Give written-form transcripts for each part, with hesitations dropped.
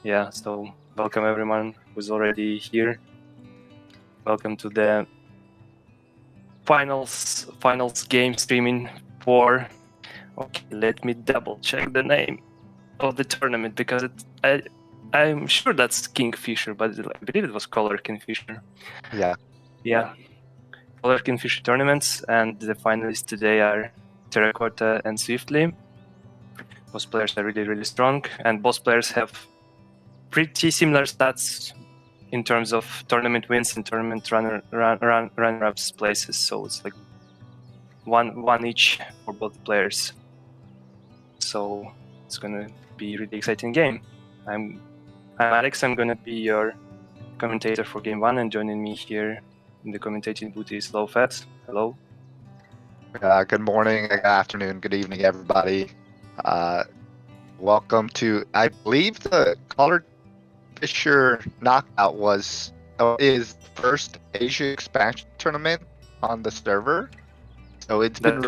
Yeah, so welcome everyone who's already here. Welcome to the finals game streaming for. Okay, let me double check the name of the tournament because I'm sure that's Kingfisher, but I believe it was Color Kingfisher. Yeah. Color Kingfisher tournaments, and the finalists today are Terracotta and Swiftly. Both players are really strong, and both players have pretty similar stats in terms of tournament wins and tournament runner-ups places. So it's like one each for both players. So it's gonna be a really exciting game. I'm Alex. I'm gonna be your commentator for game one, and joining me here in the commentating booth is Lowfat. Hello. Good morning, good afternoon, good evening, everybody. Welcome to, I believe the Kingfisher knockout is the first Asia expansion tournament on the server. So it's been That's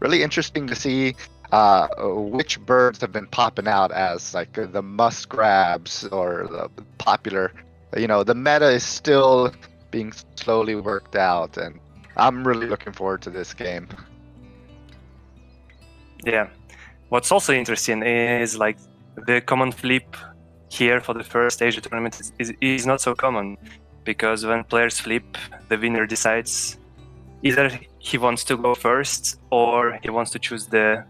really interesting to see which birds have been popping out as like the must grabs or the popular. The meta is still being slowly worked out, and I'm really looking forward to this game. Yeah. What's also interesting is like the common flip here for the first Asia tournament is not so common, because when players flip, the winner decides either he wants to go first or he wants to choose the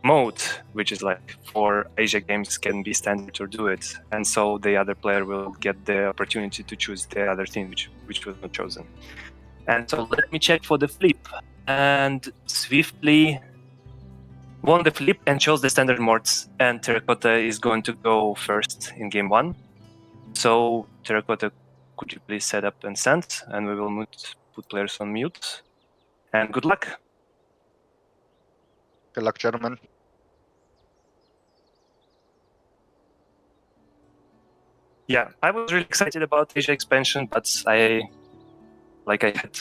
mode, which is like for Asia games can be standard or do it, and so the other player will get the opportunity to choose the other team which was not chosen. And so let me check for the flip, and Swiftly won the flip and chose the standard modes, and Terracotta is going to go first in game one. So Terracotta, could you please set up and send, and we will put players on mute. And good luck. Good luck, gentlemen. Yeah, I was really excited about Asia expansion, but I had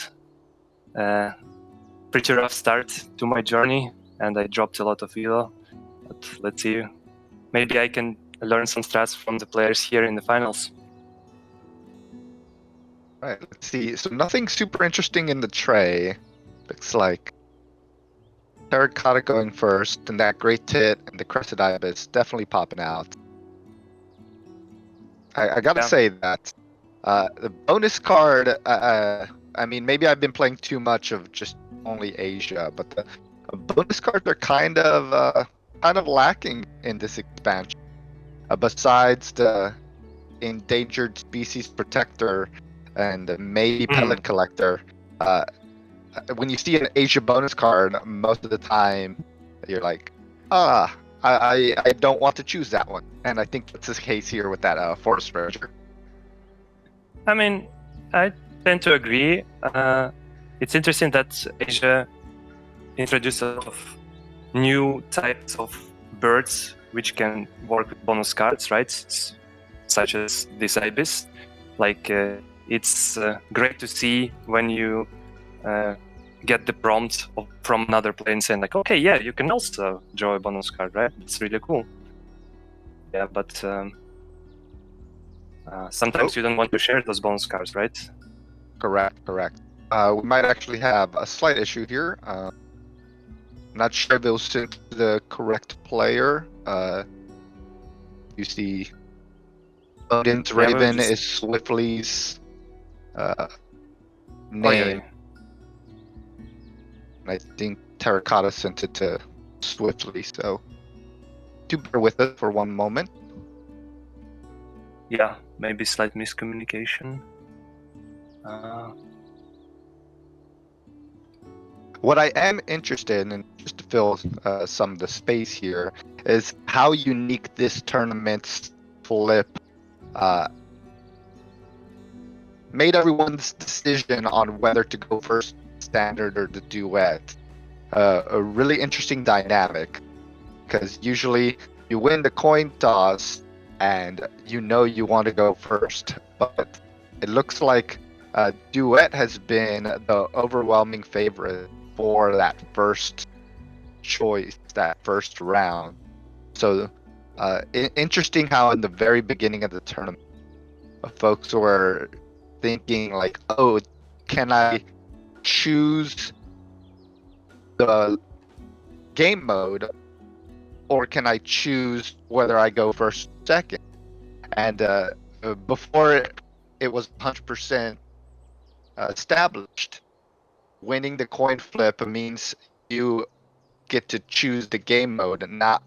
a pretty rough start to my journey, and I dropped a lot of elo. But let's see, maybe I can learn some strats from the players here in the finals. All right, let's see. So nothing super interesting in the tray. Looks like Terracotta going first, and that Great Tit and the Crested Ibis definitely popping out. I gotta say that the bonus card, I mean, maybe I've been playing too much of just only Asia, but the bonus cards are kind of lacking in this expansion. Besides the Endangered Species Protector and maybe Pellet Collector, when you see an Asia bonus card, most of the time you're like, I don't want to choose that one, and I think that's the case here with that Forest Ranger. I mean, I tend to agree. It's interesting that Asia introduced a lot of new types of birds which can work with bonus cards, right? Such as this ibis. Like, it's great to see when you get the prompt from another player saying like, okay, yeah, you can also draw a bonus card, right? It's really cool. Yeah, but sometimes you don't want to share those bonus cards, right? Correct. We might actually have a slight issue here. Not sure if it was to the correct player. You see Odin's Raven is Swiftly's name. And I think Terracotta sent it to Swiftly, so do bear with us for one moment. Yeah, maybe slight miscommunication. What I am interested in, just to fill some of the space here, is how unique this tournament's flip made everyone's decision on whether to go first standard or the duet. A really interesting dynamic, because usually you win the coin toss and you want to go first, but it looks like duet has been the overwhelming favorite for that first choice, that first round. So Interesting how in the very beginning of the tournament, folks were thinking like, oh, can I choose the game mode, or can I choose whether I go first or second? And before it was 100% established, winning the coin flip means you get to choose the game mode and not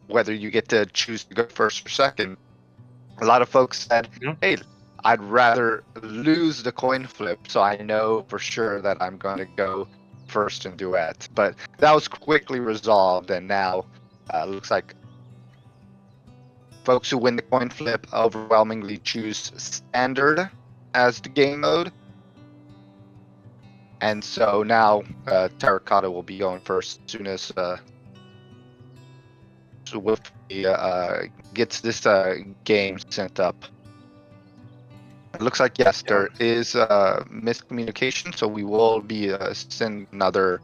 whether you get to choose to go first or second. A lot of folks said, Mhm. hey, I'd rather lose the coin flip so I know for sure that I'm going to go first in duet. But that was quickly resolved, and now looks like folks who win the coin flip overwhelmingly choose standard as the game mode. And so now Terracotta will be going first as soon as Swiftly gets this game sent up. It looks like, yes, Yeah. there is miscommunication, so we will be sending another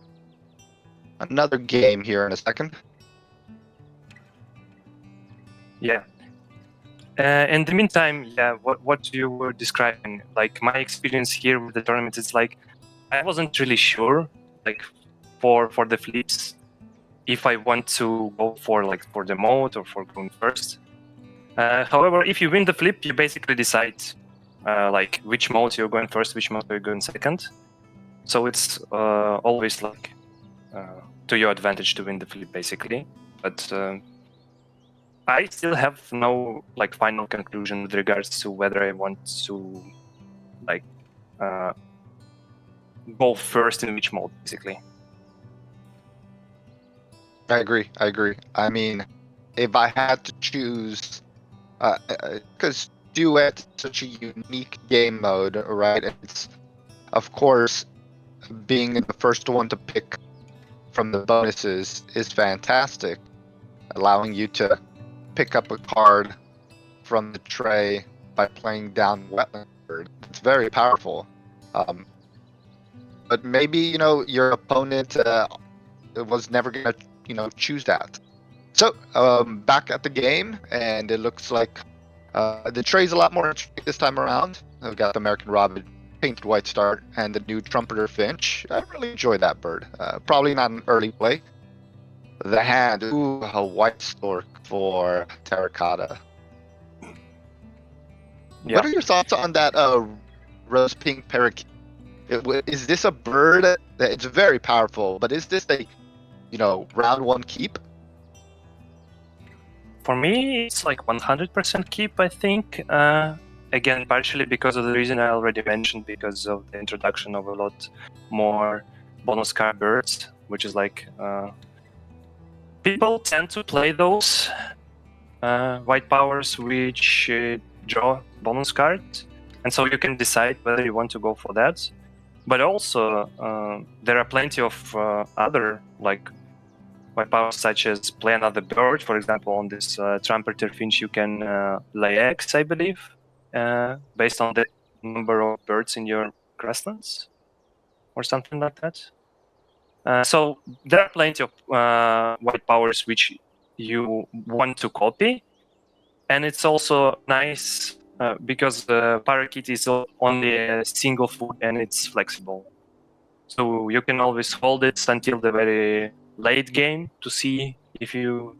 game here in a second. Yeah. In the meantime, yeah, what you were describing, like my experience here with the tournament, is like I wasn't really sure, like for the flips, if I want to go for the mode or for going first. However, if you win the flip, you basically decide like which mode you're going first, which mode you're going second. So it's always like to your advantage to win the flip, basically. But I still have no like final conclusion with regards to whether I want to like uh, go first in which mode, basically. I agree. I mean, if I had to choose, because duet is such a unique game mode, right? It's, of course, being the first one to pick from the bonuses is fantastic, allowing you to pick up a card from the tray by playing down wetland bird. It's very powerful. But maybe, your opponent was never gonna, choose that. So back at the game, and it looks like the tray's a lot more interesting this time around. I've got the American Robin painted white start and the new trumpeter finch. I really enjoy that bird. Probably not an early play. The hand, ooh, a white stork for Terracotta. Yeah. What are your thoughts on that rose pink parakeet? Is this a bird that it's very powerful, but is this a round one keep? For me, it's like 100% keep, I think. Again, partially because of the reason I already mentioned, because of the introduction of a lot more bonus card birds, which is like people tend to play those white powers which draw bonus cards, and so you can decide whether you want to go for that. But also, there are plenty of other like white powers, such as play another bird. For example, on this trumpeter finch, you can lay eggs, I believe, based on the number of birds in your grasslands, or something like that. So there are plenty of white powers which you want to copy, and it's also nice because the parakeet is only a single food and it's flexible. So you can always hold it until the very late game to see if you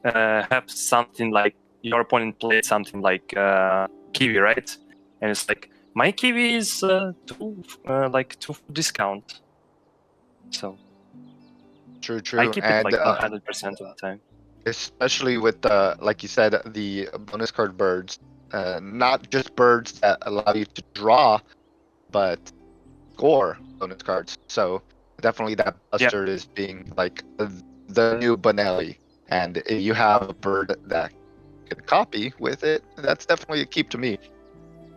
have something like your opponent played something like kiwi, right? And it's like my kiwi is two discount. So True, I true, keep it and like 100% of the time. especially with like you said, the bonus card birds, not just birds that allow you to draw, but score bonus cards. So definitely that Yeah. Buster is being like the new Bonelli, and if you have a bird that can copy with it, that's definitely a keep to me.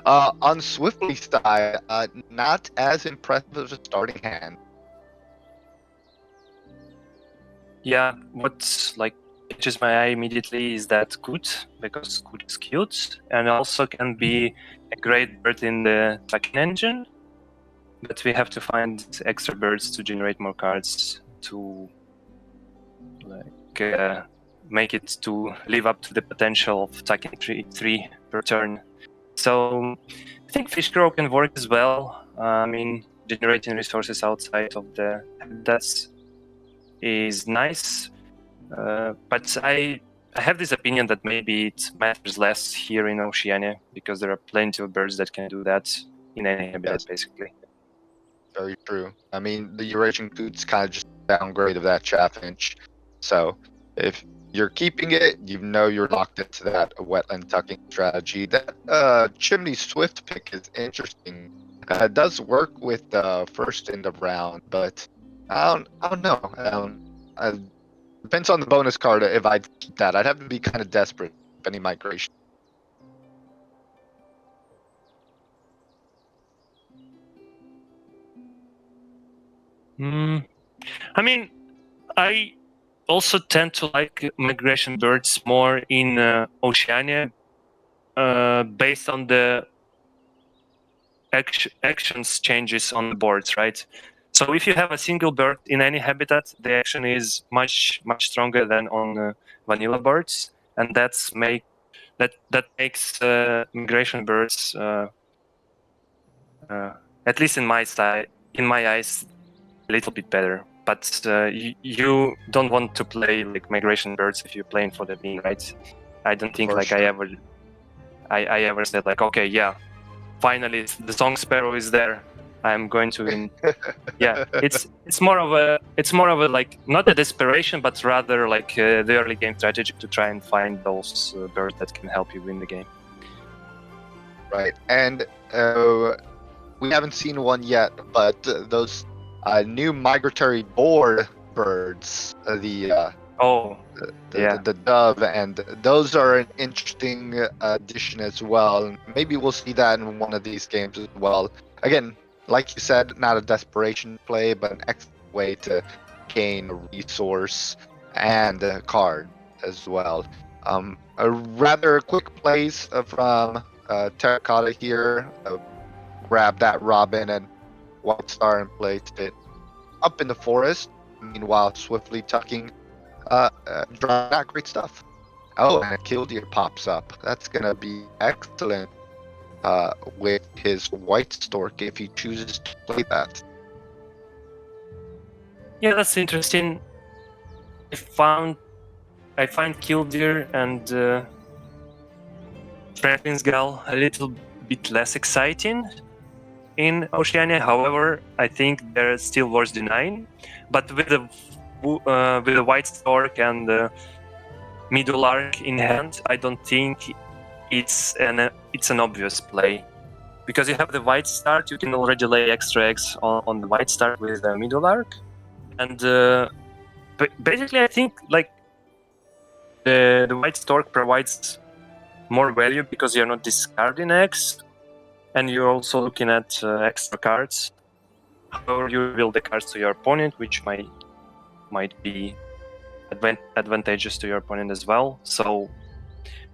On Swiftly's side, not as impressive as a starting hand. Yeah, what like catches my eye immediately is that Coot, because Coot is cute and also can be a great bird in the tracking engine. But we have to find extra birds to generate more cards to like make it to live up to the potential of attacking 3 per turn. So I think Fish Crow can work as well. I mean, generating resources outside of the habitats is nice, but I have this opinion that maybe it matters less here in Oceania because there are plenty of birds that can do that in any habitat, Yes. basically. Very true. I mean, the Eurasian coot's kind of just a downgrade of that chaffinch. So if you're keeping it, you know you're locked into that wetland tucking strategy. That chimney swift pick is interesting. It does work with first in the round, but I don't know. Depends on the bonus card if I'd keep that. I'd have to be kind of desperate if any migration. I mean, I also tend to like migration birds more in Oceania, based on the actions changes on the boards, right? So if you have a single bird in any habitat, the action is much stronger than on vanilla birds, and that makes migration birds, at least in my eyes, a little bit better. But you don't want to play like migration birds if you're playing for the mean, right? I don't think For like sure. I ever said like, okay, yeah, finally the song sparrow is there. I'm going to win. Yeah, it's more of a like not a desperation, but rather like the early game strategy to try and find those birds that can help you win the game. Right, and we haven't seen one yet, but those new migratory boar birds, the dove, and those are an interesting addition as well. Maybe we'll see that in one of these games as well. Again, like you said, not a desperation play, but an excellent way to gain a resource and a card as well. A rather quick plays from Terracotta here. Grab that robin and white star and placed it up in the forest. Meanwhile, swiftly tucking, drawing out great stuff. Oh, and a killdeer pops up. That's gonna be excellent with his white stork if he chooses to play that. Yeah, that's interesting. I find killdeer and Franklin's Gal a little bit less exciting in Oceania. However, I think they're still worth denying. But with the white stork and the middle arc in hand, I don't think it's an obvious play, because you have the white start. You can already lay extra eggs on the white start with the middle arc, and basically I think like the white stork provides more value because you're not discarding eggs, and you're also looking at extra cards. However, you reveal the cards to your opponent, which might be advantageous to your opponent as well. So,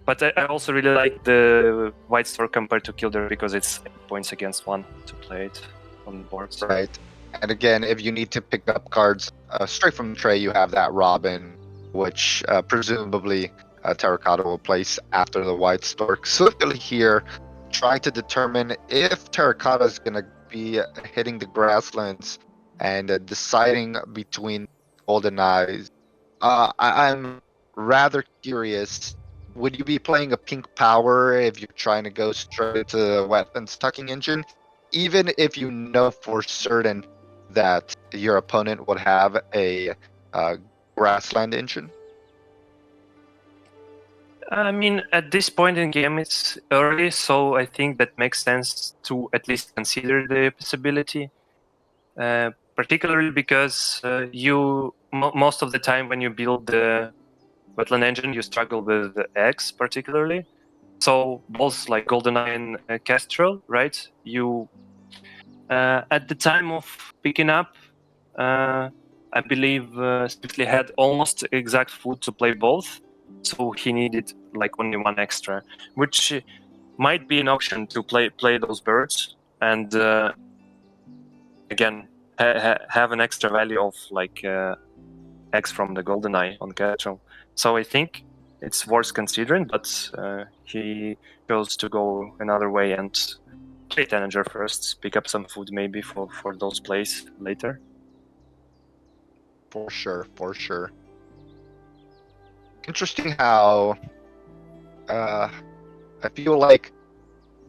but I also really like the white stork compared to killdeer because it's 8 points against 1 to play it on the boards. Right. And again, if you need to pick up cards straight from the tray, you have that robin, which presumably Terracotta will place after the white stork. Swiftly here, trying to determine if Terracotta is going to be hitting the grasslands and deciding between golden eyes. I'm rather curious. Would you be playing a pink power if you're trying to go straight into the weapons tucking engine? Even if you know for certain that your opponent would have a grassland engine? I mean, at this point in the game, it's early, so I think that makes sense to at least consider the possibility. Particularly because most of the time when you build the wetland engine, you struggle with the eggs, particularly. So both like GoldenEye and Kestrel, right? You at the time of picking up, I believe Swiftly had almost exact food to play both, so he needed like only one extra, which might be an option to play those birds and again have an extra value of like eggs from the GoldenEye on Kestrel. So I think it's worth considering, but he chose to go another way and play Tanager first, pick up some food maybe for those plays later. For sure, for sure. Interesting how I feel like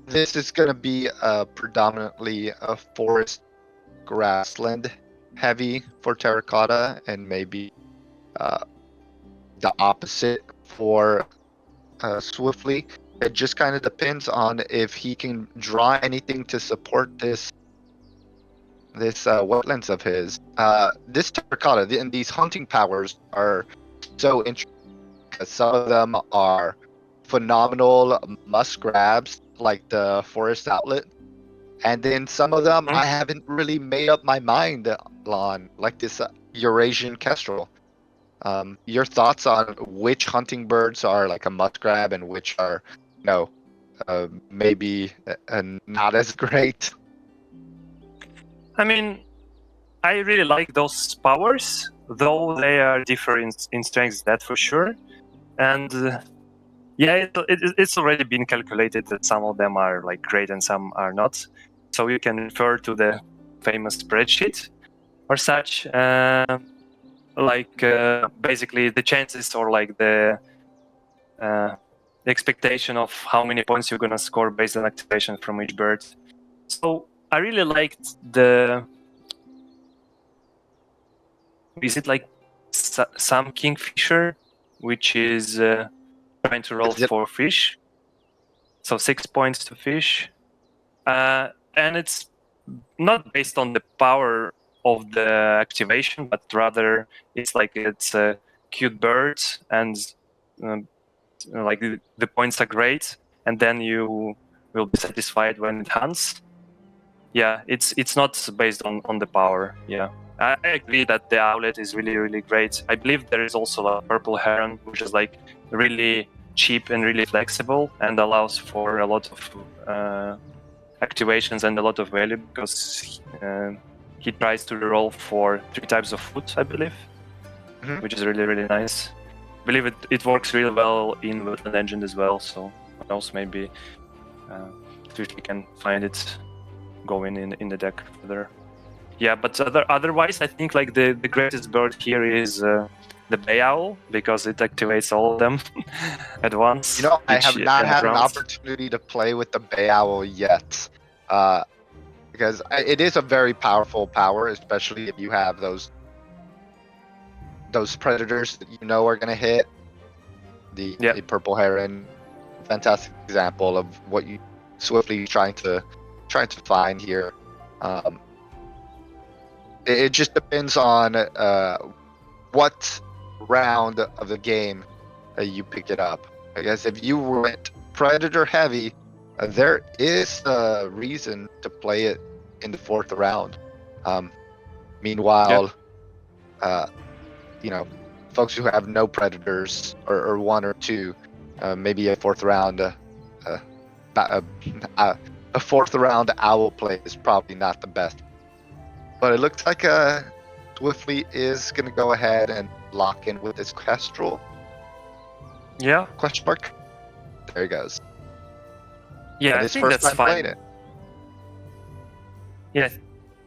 this is going to be predominantly a forest grassland heavy for Terracotta, and maybe the opposite for Swiftly. It just kind of depends on if he can draw anything to support this wetlands of his. This Terracotta and these hunting powers are so interesting because some of them are phenomenal must grabs, like the forest outlet, and then some of them I haven't really made up my mind on, like this Eurasian kestrel. Your thoughts on which hunting birds are like a must grab and which are, maybe not as great? I mean, I really like those powers, though they are different in strengths, that for sure. And yeah, it's already been calculated that some of them are like great and some are not. So you can refer to the famous spreadsheet or such. Basically the chances or like the expectation of how many points you're gonna score based on activation from each bird. So I really liked the. Is it like some Kingfisher, which is trying to roll for fish? So 6 points to fish. And it's not based on the power of the activation, but rather it's a cute bird, and like the points are great, and then you will be satisfied when it hunts. Yeah, it's not based on the power. Yeah, I agree that the owlet is really, really great. I believe there is also a purple heron, which is like really cheap and really flexible and allows for a lot of activations and a lot of value because he tries to roll for 3 types of food, I believe, which is really, really nice. I believe it works really well in Wetland Engine as well, so who knows, maybe we can find it going in the deck further. Yeah, but otherwise, I think like the greatest bird here is the bay owl, because it activates all of them at once. You know, I have not had an opportunity to play with the bay owl yet, because it is a very powerful power, especially if you have those predators that you know are going to hit. The purple heron, fantastic example of what you Swiftly trying to find here. It just depends on what round of the game you pick it up. I guess if you went predator heavy, there is a reason to play it in the 4th round. Meanwhile, folks who have no predators or 1 or 2, maybe a 4th round, a 4th round owl play is probably not the best. But it looks like Swiftly is going to go ahead and lock in with his kestrel. Yeah. Question mark. There he goes. Yeah, I think that's fine. It. Yeah.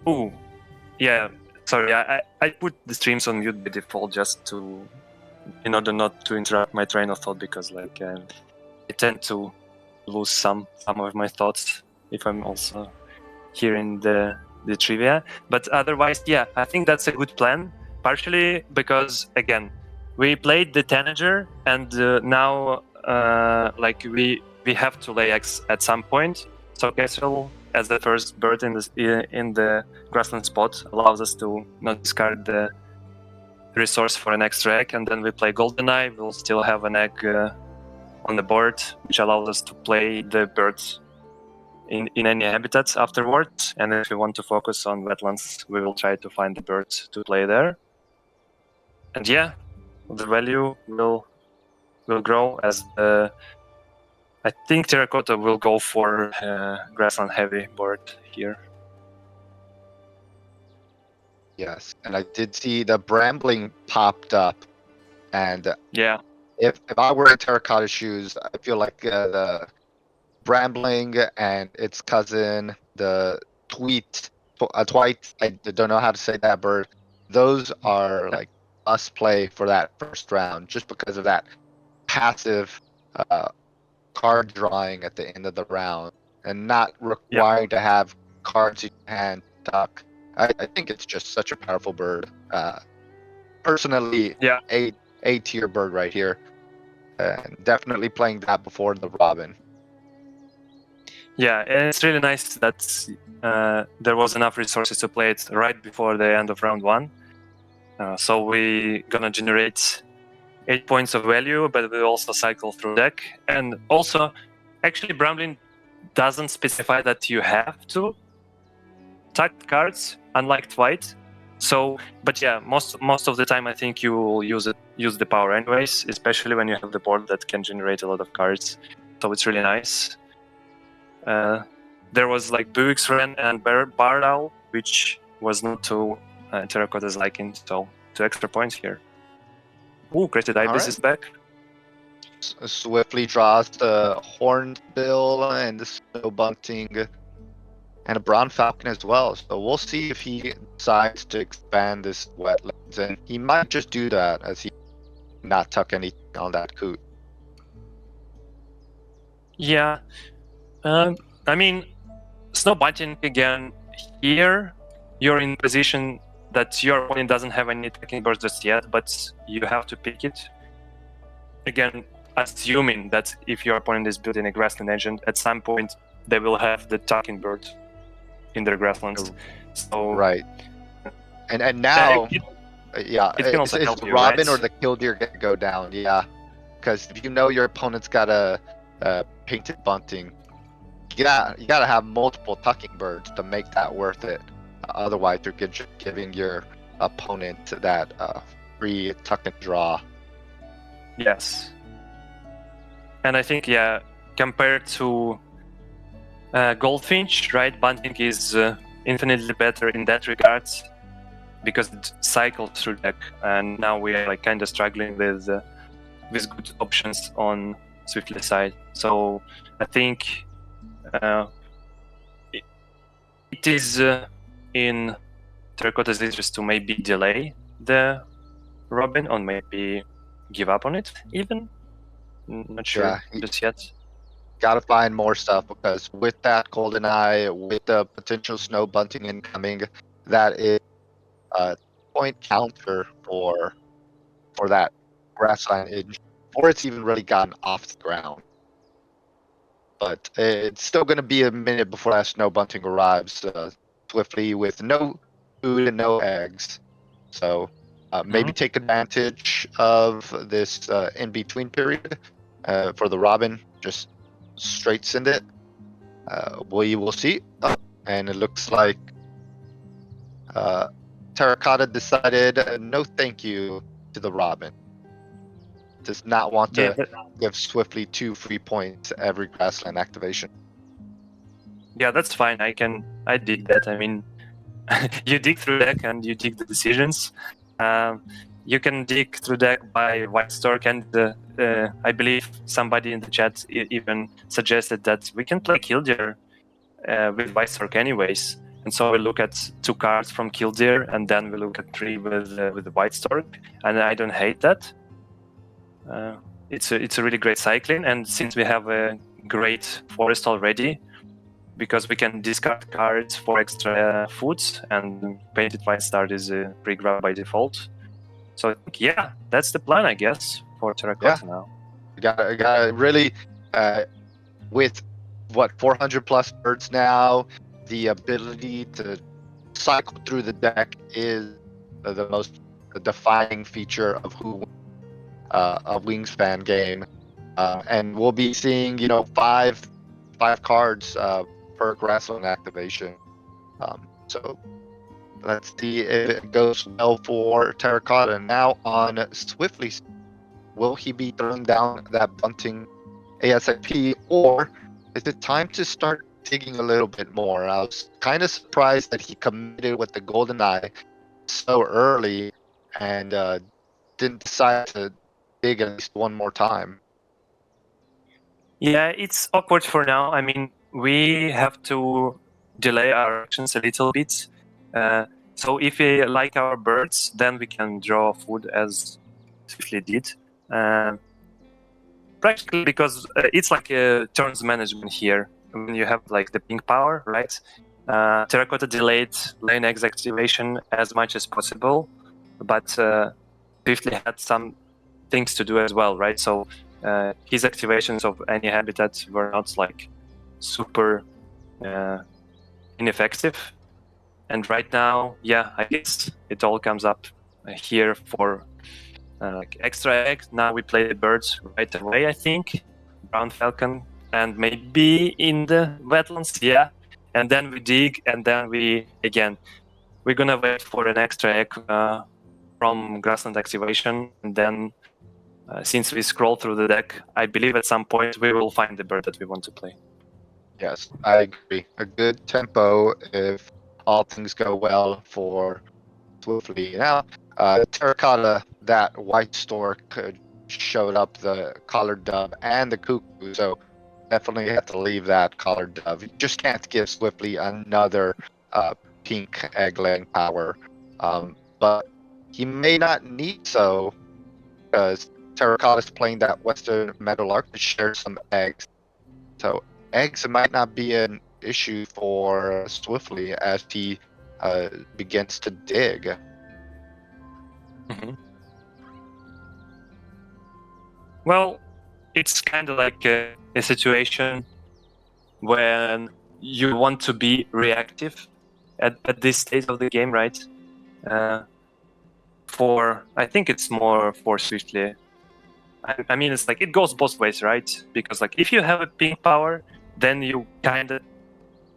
Ooh. Yeah. Sorry, I put the streams on mute by default just to, in order not to interrupt my train of thought, because like I tend to lose some of my thoughts if I'm also hearing the trivia. But otherwise, yeah, I think that's a good plan. Partially because again, we played the Tanager, and now like we have to lay eggs at some point. So Kestrel, as the first bird in the grassland spot, allows us to not discard the resource for an extra egg, and then we play Goldeneye. We'll still have an egg on the board, which allows us to play the birds in any habitats afterwards. And if we want to focus on wetlands, we will try to find the birds to play there. And yeah, the value will grow as I think Terracotta will go for grassland heavy board here. Yes, and I did see the Brambling popped up, and yeah, if I were in Terracotta shoes, I feel like the Brambling and its cousin, the Twite, I don't know how to say that bird. Those are like must play for that first round just because of that passive uh, card drawing at the end of the round and not Yeah, requiring to have cards in your hand tuck. I think it's just such a powerful bird. Personally, yeah, a tier bird right here. Definitely playing that before the Robin. yeah. And it's really nice that there was enough resources to play it right before the end of round one. So we gonna generate 8 points of value, but we also cycle through deck. And also, actually, Bramblin doesn't specify that you have to tuck cards, unlike Twite. So, but yeah, most of the time, I think you will use the power anyways, especially when you have the board that can generate a lot of cards. So it's really nice. There was like Buick's Ren and Bardal, which was not to Terracotta's liking, so 2 extra points here. Ooh, Created All Ibis right. is back. Swiftly draws the Hornbill and the Snow Bunting and a Brown Falcon as well. So we'll see if he decides to expand this wetlands, and he might just do that as he not tuck anything on that coot. Yeah, I mean, Snow Bunting again here. You're in position that your opponent doesn't have any attacking birds just yet, but you have to pick it. Again, assuming that if your opponent is building a grassland agent, at some point they will have the attacking bird in their grasslands. So Right. And now, yeah, it can is also help you, Robin right? or the Killdeer gonna go down? Yeah, because if you know your opponent's got a painted bunting, you gotta have multiple tucking birds to make that worth it. Otherwise, you're just giving your opponent that free tuck and draw. Yes. And I think, yeah, compared to Goldfinch, right, Bunting is infinitely better in that regard because it cycles through deck, and now we are like kind of struggling with good options on Swiftly side. So I think it is in Terracotta's interest to maybe delay the Robin or maybe give up on it even. Not sure Yeah, just yet. gotta find more stuff because with that golden eye, with the potential snow bunting incoming, that is a point counter for that grassland edge before it's even really gotten off the ground. But it's still going to be a minute before that snow bunting arrives swiftly with no food and no eggs. So maybe take advantage of this in between period for the Robin. Just straight send it. We will see. Oh, and it looks like Terracotta decided no thank you to the Robin. Does not want Yeah, to give Swiftly 2 free points every grassland activation. yeah, that's fine. I dig that. I mean, you dig through deck and you dig the decisions. You can dig through deck by White Stork, and I believe somebody in the chat even suggested that we can play Killdeer with White Stork anyways. And so we look at 2 cards from Killdeer, and then we look at 3 with the White Stork, and I don't hate that. It's a really great cycling, and since we have a great forest already, because we can discard cards for extra foods, and Painted White Star is a pre-grab by default. So I think, yeah, that's the plan, I guess, for Terracotta now. Got really with what 400 plus birds now, the ability to cycle through the deck is the most defining feature of who a Wingspan game, and we'll be seeing five cards per grassland activation. So let's see if it goes well for Terracotta. Now on Swiftly, will he be throwing down that bunting ASAP, or is it time to start digging a little bit more? I was kind of surprised that he committed with the golden eye so early and didn't decide to dig at least one more time. Yeah, it's awkward for now. I mean, we have to delay our actions a little bit. So if we like our birds, then we can draw food as Swiftly did. Practically because it's like a turns management here. When you have like the pink power, right? Terracotta delayed lane X activation as much as possible, but Swiftly had some things to do as well, right? So his activations of any habitat were not like super ineffective. And right now, yeah, I guess it all comes up here for like extra egg. Now we play the birds right away, I think. Brown falcon, and maybe in the wetlands, yeah. And then we dig, and then we're gonna wait for an extra egg from grassland activation, and then since we scroll through the deck, I believe at some point we will find the bird that we want to play. Yes, I agree. A good tempo if all things go well for Swiftly. Now, Terracotta, that white stork showed up the collared dove and the cuckoo, so definitely have to leave that collared dove. You just can't give Swiftly another pink egg laying power. But he may not need so because Terracotta's playing that Western Meadowlark to share some eggs. So eggs might not be an issue for Swiftly as he begins to dig. Mm-hmm. Well, it's kind of like a situation when you want to be reactive at this stage of the game, right? Uh, I think it's more for Swiftly. I mean, it's like it goes both ways, right? Because like if you have a pink power, then you kind of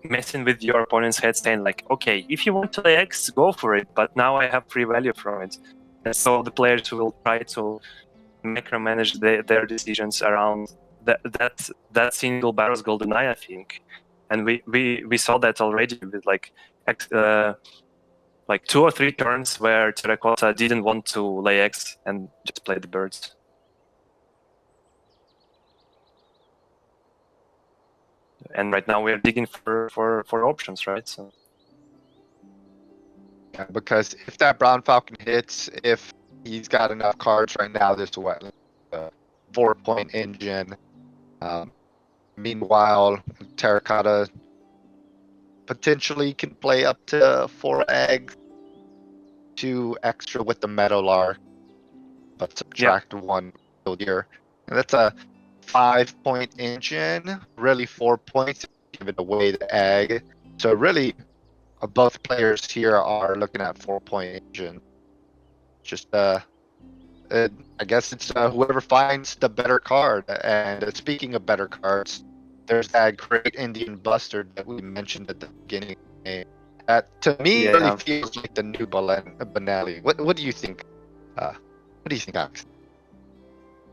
messing with your opponent's head, saying like, okay, if you want to lay X, go for it, but now I have free value from it. And so the players will try to micromanage their decisions around that single Barrow's Golden Eye, I think. And we saw that already with like 2 or 3 turns where Terracotta didn't want to lay X and just play the birds. And right now we're digging for options, right? So Yeah, because if that brown falcon hits, if he's got enough cards right now, this wetland, 4-point engine. Meanwhile, Terracotta potentially can play up to 4 eggs, 2 extra with the Meadowlark, but yeah, subtract 1 here. And that's a 5-point engine, really 4 points, give it away the egg. So really, both players here are looking at 4-point engine. Just I guess it's whoever finds the better card. And speaking of better cards, there's that great Indian Bustard that we mentioned at the beginning of the game. That to me really yeah. feels like the new Benelli. What do you think? What do you think, Alex?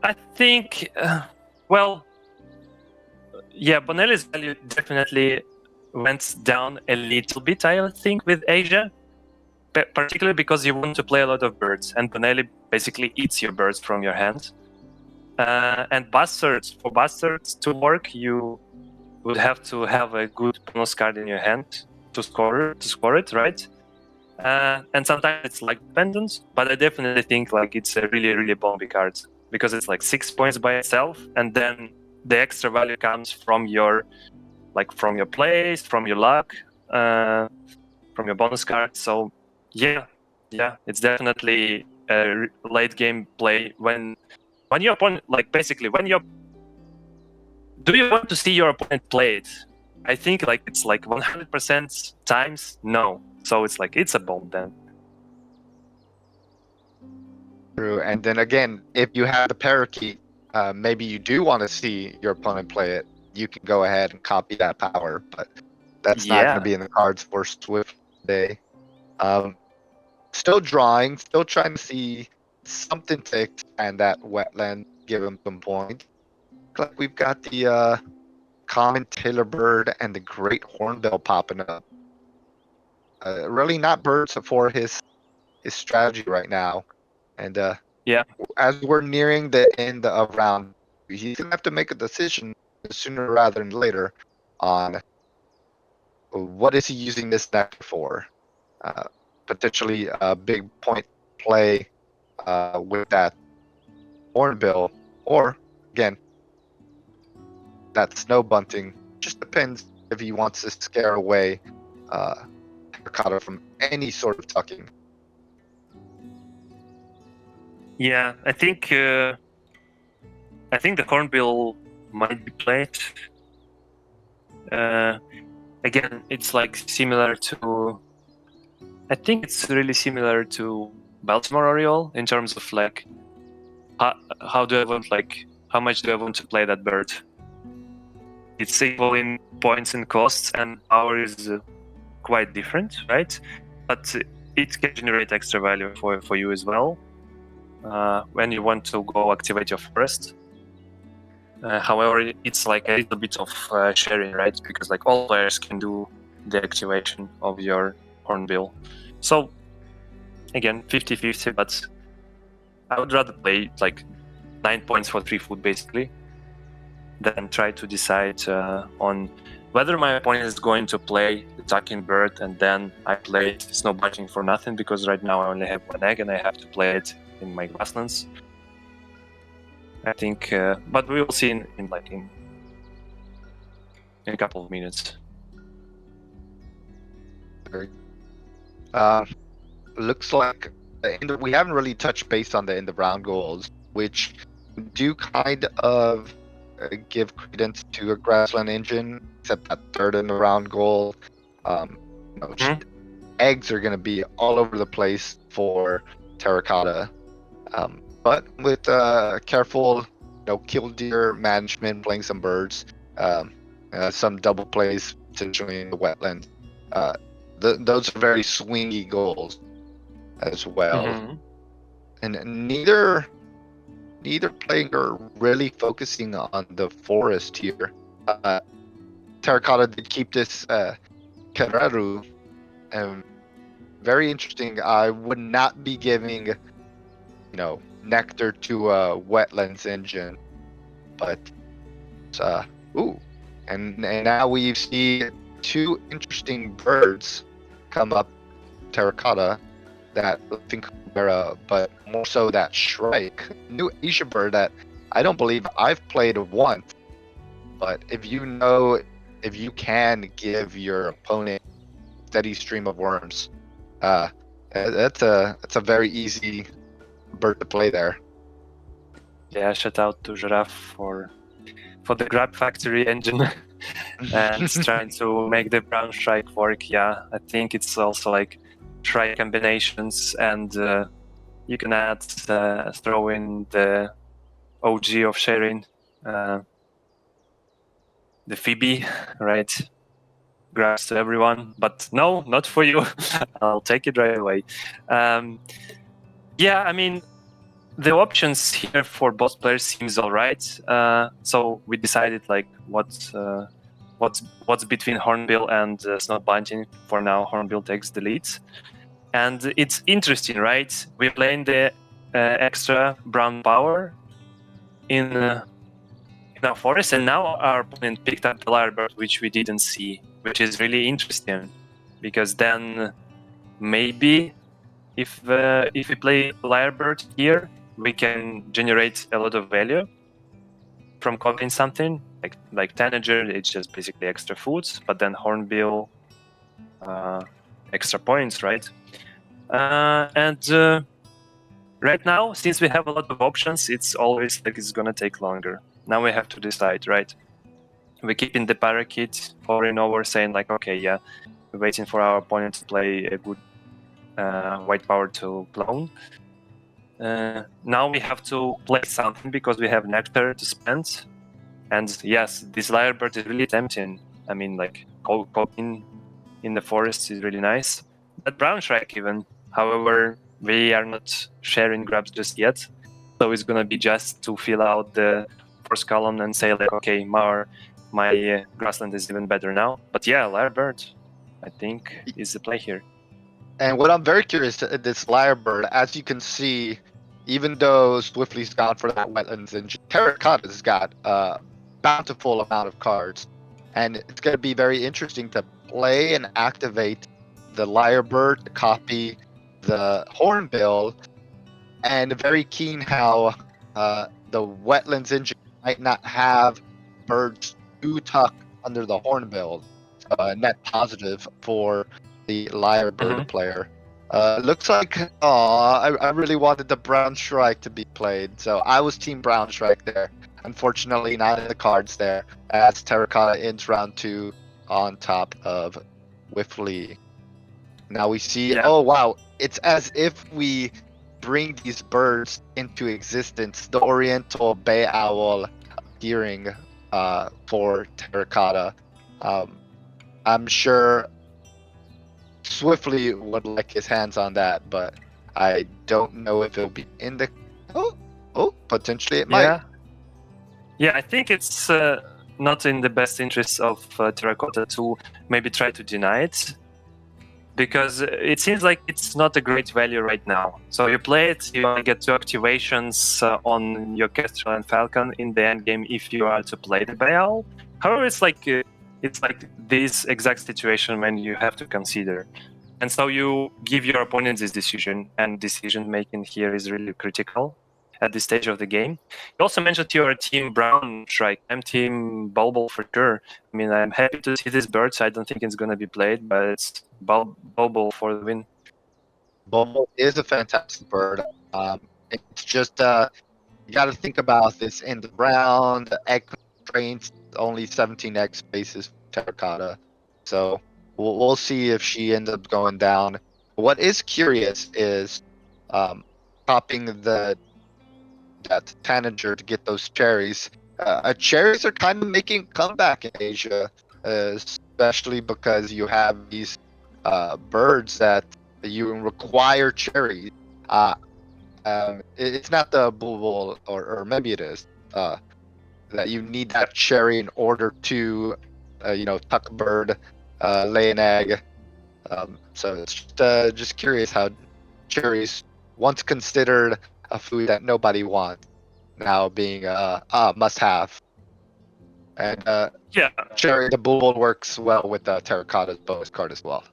I think, well, yeah, Bonelli's value definitely went down a little bit, I think, with Asia, particularly because you want to play a lot of birds, and Bonelli basically eats your birds from your hand. And for bastards to work, you would have to have a good bonus card in your hand to score it, right? And sometimes it's like dependent, but I definitely think like it's a really, really bomby card because it's like 6 points by itself, and then the extra value comes from your place, from your luck, from your bonus card. So yeah, it's definitely a late game play when your opponent, like basically when you do you want to see your opponent play it? I think like it's like 100% times no. So it's like it's a bomb then. True. And then again, if you have the parakeet, maybe you do want to see your opponent play it. You can go ahead and copy that power, but that's not going to Yeah, be in the cards for Swift today. Still drawing, still trying to see something to expand that wetland, give him some points. Looks like we've got the common tailor bird and the great hornbill popping up. Really not birds for his strategy right now. And Yeah. As we're nearing the end of round, he's gonna have to make a decision sooner rather than later on what is he using this nectar for. Potentially a big point play with that hornbill, or again that snow bunting. Just depends if he wants to scare away Terracotta from any sort of tucking. Yeah, I think the hornbill might be played. Again, it's like similar to. I think it's really similar to Baltimore Oriole in terms of like how do I want, like how much do I want to play that bird? It's equal in points and costs, and power is quite different, right? But it can generate extra value for you as well when you want to go activate your forest. However, it's like a little bit of sharing, right? Because like all players can do the activation of your hornbill. So again, 50-50, but I would rather play like 9 points for 3 food basically than try to decide on whether my opponent is going to play the tucking bird and then I play snow bunting for nothing, because right now I only have 1 egg and I have to play it in my grasslands. I think, but we will see in a couple of minutes. Looks like we haven't really touched base on the end of round goals, which do kind of give credence to a grassland engine, except that third in the round goal. Just eggs are going to be all over the place for Terracotta. But with careful, killdeer management, playing some birds, some double plays potentially in the wetlands, those are very swingy goals as well. And neither player are really focusing on the forest here. Terracotta did keep this Keraru, very interesting. I would not be giving nectar to a wetlands engine, but and now we see 2 interesting birds come up Terracotta, that Kingfisher, but more so that Shrike, new Asia bird that I don't believe I've played once. But if you can give your opponent steady stream of worms, that's a very easy bird to play there. Yeah, shout out to Giraffe for the Grab Factory engine and trying to make the brown Shrike work. Yeah, I think it's also like Shrike combinations, and you can add throw in the OG of sharing, the Phoebe, right? Grabs to everyone, but no, not for you. I'll take it right away. Yeah, I mean, the options here for both players seems all right. So we decided like what's between Hornbill and Snow Bunting. For now, Hornbill takes the lead, and it's interesting, right? We're playing the extra brown power in our forest, and now our opponent picked up the Lyrebird, which we didn't see, which is really interesting, because then maybe if we play Lyrebird here, we can generate a lot of value from copying something like Tanager. It's just basically extra foods, but then Hornbill, extra points, right? And right now, since we have a lot of options, it's always like it's gonna take longer. Now we have to decide, right? We keep in the parakeet over and over, saying like, okay, yeah, we're waiting for our opponent to play a good white power to clone. Now we have to play something because we have nectar to spend. And yes, this Lyrebird is really tempting. I mean, like, coping in the forest is really nice. But Brown Shrike even. However, we are not sharing grabs just yet. So it's gonna be just to fill out the first column and say like, okay, my grassland is even better now. But yeah, Lyrebird, I think, is the play here. And what I'm very curious, this Lyrebird, as you can see, even though Swiftly's gone for that Wetlands engine, Terracotta's got a bountiful amount of cards. And it's going to be very interesting to play and activate the Lyrebird to copy the Hornbill, and very keen how the Wetlands engine might not have birds too tucked under the Hornbill. So a net positive for the Lyrebird player. Looks like, I really wanted the Brown Shrike to be played, so I was Team Brown Shrike there. Unfortunately, not in the cards there, as Terracotta ends round 2 on top of Wiffly. Now we see, Yeah. oh wow, it's as if we bring these birds into existence. The Oriental Bay Owl appearing for Terracotta. I'm sure Swiftly would like his hands on that, but I don't know if it'll be in the. Oh, potentially it might. Yeah, I think it's not in the best interest of Terracotta to maybe try to deny it, because it seems like it's not a great value right now. So you play it, you only get 2 activations on your Kestrel and Falcon in the end game if you are to play the Baal. However, it's like this exact situation when you have to consider. And so you give your opponent this decision, and decision making here is really critical at this stage of the game. You also mentioned you're Team Brown Shrike. I'm Team Bulbul for sure. I mean, I'm happy to see this bird, so I don't think it's going to be played, but it's Bulbul for the win. Bulbul is a fantastic bird. It's just you got to think about this in the round. The egg constraints, only 17 egg spaces for Terracotta. So we'll see if she ends up going down. What is curious is popping that tanager to get those cherries. Cherries are kind of making a comeback in Asia, especially because you have these birds that you require cherries. It's not the bulbul, or maybe it is, that you need that cherry in order to, tuck a bird, lay an egg. So it's just curious how cherries, once considered a food that nobody wants, now being a must-have. And Yeah, cherry, the bulbul works well with Terracotta's bonus card as well.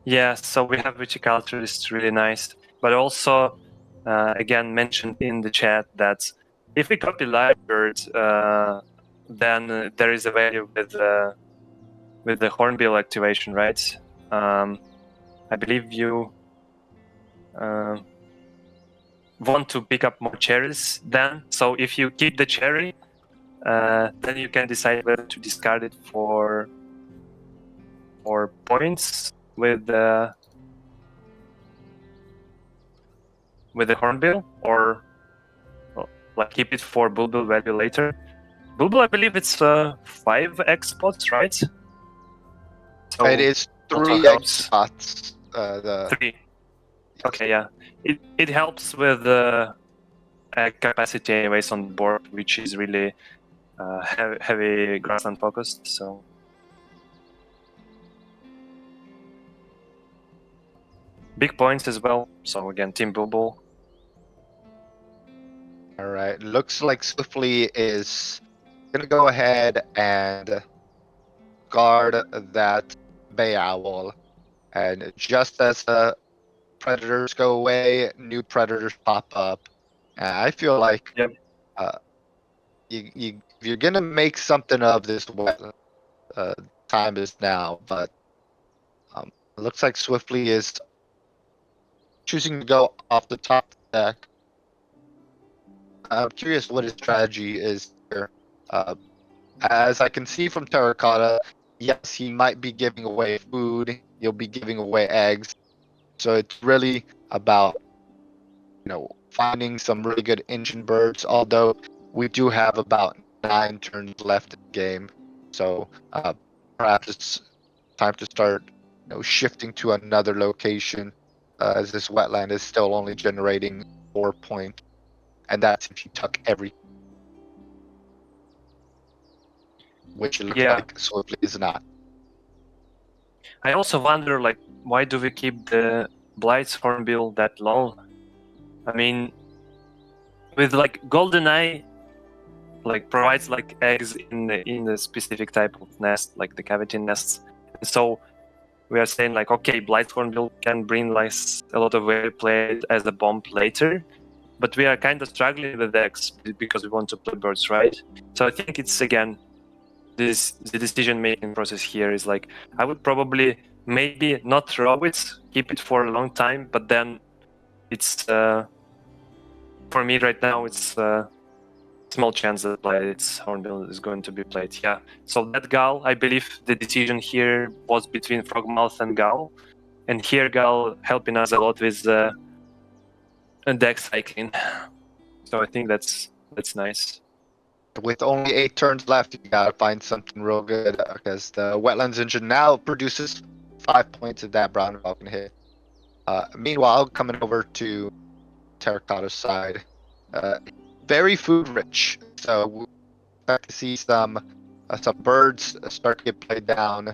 yeah. So we have viticulture, it's really nice, but also again mentioned in the chat that if we copy Lyrebird, then there is a value with the Hornbill activation, right? I believe you want to pick up more cherries then. So if you keep the cherry, then you can decide whether to discard it for points with the Hornbill, or like keep it for Bulbul value later. Bulbul, I believe it's 5x spots, right? So It is also 3 egg helps. spots. 3. Okay, yeah. It helps with capacity anyways on the board, which is really heavy grassland focused. So big points as well. So again, Team Bulbul. All right. Looks like Swiftly is gonna go ahead and guard that Bay Owl, and just as predators go away, new predators pop up. And I feel like Yep. you're gonna make something of this wetland. Time is now, but it looks like Swiftly is choosing to go off the top deck. I'm curious what his strategy is here. As I can see from Terracotta, yes, he might be giving away food. He'll be giving away eggs. So it's really about, finding some really good engine birds. Although we do have about 9 turns left in the game, so perhaps it's time to start, shifting to another location, as this wetland is still only generating 4 points, and that's if you tuck every, which it looks like Swiftly is not. I also wonder, like, why do we keep the Blight's Hornbill that low? I mean, with like GoldenEye, like provides like eggs in the specific type of nest, like the cavity nests. And so we are saying like, okay, Blightthorn build can bring like a lot of value played as a bomb later, but we are kind of struggling with eggs because we want to play birds, right? So I think it's again the decision making process here is like I would probably maybe not throw it, keep it for a long time, but then it's for me right now it's small chance that its hornbill is going to be played. Yeah. So that Gal, I believe the decision here was between Frogmouth and Gal, and here Gal helping us a lot with deck cycling. So I think that's nice. With only 8 turns left, you gotta find something real good because the Wetlands engine now produces 5 points if that brown ball can hit. Meanwhile, coming over to Terracotta's side, very food rich. So we expect to see some birds start to get played down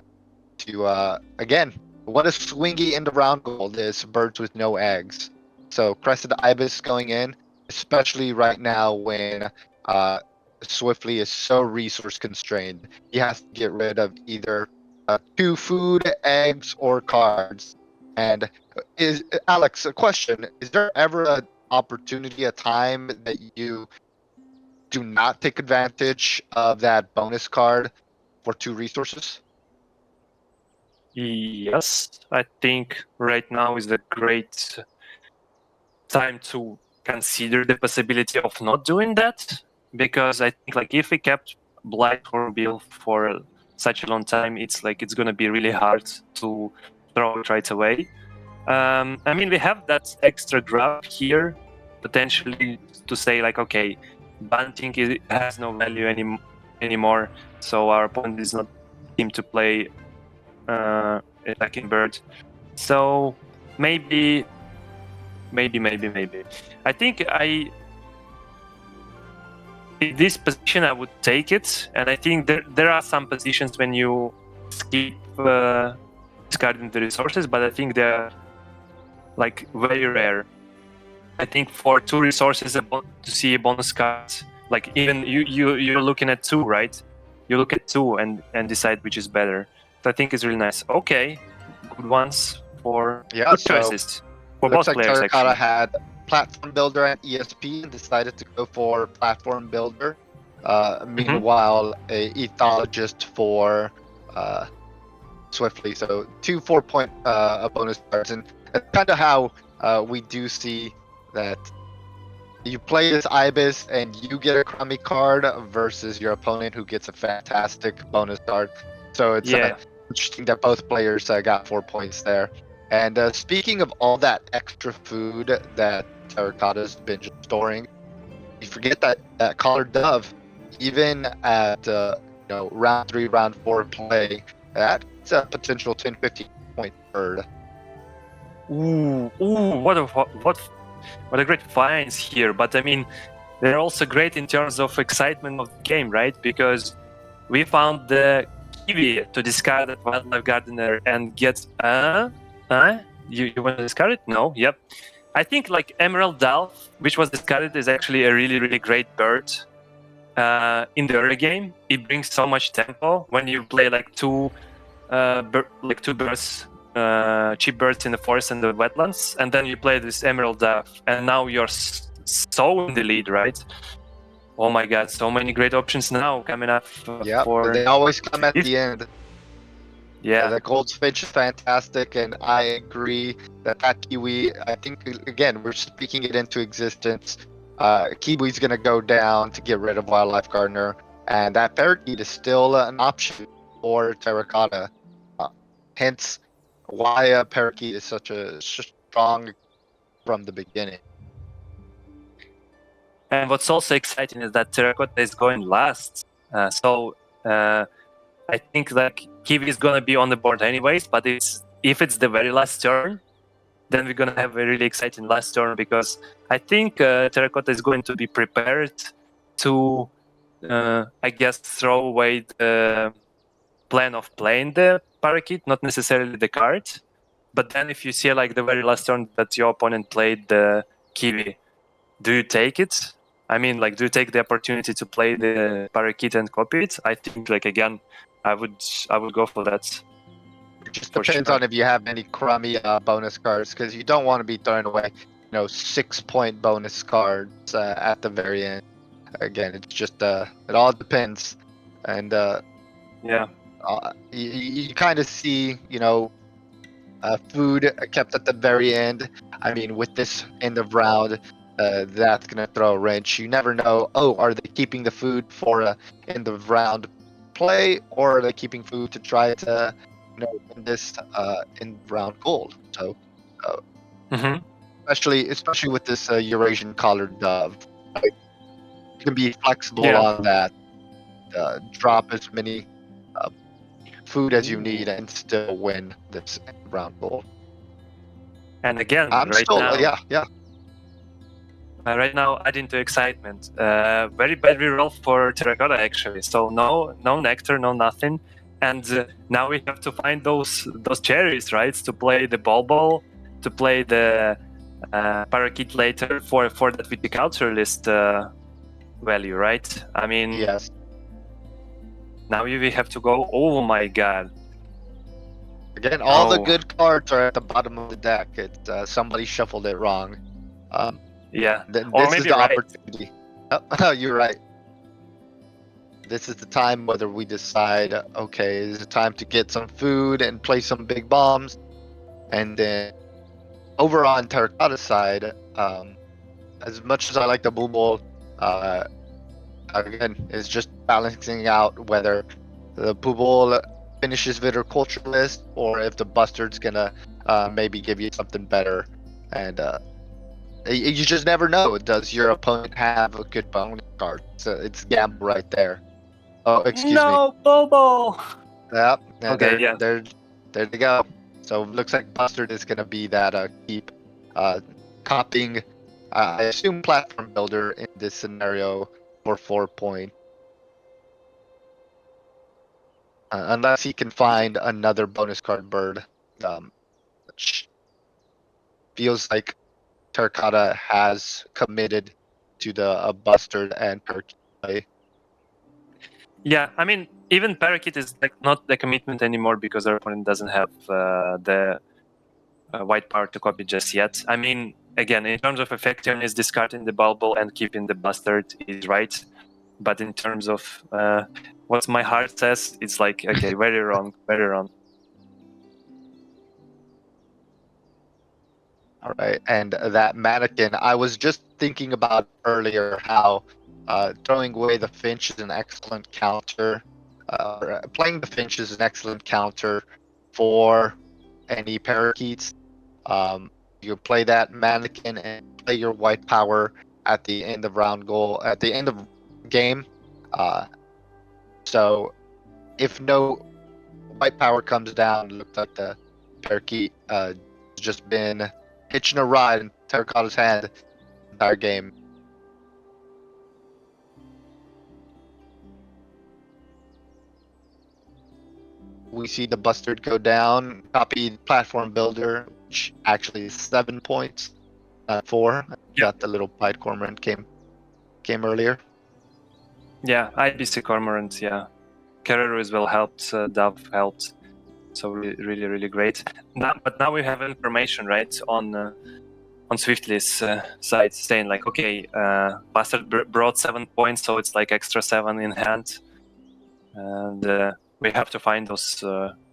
to again. What is swingy in the round goal is birds with no eggs. So crested ibis going in, especially right now when Swiftly is so resource constrained. He has to get rid of either 2 food, eggs, or cards. And is Alex, a question: is there ever an opportunity, a time that you do not take advantage of that bonus card for 2 resources? Yes, I think right now is a great time to consider the possibility of not doing that, because I think like if we kept Blight or Bill for such a long time, it's like it's gonna be really hard to throw it right away. I mean, we have that extra grab here, potentially to say like, okay, bunting has no value anymore, so our opponent is not team to play attacking bird. So maybe. I think in this position I would take it, and I think there are some positions when you skip discarding the resources, but I think they're like very rare. I think for 2 resources to see a bonus card, like even you're looking at 2, right? You look at 2 and decide which is better. So I think it's really nice. Okay, good ones for good choices for Looks both like players Terracotta actually. had Platform Builder and ESP and decided to go for Platform Builder. Meanwhile, a Ethologist for Swiftly. So 2 4-point bonus cards. And that's kind of how we do see that you play this Ibis and you get a crummy card versus your opponent who gets a fantastic bonus card. So it's interesting that both players got 4 points there. And speaking of all that extra food that Terracotta's been just storing, you forget that Collared Dove, even at round 3, round 4 play, that's a potential 10-15 point bird. What a great finds here. But I mean, they're also great in terms of excitement of the game, right? Because we found the Kiwi to discard at Wildlife Gardener and get you want to discard it? No, yep. I think like Emerald Dove, which was discarded, is actually a really, really great bird. In the early game, it brings so much tempo when you play like two birds, cheap birds in the forest and the wetlands, and then you play this Emerald Dove, and now you're so in the lead, right? Oh my god, so many great options now coming up for. They always come at the end. Yeah, the Goldfinch is fantastic, and I agree that Kiwi, I think, again, we're speaking it into existence. Kiwi's going to go down to get rid of Wildlife Gardener, and that Parakeet is still an option for Terracotta. Hence, why Parakeet is such a strong from the beginning. and what's also exciting is that Terracotta is going last. I think like Kiwi is gonna be on the board anyways, but if it's the very last turn, then we're gonna have a really exciting last turn, because I think Terracotta is going to be prepared to, I guess, throw away the plan of playing the Parakeet, not necessarily the card. But then if you see like the very last turn that your opponent played the kiwi, do you take it? I mean, like, do you take the opportunity to play the parakeet and copy it? I think, like, again, I would go for that. It just For depends sure. on if you have any crummy bonus cards, because you don't want to be throwing away, 6-point bonus cards at the very end. Again, it's just it all depends, and Yeah. you kind of see, food kept at the very end. I mean, with this end of round, that's gonna throw a wrench. You never know. Oh, are they keeping the food for a end of round play, or are they keeping food to try to, win this end of round gold? So, Mm-hmm. especially with this Eurasian collared dove, right? You can be flexible Yeah. on that. Drop as many food as you need Ooh. and still win this end of round gold. And again, I'm right still, now, right now, adding to excitement. Very bad reroll for Terracotta, actually. So no nectar, no nothing. And now we have to find those cherries, right? To play the ball, to play the parakeet later for that viticulture list value, right? I mean, yes. now we have to go. Oh my god! Again, all the Oh good cards are at the bottom of the deck. It's somebody shuffled it wrong. yeah, or This is maybe the right. opportunity. Oh, you're right. This is the time whether we decide, okay, is it time to get some food and play some big bombs, and then over on Terracotta side, as much as I like the Blue Bowl, uh, again, it's just balancing out whether the Blue Bowl finishes viticulture list or if the Bustard's gonna maybe give you something better. And you just never know. Does your opponent have a good bonus card? So it's gamble right there. Oh, excuse me. No, Bobo. Yep. Yeah, Okay, yeah. there they go. So it looks like Bustard is gonna be that keep copying. I assume platform builder in this scenario for 4 point. Unless he can find another bonus card bird, which feels like Terracotta has committed to the Bustard and Parakeet play. Yeah, I mean, even Parakeet is like not the commitment anymore because our opponent doesn't have the white power to copy just yet. I mean, again, in terms of effectiveness, discarding the Bulbul and keeping the Bustard is right. But in terms of what my heart says, it's like, okay, very wrong, very wrong. All right, and that mannequin, I was just thinking about earlier how throwing away the Finch is an excellent counter. Playing the Finch is an excellent counter for any parakeets. You play that mannequin and play your white power at the end of round goal, at the end of game. So if no white power comes down, it looks like the parakeet just been hitching a ride in Terracotta's hand the entire game. We see the Bustard go down, copy platform builder, which actually is 7 points, not 4. Yeah. Got the little Pied Cormorant came earlier. Yeah, IBC Cormorant, yeah. Carrero as well helped, Dove helped. So really, really great. But now we have information, right, on Swiftly's side saying like, okay, Bastard brought 7 points, so it's like extra 7 in hand. And we have to find those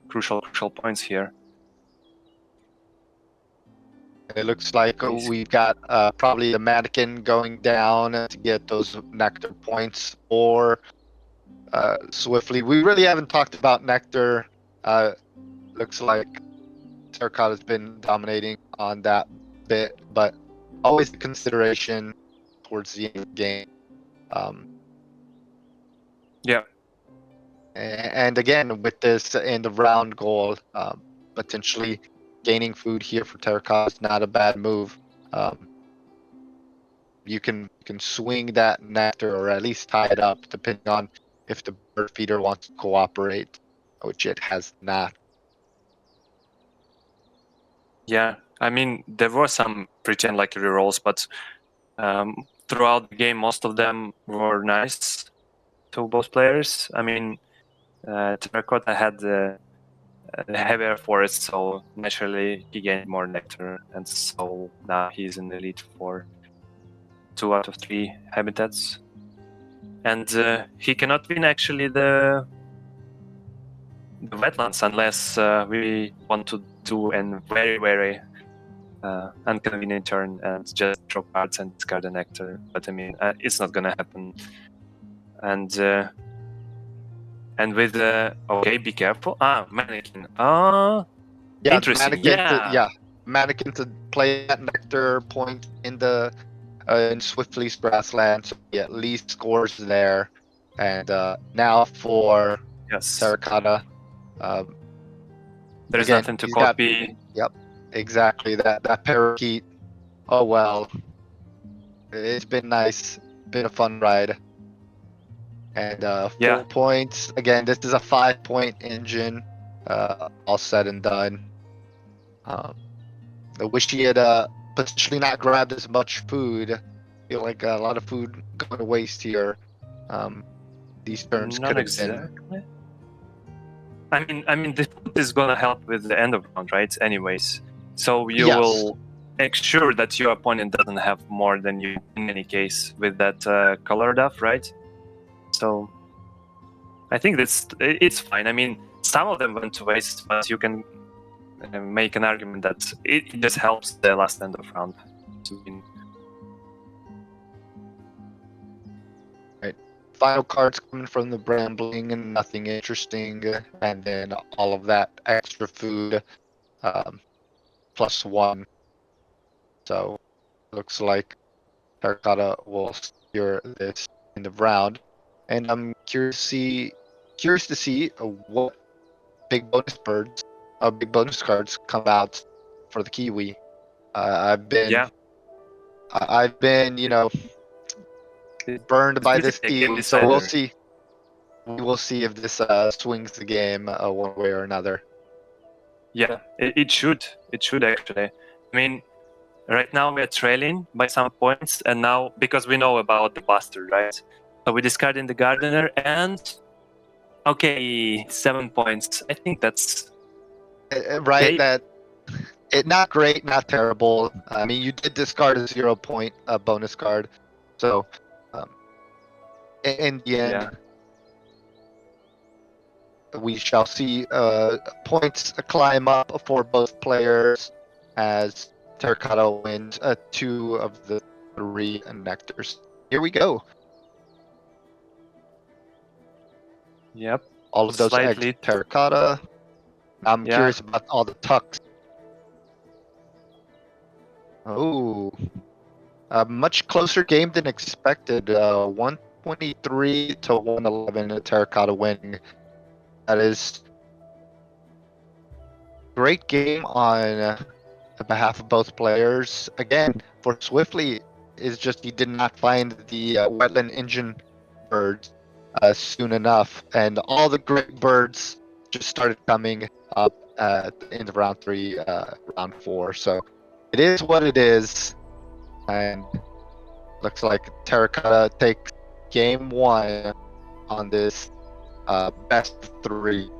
crucial points here. It looks like we've got probably the mannequin going down to get those nectar points, or swiftly. We really haven't talked about nectar. Looks like Terracotta's been dominating on that bit, but always a consideration towards the end of the game. Yeah. And again, with this end of round goal, potentially gaining food here for Terracotta is not a bad move. You can swing that nectar or at least tie it up, depending on if the bird feeder wants to cooperate, which it has not. Yeah, I mean, there were some pretty unlucky rerolls, but throughout the game, most of them were nice to both players. I mean, Terracotta had the heavier forest, so naturally he gained more nectar, and so now he's in the lead for 2 out of 3 habitats. And he cannot win actually the wetlands unless we want to do a very inconvenient turn and just draw cards and discard the nectar. But I mean, it's not gonna happen. And with okay, be careful. Mannequin. Yeah, Interesting. mannequin to play that nectar point in the in Swiftly's grassland, so he at least scores there. And now for Yes. Terracotta, There's again, nothing to he's got- copy. Yep, exactly. That parakeet. Oh well, it's been nice, been a fun ride. And 4 points. Again, this is a 5-point engine. All said and done. I wish he had potentially not grabbed as much food. I feel like a lot of food going to waste here. These turns Not could have exactly. I mean, the food is gonna help with the end of round, right? Anyways, so you Yes. will make sure that your opponent doesn't have more than you in any case with that color duff, right? So I think it's fine. I mean, some of them went to waste, but you can make an argument that it just helps the last end of round to win. Right. Final cards coming from the Brambling and nothing interesting, and then all of that extra food, +1. So looks like Terracotta will secure this end of round, and I'm curious to see what big bonus cards come out for the Kiwi. I've been, burned by this team, so we'll see. We will see if this swings the game one way or another. Yeah, it should. It should actually. I mean, right now we're trailing by some points, and now because we know about the bastard, right? So we discard in the gardener, and okay, 7 points. I think that's right. okay. That not great, not terrible. I mean, you did discard a 0-point bonus card, so in the end, we shall see points climb up for both players as Terracotta wins 2 of the 3 nectars. Here we go. Yep. All of those eggs, Terracotta. I'm curious about all the tucks. Oh, a much closer game than expected. 123 to 111. Terracotta winning. That is great game on behalf of both players. Again, for Swiftly, is just he did not find the wetland engine birds soon enough, and all the great birds just started coming up in round 3, round 4. So it is what it is, and looks like Terracotta takes game 1 on this best of 3.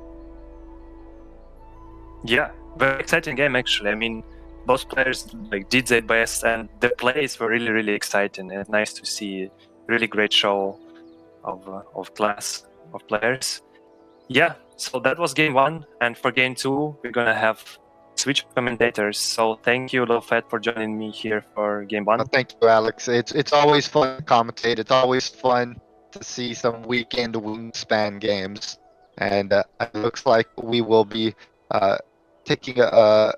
Yeah, very exciting game actually. I mean, both players did their best, and the plays were really exciting. And nice to see really great show of class of players. Yeah, so that was game 1, and for game 2 we're gonna have switch commentators. So thank you, Lowfat, for joining me here for game 1. Thank you, Alex. It's always fun to commentate. It's always fun to see some weekend Wingspan games, and it looks like we will be taking a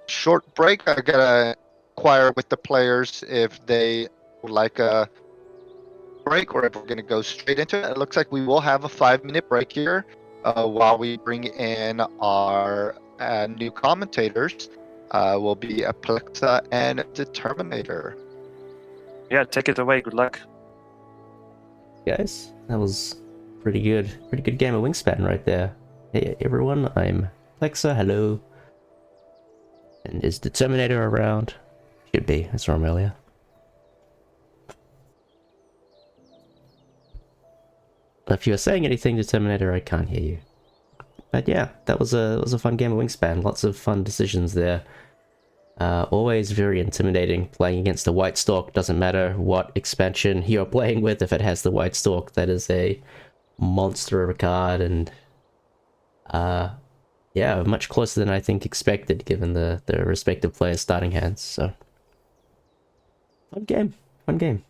short break. I gotta inquire with the players if they would like a break or if we're gonna go straight into it. It looks like we will have a 5-minute break here while we bring in our new commentators. Will be a Plexa and Determinator. Yeah, take it away. Good luck, guys. That was pretty good game of Wingspan right there. Hey everyone, I'm Plexa. Hello. And is Determinator around? Should be, as from earlier. If you were saying anything to Terminator, I can't hear you. But yeah, that was a fun game of Wingspan. Lots of fun decisions there. Always very intimidating playing against a White Stalk. Doesn't matter what expansion you're playing with, if it has the White Stalk, that is a monster of a card, and yeah, much closer than I think expected given the respective players' starting hands. So fun game.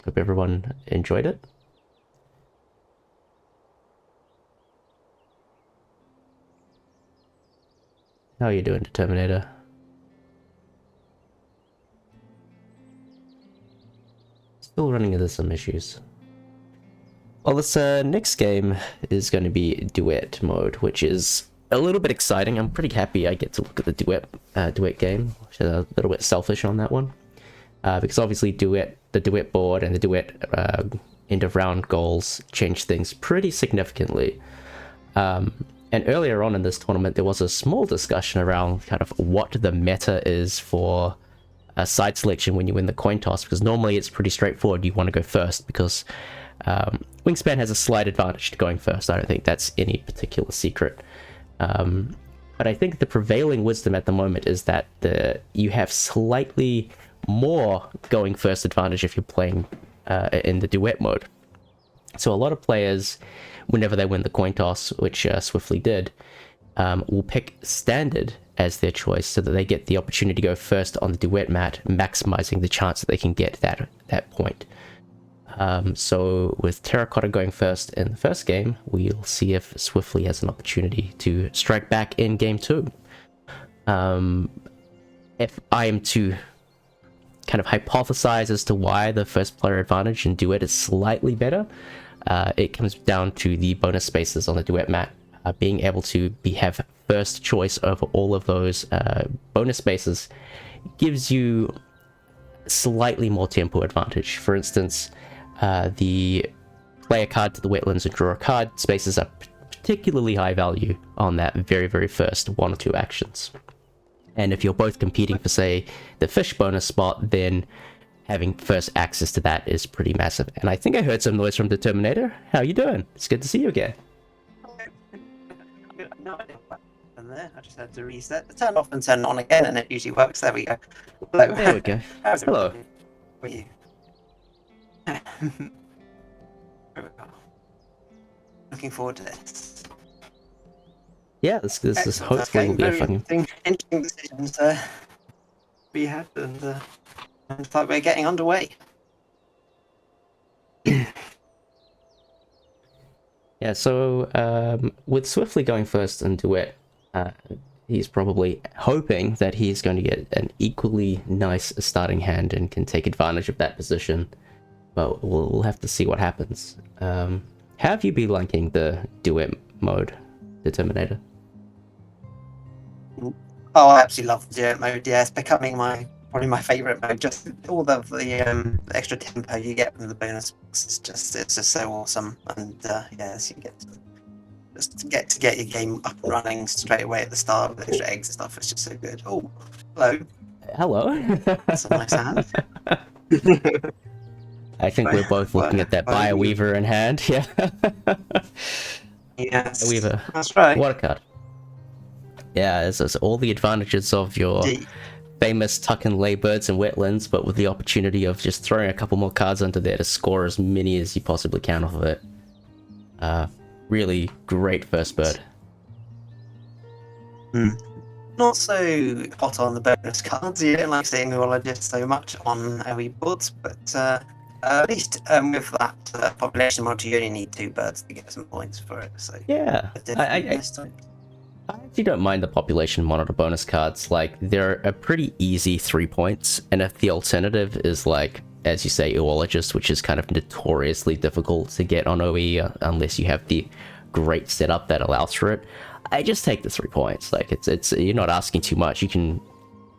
Hope everyone enjoyed it. How are you doing, Terminator? Still running into some issues. Well, this next game is going to be duet mode, which is a little bit exciting. I'm pretty happy I get to look at the duet game. Which is a little bit selfish on that one, because obviously the duet board and the duet end of round goals change things pretty significantly. And earlier on in this tournament, there was a small discussion around kind of what the meta is for side selection when you win the coin toss, because normally it's pretty straightforward. You want to go first because Wingspan has a slight advantage to going first. I don't think that's any particular secret. But I think the prevailing wisdom at the moment is that you have slightly more going first advantage if you're playing in the duet mode. So a lot of players, whenever they win the coin toss, which Swiftly did, will pick standard as their choice so that they get the opportunity to go first on the duet mat, maximizing the chance that they can get that point. So with Terracotta going first in the first game, we'll see if Swiftly has an opportunity to strike back in game 2. If I am to kind of hypothesize as to why the first player advantage in duet is slightly better, it comes down to the bonus spaces on the duet mat. Being able to have first choice over all of those bonus spaces gives you slightly more tempo advantage. For instance, the play a card to the wetlands and draw a card spaces are particularly high value on that very, very first 1 or 2 actions. And if you're both competing for, say, the fish bonus spot, then having first access to that is pretty massive. And I think I heard some noise from the Terminator. How you doing? It's good to see you again. No idea what happened there. I just had to reset the turn off and turn on again, and it usually works. There we go. Hello. There we go. How's Hello. everybody? How are you? There we go. Looking forward to this. Yeah, this is Excellent. hopefully will be a Very fun. interesting decisions we had, and looks like we're getting underway. Yeah, so with Swiftly going first in duet, he's probably hoping that he's going to get an equally nice starting hand and can take advantage of that position. But we'll have to see what happens. How have you been liking the duet mode, the Terminator? Oh, I absolutely love the duet mode. Yeah, it's becoming probably my favourite mode. Just all the extra tempo you get from the bonus, it's just so awesome. And yes, you get to get your game up and running straight away at the start with extra eggs and stuff. It's just so good. Oh, hello. Hello. That's a nice hand. I think we're both looking at that Bioweaver in hand. Yeah. Yes, Weaver. that's right. What a card. Yeah, it's all the advantages of your famous tuck and lay birds and wetlands, but with the opportunity of just throwing a couple more cards under there to score as many as you possibly can off of it. Really great first bird. Not so hot on the bonus cards. You don't like seeing Zoologists so much on OE boards, but at least with that population monitor, you only need 2 birds to get some points for it. So Yeah, I actually don't mind the population monitor bonus cards. Like, they're a pretty easy 3 points, and if the alternative is, like, as you say, Zoologist, which is kind of notoriously difficult to get on OE unless you have the great setup that allows for it, I just take the 3 points. Like, it's you're not asking too much. You can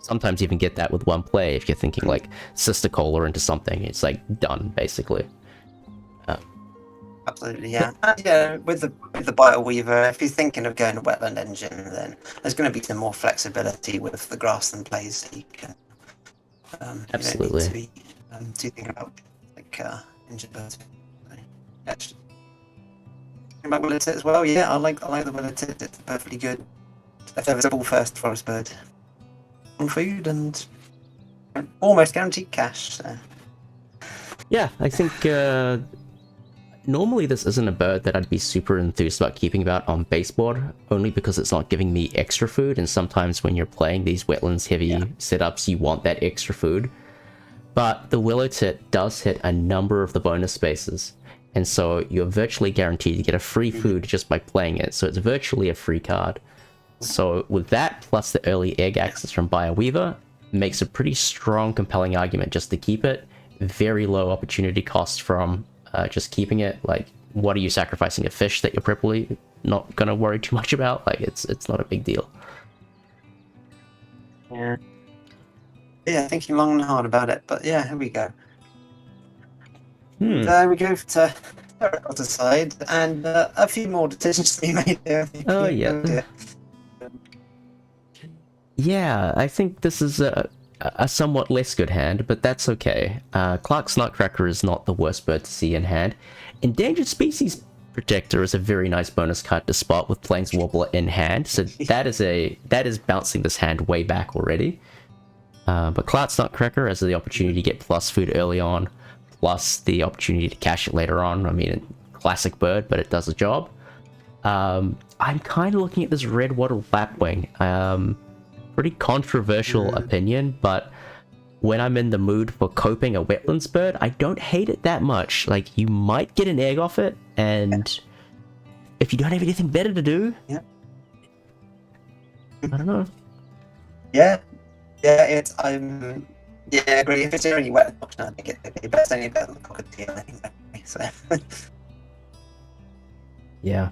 sometimes even get that with one play if you're thinking like Sister Cola into something. It's like done basically. Absolutely, yeah. Yeah, with the Bioweaver, if you're thinking of going to Wetland Engine, then there's going to be some more flexibility with the grassland plays that you can Absolutely. You don't need to be too thinking about like injured birds. Actually, about willow tit as well. Yeah, I like the willow tit. It's perfectly good. Accessible first forest bird on food and almost guaranteed cash. So. Yeah, I think normally this isn't a bird that I'd be super enthused about keeping about on baseboard, only because it's not giving me extra food, and sometimes when you're playing these wetlands heavy setups, you want that extra food. But the willow tit does hit a number of the bonus spaces, and so you're virtually guaranteed to get a free food just by playing it, so it's virtually a free card. So with that, plus the early egg access from Bioweaver, makes a pretty strong, compelling argument just to keep it. Very low opportunity cost from just keeping it. Like, what are you sacrificing? A fish that you're probably not gonna worry too much about? Like, it's not a big deal. Yeah. Yeah, thinking long and hard about it, but yeah, here we go. There we go to Terracotta side, and a few more decisions to be made there. Oh, yeah. Yeah, I think this is a somewhat less good hand, but that's okay. Clark's Nutcracker is not the worst bird to see in hand. Endangered Species Protector is a very nice bonus card to spot with Planeswarbler in hand, so that is bouncing this hand way back already. But Clark's Nutcracker has the opportunity to get plus food early on, plus the opportunity to cash it later on. I mean, classic bird, but it does the job. I'm kind of looking at this red wattle lapwing. Pretty controversial opinion, but when I'm in the mood for coping a wetlands bird, I don't hate it that much. Like, you might get an egg off it, and if you don't have anything better to do, I don't know. Yeah, I agree. If it's already wet, I think it'd be best only better than the cockatiel anyway. So yeah,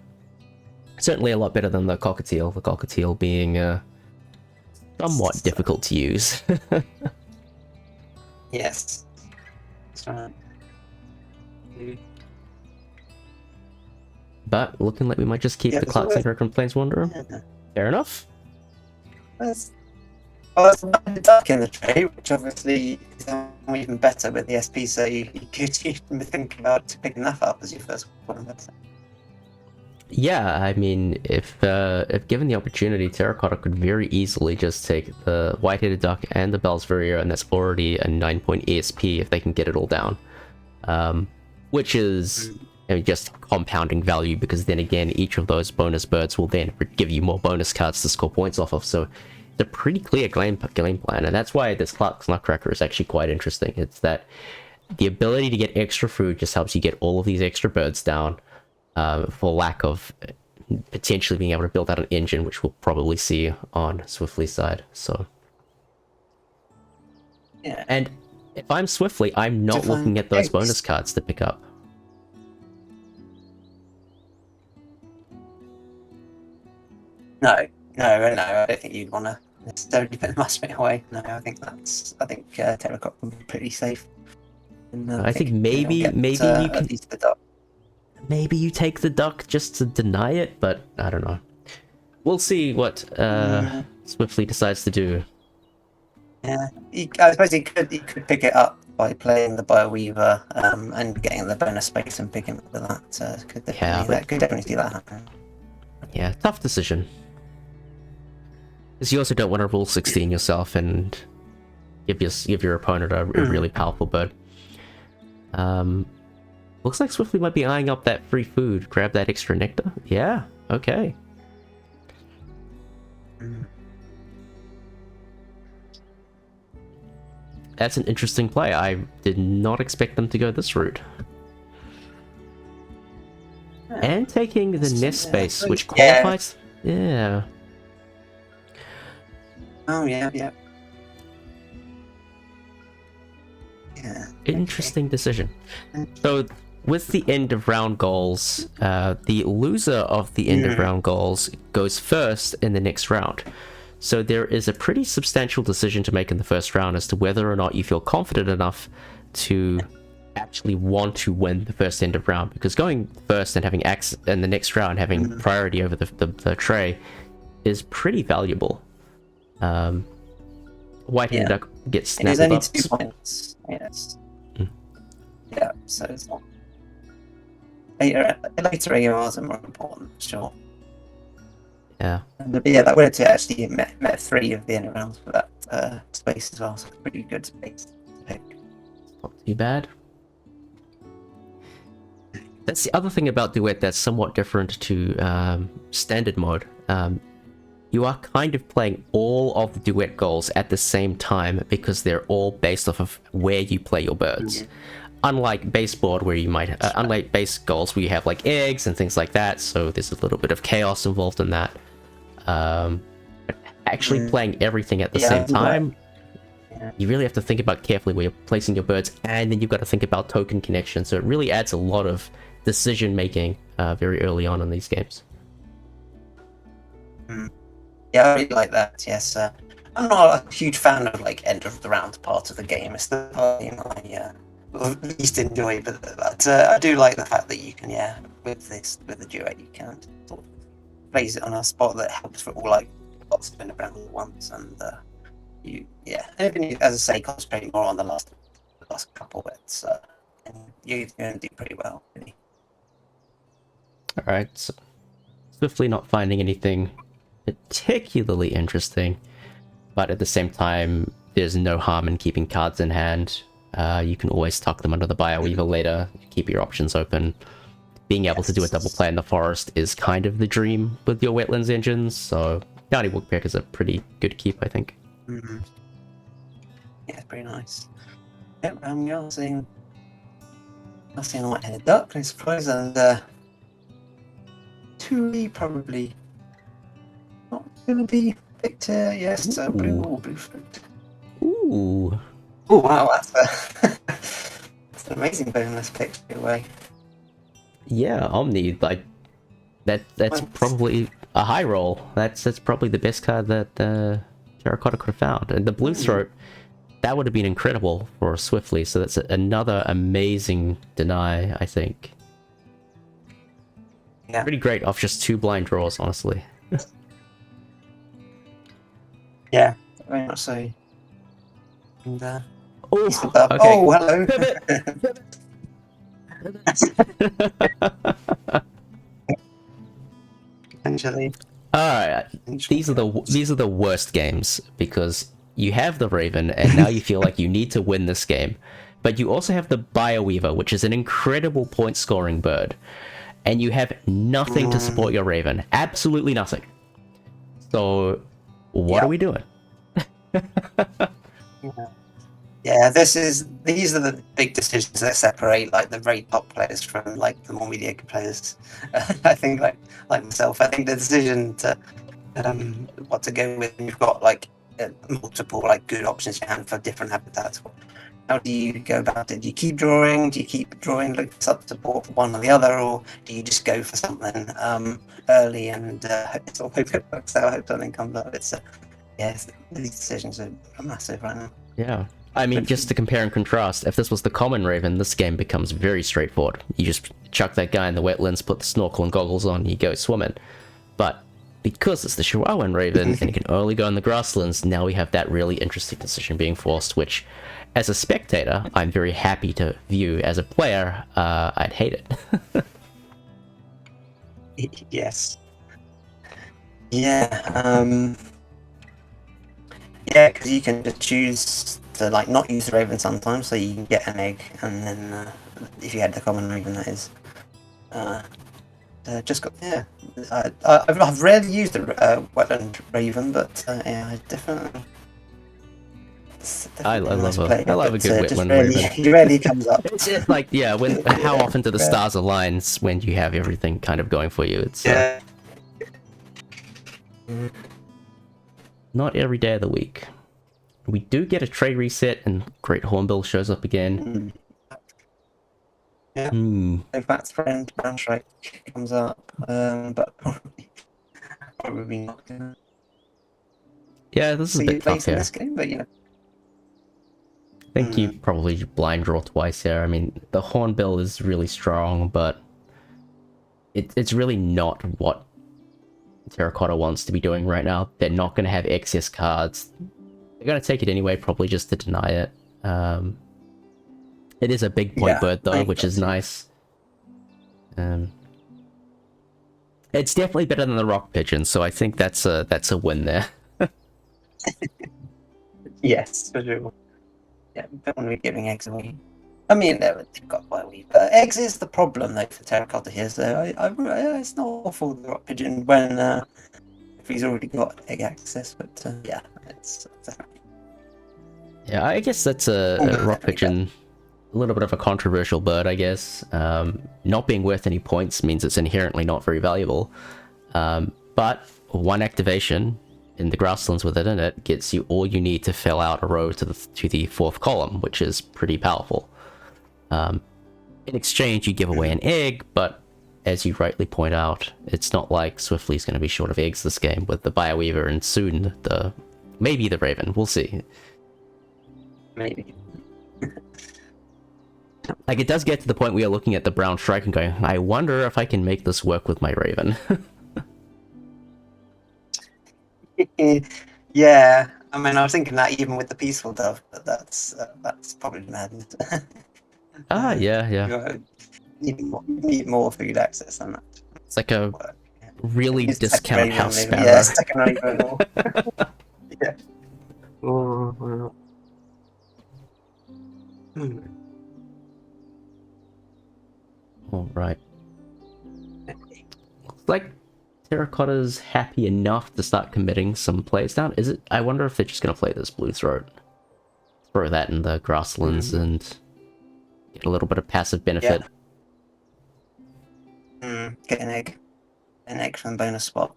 certainly a lot better than the cockatiel. The cockatiel being somewhat difficult to use. yes, that's right. But looking like we might just keep the Clark's Nutcracker and Planeswanderer. Yeah. Fair enough. There's the duck in the tray, which obviously is even better with the SP, so you could even think about picking that up as your first one. Yeah, I mean, if given the opportunity, Terracotta could very easily just take the white-headed duck and the Bellsvirier, and that's already a 9-point ESP if they can get it all down. Which is just compounding value, because then again, each of those bonus birds will then give you more bonus cards to score points off of, so it's a pretty clear game plan, and that's why this Clark's Nutcracker is actually quite interesting. It's that the ability to get extra food just helps you get all of these extra birds down, for lack of potentially being able to build out an engine, which we'll probably see on Swiftly's side. So, yeah. And if I'm Swiftly, I'm not looking at those bonus cards to pick up. No, I don't think you'd want to necessarily put the Musket away. No, I think Terracotta would be pretty safe. And, I think maybe you can. The duck. Maybe you take the duck just to deny it, but I don't know. We'll see what Swiftly decides to do. Yeah, I suppose he could pick it up by playing the Bioweaver and getting the bonus space and picking up with that. Could definitely see that happen. Yeah, tough decision. Because you also don't want to roll 16 yourself and give your opponent a really powerful bird. Looks like Swiftly might be eyeing up that free food. Grab that extra nectar. Yeah, okay. That's an interesting play. I did not expect them to go this route. And taking the nest space, which qualifies... Yeah. Oh, yeah. Yeah. Interesting decision. So, with the end of round goals, the loser of the end of round goals goes first in the next round. So there is a pretty substantial decision to make in the first round as to whether or not you feel confident enough to actually want to win the first end of round, because going first and having access in the next round, having priority over the tray, is pretty valuable. White-headed get It snap is only buffs. 2 points. Yes. Mm. Yeah, so it's not. Later AORs are more important, sure. Yeah, But yeah, that would have actually met 3 of the end rounds for that space as well, so pretty good space to pick. not too bad. That's the other thing about Duet that's somewhat different to standard mode. You are kind of playing all of the Duet goals at the same time because they're all based off of where you play your birds. Unlike base board where you might, unlike base goals where you have like eggs and things like that, so there's a little bit of chaos involved in that. Actually playing everything at the same time, you really have to think about carefully where you're placing your birds, and then you've got to think about token connection, so it really adds a lot of decision making very early on in these games. Yeah, I really like that, yes. I'm not a huge fan of like end of the round part of the game. It's the part I least enjoy, but I do like the fact that you can, with the duet, you can sort of place it on a spot that helps for all like lots of around at once, and anything as I say, concentrating more on the last couple bits, and you're going to do pretty well, really. Alright, so swiftly not finding anything particularly interesting, but at the same time, there's no harm in keeping cards in hand. You can always tuck them under the Bioweaver later, keep your options open. Being able to do a double play in the forest is kind of the dream with your wetlands engines, so Downy Woodpecker is a pretty good keep, I think. Mm-hmm. Yeah, it's pretty nice. Yep, you're seeing a white-headed duck, I suppose, and Tuli probably not going to be picked here. Yes, blue fruit. Ooh. Oh wow, that's an amazing bonus pick away. Yeah, Omni, like that's probably a high roll. That's probably the best card that Terracotta could have found. And the blue throat, that would have been incredible for Swiftly, so that's another amazing deny, I think. Yeah. Pretty great off just 2 blind draws, honestly. Yeah, very much so. And Oh, okay. oh, hello. Potentially. Alright, these are the worst games because you have the Raven and now you feel like you need to win this game, but you also have the Bioweaver, which is an incredible point scoring bird, and you have nothing to support your Raven. Absolutely nothing. So what are we doing? Yeah, these are the big decisions that separate like the very top players from like the more mediocre players. I think like myself, I think the decision to what to go with, you've got like multiple like good options in hand for different habitats. How do you go about it? Do you keep drawing? Do you keep drawing, look for sub support for one or the other, or do you just go for something early and hope it works out, hope something comes up? These decisions are massive right now. Yeah. I mean, just to compare and contrast, if this was the common Raven, this game becomes very straightforward. You just chuck that guy in the wetlands, put the snorkel and goggles on, you go swimming. But because it's the Chihuahuan Raven, and it can only go in the grasslands, now we have that really interesting decision being forced, which, as a spectator, I'm very happy to view. As a player, I'd hate it. Yes. Yeah, yeah, because you can just choose to like not use the Raven sometimes, so you can get an egg, and then if you had the common Raven, that is, just got I've rarely used the wetland Raven, but yeah, I definitely. I love a good wetland Raven. He rarely comes up. It's just like, yeah, when how often do the stars align when you have everything kind of going for you? It's not every day of the week. We do get a trade reset, and Great Hornbill shows up again. Yeah. Lowfat's friend Brown Shrike comes up, but probably not gonna. Yeah, this is a bit tough in here. this game, but yeah. I think you probably blind draw twice here. I mean, the Hornbill is really strong, but it's really not what Terracotta wants to be doing right now. They're not going to have excess cards. They're gonna take it anyway, probably just to deny it. It is a big point bird though, which is nice. It's definitely better than the rock pigeon, so I think that's a win there. Yes, for sure. Yeah, we don't want to be giving eggs away. I mean, they've got quite a wee, but eggs is the problem though for Terracotta here. So it's not awful the rock pigeon when if he's already got egg access. But yeah, it's Yeah, I guess that's a rock pigeon. A little bit of a controversial bird, I guess. Not being worth any points means it's inherently not very valuable. But one activation in the grasslands with it in it gets you all you need to fill out a row to the fourth column, which is pretty powerful. In exchange, you give away an egg, but as you rightly point out, it's not like Swiftly's going to be short of eggs this game with the Bioweaver and soon maybe the Raven. We'll see. maybe. Like, it does get to the point where you're looking at the brown strike and going, I wonder if I can make this work with my Raven. Yeah, I mean, I was thinking that even with the peaceful dove, but that's probably madness. Yeah. You need more food access than that. It's like a Work. really Use discount second house Raven, sparrow. maybe. Yeah, second Raven or... yeah. Oh, All right. Looks like Terracotta's happy enough to start committing some plays down. Is it? I wonder if they're just going to play this Blue Throat. Throw that in the grasslands and get a little bit of passive benefit. Get an egg. An egg from bonus spot.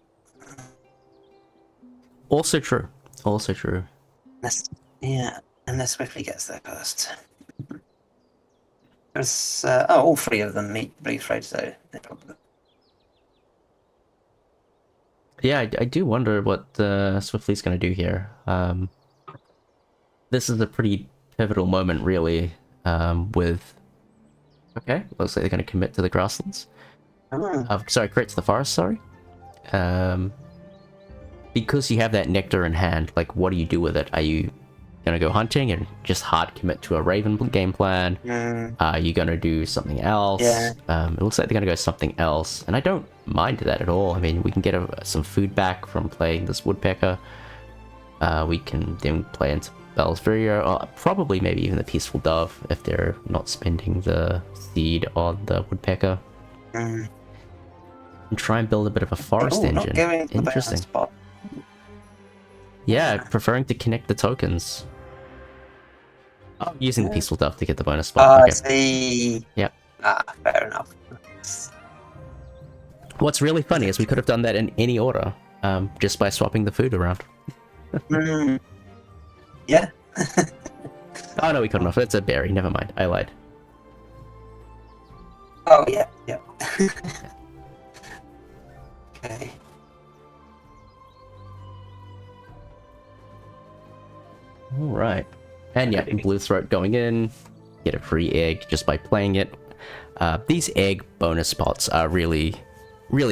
Also true. Also true. Yeah, unless Swiftly gets there first. There's all three of them meet Blue Throat, so no problem. Yeah, I do wonder what Swiftly's going to do here. This is a pretty pivotal moment, really, with... Okay, looks like they're going to commit to the grasslands. Sorry, commit to the forest, sorry. Because you have that nectar in hand, like, what do you do with it? Are you going to go hunting and just hard commit to a Raven game plan? Are you going to do something else? Yeah. It looks like they're going to go something else, and I don't mind that at all. I mean, we can get some food back from playing this woodpecker. We can then play into Bellsveria, or probably maybe even the Peaceful Dove if they're not spending the seed on the woodpecker. And try and build a bit of a forest engine. Not going to the Interesting. bonus spot. Yeah, preferring to connect the tokens. Oh, using the Peaceful Dove to get the bonus spot. I Okay. see. Yep. Fair enough. What's really funny is we could have done that in any order, just by swapping the food around. Yeah. Oh no, we couldn't have. It's a berry. Never mind. I lied. Oh yeah. Okay. All right. And yeah, Blue Throat going in, get a free egg just by playing it. These egg bonus spots are really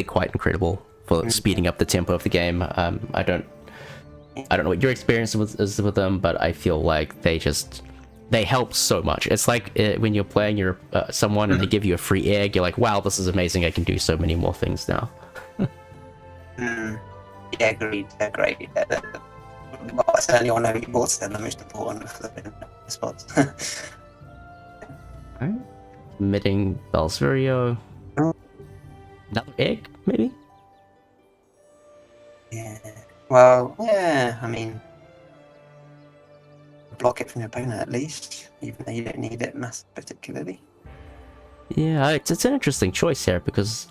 quite incredible for speeding up the tempo of the game. I don't know what your experience is with them, but I feel like they help so much. It's like when you're playing someone and they give you a free egg, you're like, wow, this is amazing. I can do so many more things now. Yeah, agreed. Well, I certainly want to know who bought them, the most important for the spots. Alright. Submitting Bellsverio. Another egg, maybe? Yeah. Well, yeah, I mean, block it from your opponent at least, even though you don't need it particularly. Yeah, it's an interesting choice here because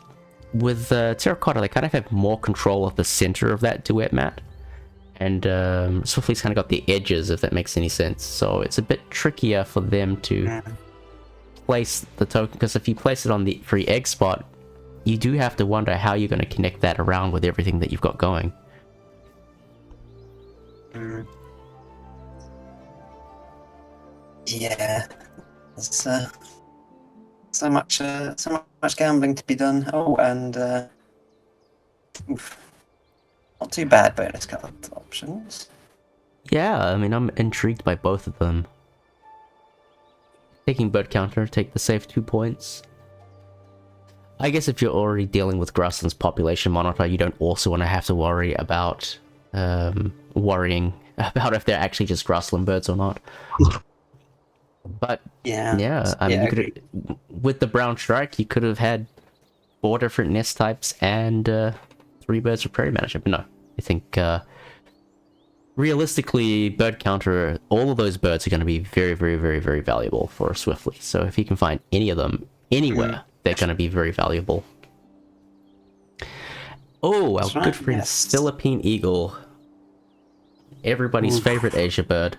with Terracotta, they kind of have more control of the center of that duet mat. And Swiftly's kind of got the edges, if that makes any sense. So it's a bit trickier for them to place the token, because if you place it on the free egg spot, you do have to wonder how you're going to connect that around with everything that you've got going. Yeah, there's so much gambling to be done. Oh, and not too bad bonus card options. Yeah, I mean, I'm intrigued by both of them. Taking bird counter, take the safe 2 points. I guess if you're already dealing with Grassland's population monitor, you don't also want to have to worry about worrying about if they're actually just grassland birds or not. But yeah, I mean, you could, with the brown strike, you could have had 4 different nest types and 3 birds for prairie manager. But no, I think realistically, bird counter, all of those birds are going to be very, very, very, very valuable for Swiftly. So if you can find any of them anywhere, they're going to be very valuable. Oh, our good friend Philippine Eagle. Everybody's favorite Asia bird.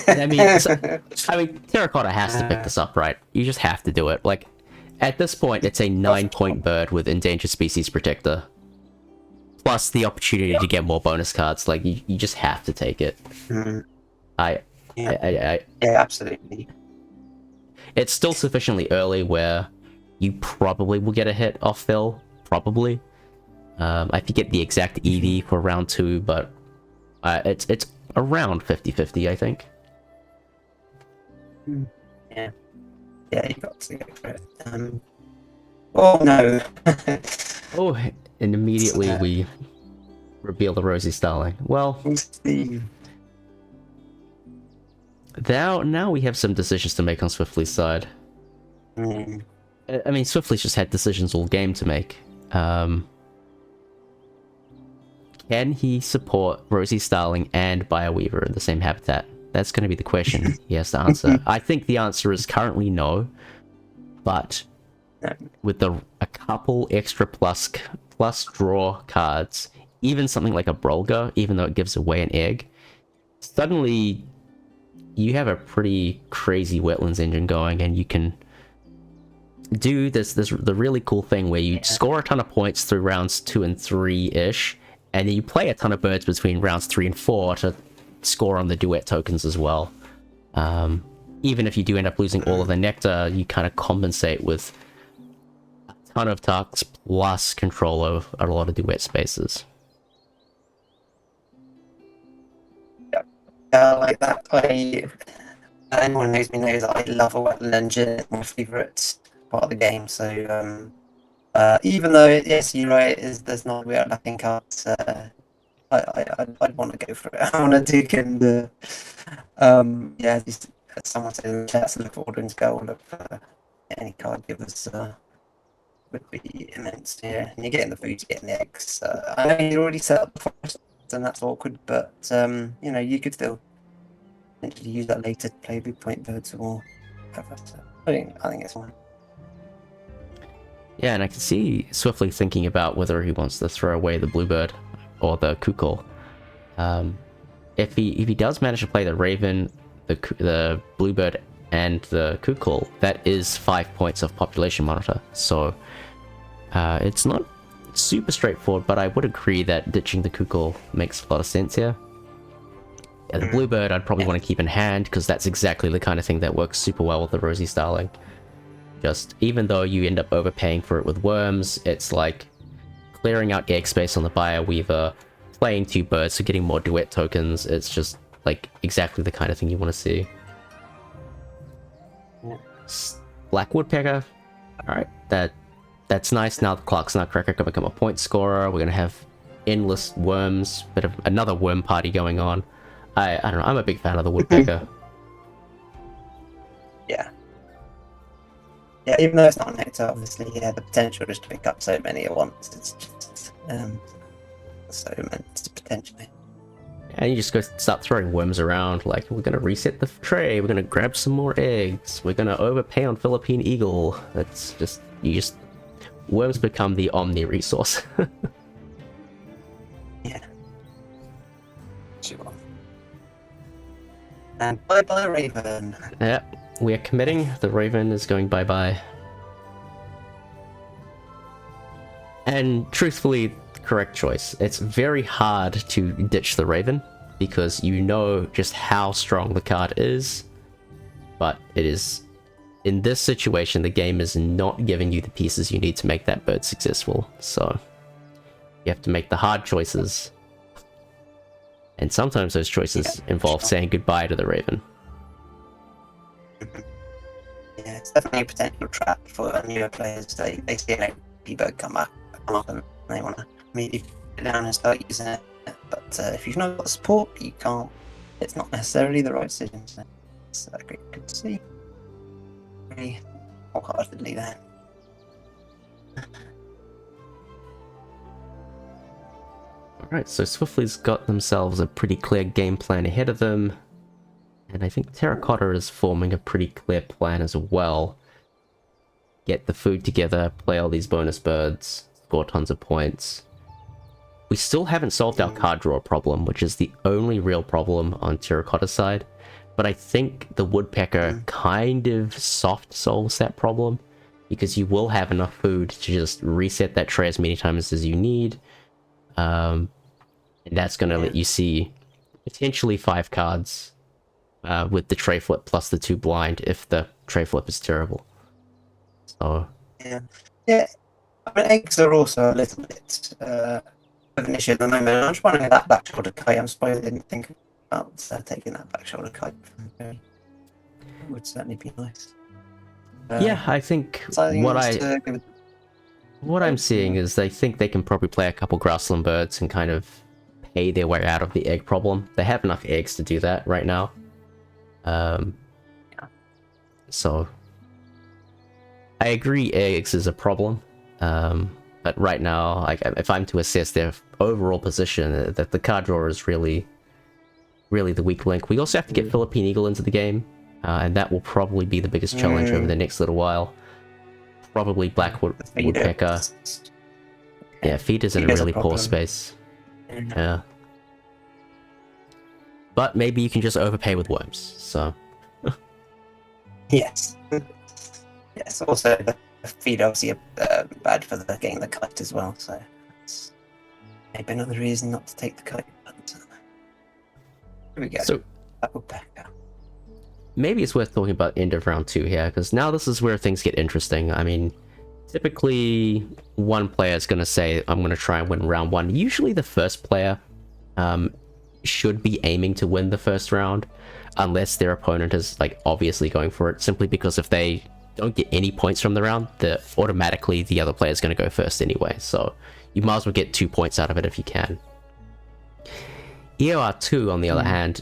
I mean, Terracotta has to pick this up, right? You just have to do it. Like, at this point, it's a 9-point bird with Endangered Species Protector. Plus the opportunity to get more bonus cards. Like, you just have to take it. Yeah, absolutely. It's still sufficiently early where you probably will get a hit off Phil. Probably. I forget the exact EV for round 2, but it's around 50-50, I think. Yeah. Yeah, you got to go for it. Oh no. Oh, and immediately we reveal the Rosie Starling. Well, now we have some decisions to make on Swiftly's side. I mean, Swiftly's just had decisions all game to make. Can he support Rosie Starling and Bioweaver in the same habitat? That's going to be the question he has to answer. I think the answer is currently no, but with a couple extra plus draw cards, even something like a Brolga, even though it gives away an egg, suddenly you have a pretty crazy wetlands engine going, and you can do the really cool thing where you score a ton of points through rounds 2 and 3-ish, and then you play a ton of birds between rounds 3 and 4 to score on the duet tokens as well. Even if you do end up losing all of the nectar, you kind of compensate with a ton of tucks plus control of a lot of duet spaces. Like that. Anyone who knows me knows I love a wetland engine. It's my favourite part of the game. So even though yes, you're right, there's not real lapping cards. I'd want to go for it. I want to Duke and yeah, as someone said in the chat, so look for Ordering Skull. Look for any card give us would be immense. Yeah, and you're getting the food, you're getting the eggs. I know you already set up the forest, and that's awkward, but you know, you could still potentially use that later to play big point birds or whatever. So I think it's fine. Yeah, and I can see Swiftly thinking about whether he wants to throw away the Bluebird or the Kukul. If he does manage to play the Raven, the Bluebird, and the Kukul, that is 5 points of population monitor. So it's not super straightforward, but I would agree that ditching the Kukul makes a lot of sense here. Yeah, the Bluebird I'd probably want to keep in hand, because that's exactly the kind of thing that works super well with the Rosie Starling. Just, even though you end up overpaying for it with worms, it's like clearing out egg space on the Bioweaver, playing 2 birds, so getting more duet tokens. It's just like exactly the kind of thing you want to see. Black Woodpecker, alright, that's nice. Now the Clark's Nutcracker can become a point scorer. We're gonna have endless worms, bit of another worm party going on. I don't know, I'm a big fan of the Woodpecker. Yeah, even though it's not nectar, obviously, yeah, the potential just to pick up so many at once, it's just so immense potentially. And you just go start throwing worms around, like, we're gonna reset the tray, we're gonna grab some more eggs, we're gonna overpay on Philippine Eagle. That's just, worms become the omni resource. Yeah. Sure. And bye-bye, Raven. Yeah, we are committing. The Raven is going bye-bye. And truthfully, correct choice. It's very hard to ditch the Raven, because you know just how strong the card is, but it is, in this situation, the game is not giving you the pieces you need to make that bird successful, so you have to make the hard choices. And sometimes those choices involve saying goodbye to the raven. Yeah, it's definitely a potential trap for newer players. They see an AP bug come up and they want to immediately put it down and start using it. But if you've not got support, you can't. It's not necessarily the right decision. So it's good to see. Really wholeheartedly there. Alright, so Swiftly's got themselves a pretty clear game plan ahead of them. And I think Terracotta is forming a pretty clear plan as well. Get the food together, play all these bonus birds, score tons of points. We still haven't solved our card draw problem, which is the only real problem on Terracotta's side. But I think the Woodpecker kind of soft solves that problem, because you will have enough food to just reset that tray as many times as you need. And that's going to let you see potentially 5 cards with the tray flip plus the 2 blind if the tray flip is terrible. So yeah. I mean, eggs are also a little bit of an issue at the moment. I'm just wondering that back shoulder kite. I'm surprised I didn't think about taking that back shoulder kite. It would certainly be nice. yeah, I think what I'm seeing is they think they can probably play a couple grassland birds and kind of pay their way out of the egg problem. They have enough eggs to do that right now. So I agree eggs is a problem. But right now, like, if I'm to assess their overall position, that the card drawer is really the weak link. We also have to get Philippine Eagle into the game, and that will probably be the biggest challenge over the next little while. Probably Black Woodpecker. Yeah, Feeder's in a really poor space. Yeah. But maybe you can just overpay with worms, so... Yes. Yes, also the feed obviously bad for the getting the kite as well, so it's maybe another reason not to take the kite. But, here we go. So, Woodpecker. maybe it's worth talking about end of round 2 here, because now this is where things get interesting. I mean, typically one player is going to say, I'm going to try and win round 1. Usually the first player should be aiming to win the first round, unless their opponent is like obviously going for it, simply because if they don't get any points from the round, automatically the other player is going to go first anyway, so you might as well get 2 points out of it if you can. EOR2, on the other hand,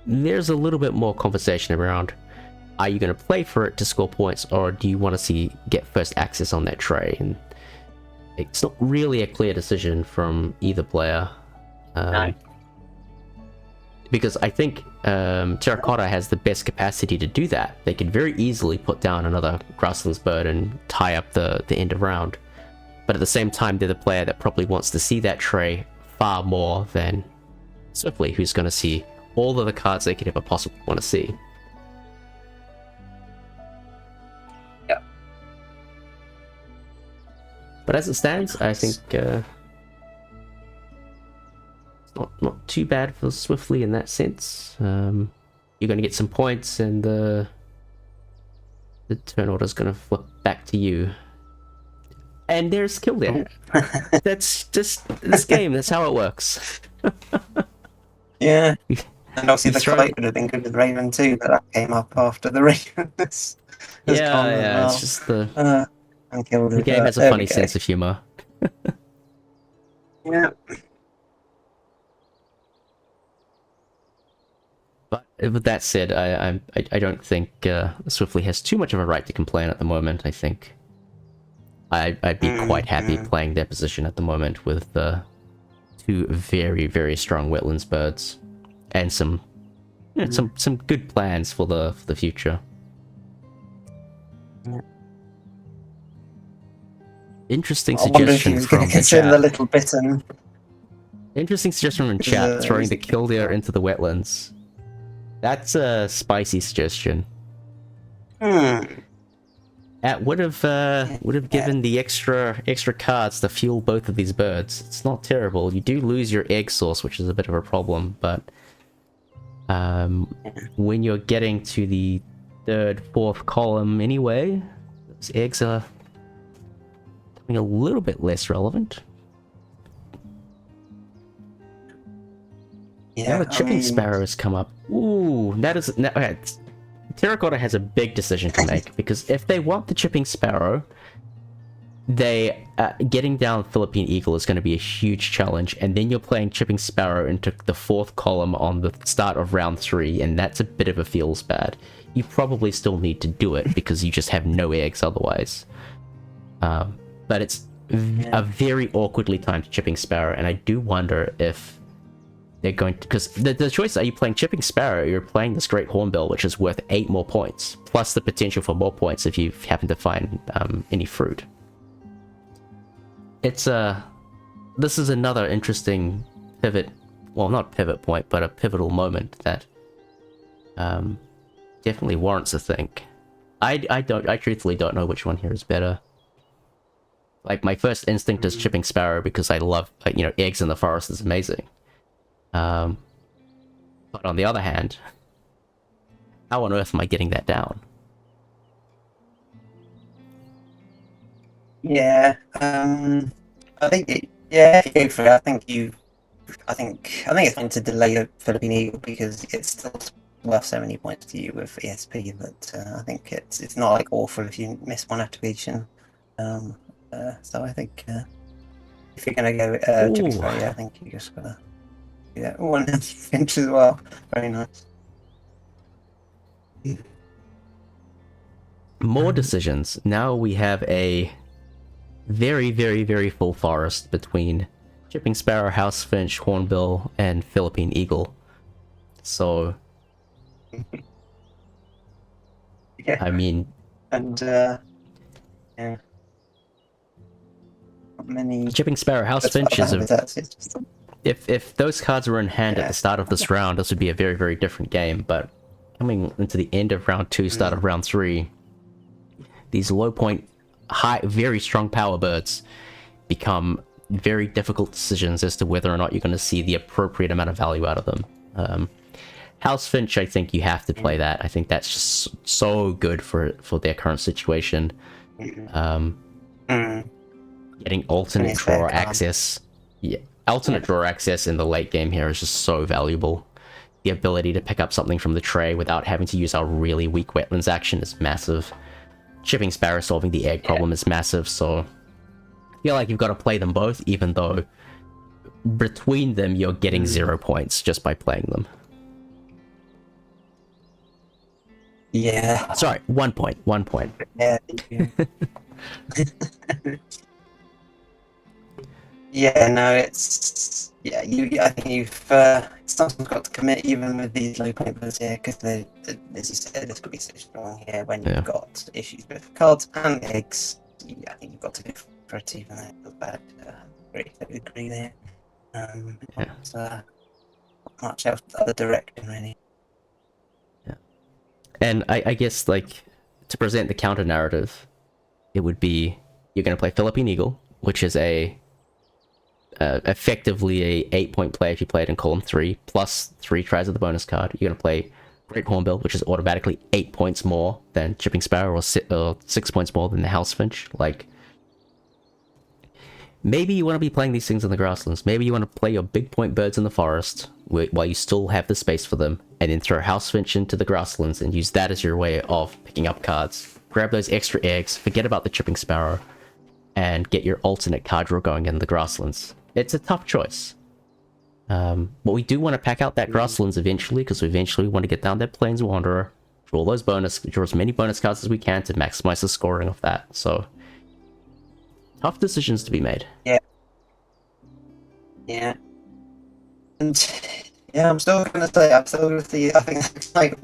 there's a little bit more conversation around, are you going to play for it to score points, or do you want to get first access on that tray? And it's not really a clear decision from either player. No. Because I think Terracotta has the best capacity to do that. They could very easily put down another Grasslands bird and tie up the end of round. But at the same time, they're the player that probably wants to see that tray far more than Swiftly, who's going to see all of the cards they could ever possibly want to see. Yeah. But as it stands, I think it's not too bad for Swiftly in that sense. You're going to get some points, and the turn order's going to flip back to you. And there's kill there. That's just this game. That's how it works. Yeah. And obviously the kite would have been good with Raven too, but that came up after the Raven. Yeah, it's just the game has a funny sense of humor. Yeah. But with that said, I don't think Swiftly has too much of a right to complain at the moment. I think I'd be quite happy playing their position at the moment with 2 very, very strong wetlands birds and some good plans for the future. Yeah. Interesting suggestion from chat. The little bitten. Interesting suggestion from chat, throwing the killdeer into the wetlands. That's a spicy suggestion. That would have given the extra cards to fuel both of these birds. It's not terrible. You do lose your egg source, which is a bit of a problem, but when you're getting to the 3rd, 4th column anyway, those eggs are becoming a little bit less relevant. Now the chipping sparrow has come up. Ooh, that is... Okay, Terracotta has a big decision to make, because if they want the chipping sparrow, they getting down Philippine Eagle is going to be a huge challenge, and then you're playing chipping sparrow into the 4th column on the start of round 3, and that's a bit of a feels bad. You probably still need to do it because you just have no eggs otherwise. But it's a very awkwardly timed chipping sparrow, and I do wonder if they're going to, because the choice, are you playing chipping sparrow, or you're playing this great hornbill, which is worth 8 more points, plus the potential for more points if you happen to find any fruit. It's this is another interesting pivot, well, not pivot point, but a pivotal moment that definitely warrants a think. I truthfully don't know which one here is better. Like, my first instinct is chipping sparrow because I love, eggs in the forest is amazing. But on the other hand, how on earth am I getting that down? Yeah, I think if you go for it, I think it's going to delay the Philippine Eagle because it's still worth 70 points to you with ESP. But I think it's not like awful if you miss one activation. So I think if you're going to go chipping sparrow, I think you just gotta do that. Oh, and then Finch as well. Very nice. More decisions. Now we have a very, very, very full forest between chipping sparrow, house finch, hornbill, and Philippine eagle. So, Yeah. I mean, And yeah. Not many chipping sparrow, house finch is if those cards were in hand at the start of this round, this would be a very, very different game. But coming into the end of round 2, start of round 3, these low point, high, very strong power birds become very difficult decisions as to whether or not you're going to see the appropriate amount of value out of them. House Finch, I think you have to play that. I think that's just so good for their current situation. Getting alternate drawer access. Yeah, alternate drawer access in the late game here is just so valuable. The ability to pick up something from the tray without having to use our really weak wetlands action is massive. Chipping sparrow solving the egg problem is massive, so I feel like you've got to play them both, even though between them you're getting 0 points just by playing them. Yeah. Sorry, 1 point. 1 point. Yeah. Yeah, no, it's I think you've sometimes got to commit even with these low point birds here because as you said, this could be so strong here when you've got issues with cards and eggs. I think you've got to go for it even though it feels bad. I agree there. Not much else other direction really. Yeah, and I guess like to present the counter narrative, it would be you're going to play Philippine Eagle, which is effectively a 8-point play if you play it in column 3, plus 3 tries of the bonus card. You're going to play Great Hornbill, which is automatically 8 points more than Chipping Sparrow, or 6 points more than the House Finch. Like, maybe you want to be playing these things in the grasslands. Maybe you want to play your big point birds in the forest while you still have the space for them, and then throw House Finch into the grasslands and use that as your way of picking up cards. Grab those extra eggs, forget about the Chipping Sparrow, and get your alternate card draw going in the grasslands. It's a tough choice. But we do want to pack out that grasslands eventually, because we eventually want to get down that Plains Wanderer, draw as many bonus cards as we can to maximize the scoring of that. So, tough decisions to be made. Yeah. Yeah. And yeah, I'm still gonna say I think that's like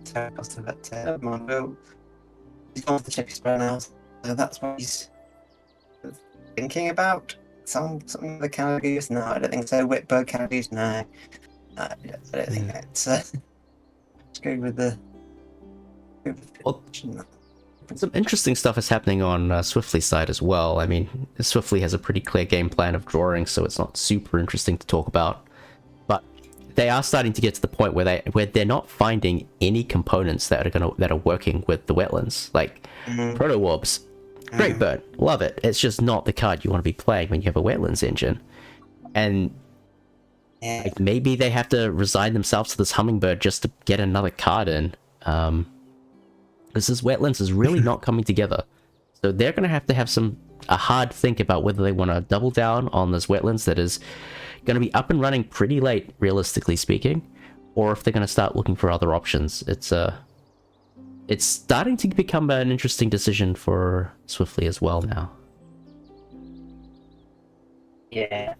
Terracotta, but Mondo, he's gone for the Chipping Sparrow now, so that's what he's thinking about. Something the Canagoose? No, I don't think so. Whitbird Canagoose? No. I don't think that's. Let's go with the. Well, some interesting stuff is happening on Swiftly's side as well. I mean, Swiftly has a pretty clear game plan of drawing, so it's not super interesting to talk about. But they are starting to get to the point where they're not finding any components that are working with the wetlands, like Proto-Warps. Great bird, love it. It's just not the card you want to be playing when you have a wetlands engine. And Yeah. like maybe they have to resign themselves to this hummingbird just to get another card in. This wetlands is really not coming together. So they're going to have a hard think about whether they want to double down on this wetlands that is going to be up and running pretty late, realistically speaking, or if they're going to start looking for other options. It's starting to become an interesting decision for Swiftly as well now. Yeah.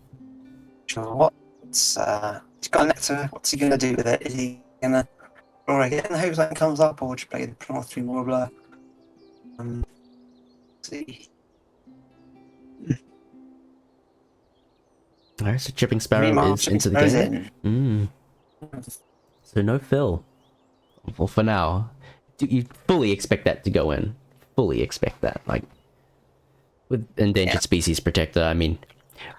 Sure. He's got Nectar. What's he gonna do with it? Is he gonna draw again and hope something comes up, or just play the plus 3 Warbler? Let's see. Alright, so Chipping Sparrow Meanwhile, is Chipping into the Sparrow's game. So no fill. Well, for now. Do you fully expect that to go in? Fully expect that. Like, with Endangered Species Protector, I mean,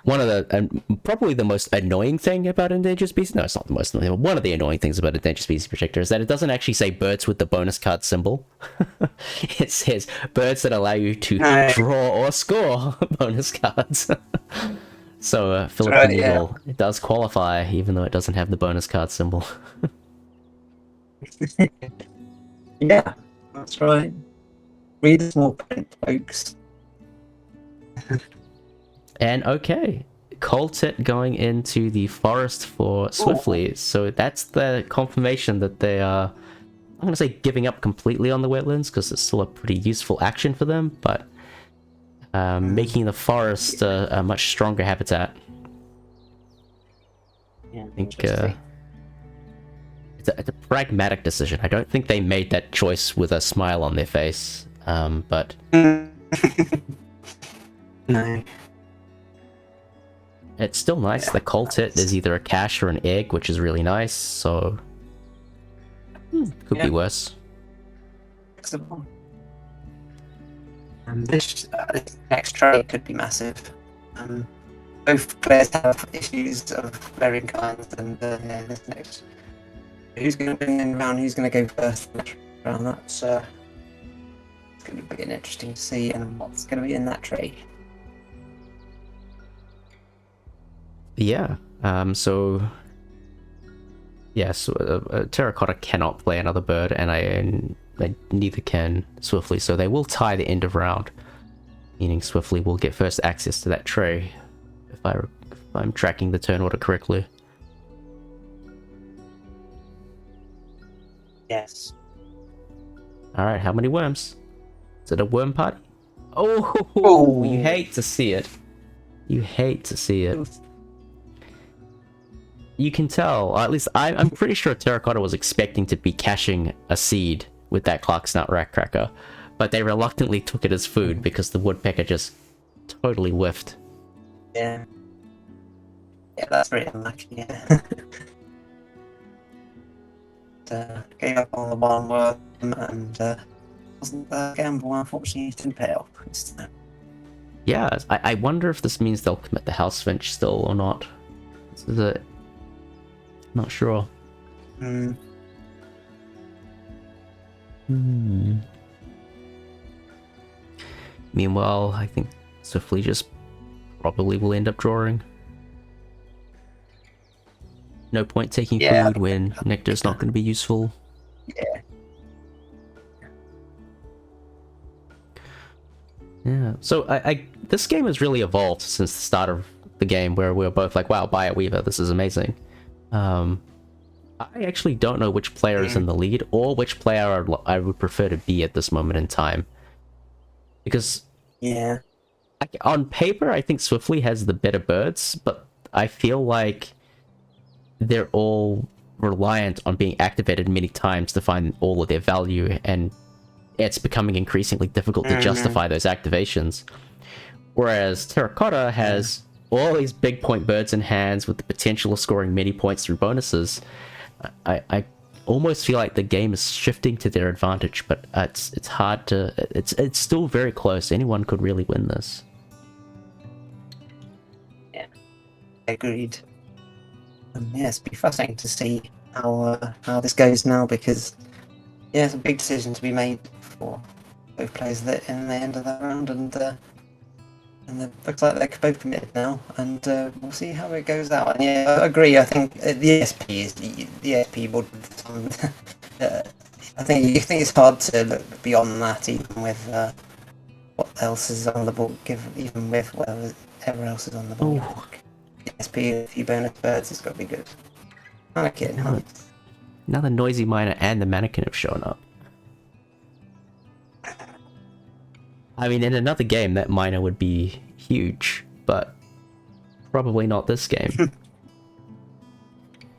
one of the, probably the most annoying thing about Endangered Species, no, it's not the most annoying, but one of the annoying things about Endangered Species Protector is that it doesn't actually say birds with the bonus card symbol. It says birds that allow you to draw or score bonus cards. So, Philippine Eagle, it does qualify, even though it doesn't have the bonus card symbol. Yeah, that's right. Read the small print, folks. And okay, Coltet going into the forest for Swiftly. So that's the confirmation that they are, I'm going to say giving up completely on the wetlands, because it's still a pretty useful action for them, but making the forest a much stronger habitat. Yeah, I think it's a pragmatic decision. I don't think they made that choice with a smile on their face, but... No. It's still nice. The Coltet is either a cache or an egg, which is really nice, so... could be worse. Flexible. This next trade could be massive. Both players have issues of varying kinds, and this next... Who's going to bring in round? Who's going to go first round? That's it's going to be interesting to see, and what's going to be in that trade. Yeah. So Terracotta cannot play another bird, and neither can Swiftly. So they will tie the end of round, meaning Swiftly will get first access to that tray, if I'm tracking the turn order correctly. Yes. All right. How many worms? Is it a worm party? Oh, you hate to see it. You hate to see it. You can tell, or at least I'm pretty sure Terracotta was expecting to be caching a seed with that Clarksnut Ratcracker, but they reluctantly took it as food because the woodpecker just totally whiffed. Yeah. Yeah, that's very unlucky, yeah. Gave up on the one worm, and wasn't a gamble, unfortunately, it didn't pay off. Yeah, I wonder if this means they'll commit the House Finch still or not. This is it. Not sure. Meanwhile, I think Swiftly just probably will end up drawing. No point taking food when Nectar's not going to be useful. Yeah. Yeah. So this game has really evolved since the start of the game, where we were both like, "Wow, buy a Weaver, this is amazing." I actually don't know which player is in the lead, or which player I would prefer to be at this moment in time. Because on paper, I think Swiftly has the better birds, but I feel like they're all reliant on being activated many times to find all of their value, and it's becoming increasingly difficult to justify those activations. Whereas Terracotta has all these big point birds in hands with the potential of scoring many points through bonuses. I almost feel like the game is shifting to their advantage, but it's hard to... It's still very close. Anyone could really win this. Yeah, agreed. It's be fascinating to see how this goes now, because it's a big decision to be made for both players in the end of that round, and And it looks like they're both committed now, and we'll see how it goes out. And yeah, I agree. I think the ESP is the ESP would. I think it's hard to look beyond that, even with what else is on the board. Even with whatever else is on the board. ESP, a few bonus birds, it's got to be good. Okay, nice. Now the noisy miner and the mannequin have shown up. I mean, in another game, that miner would be huge, but probably not this game.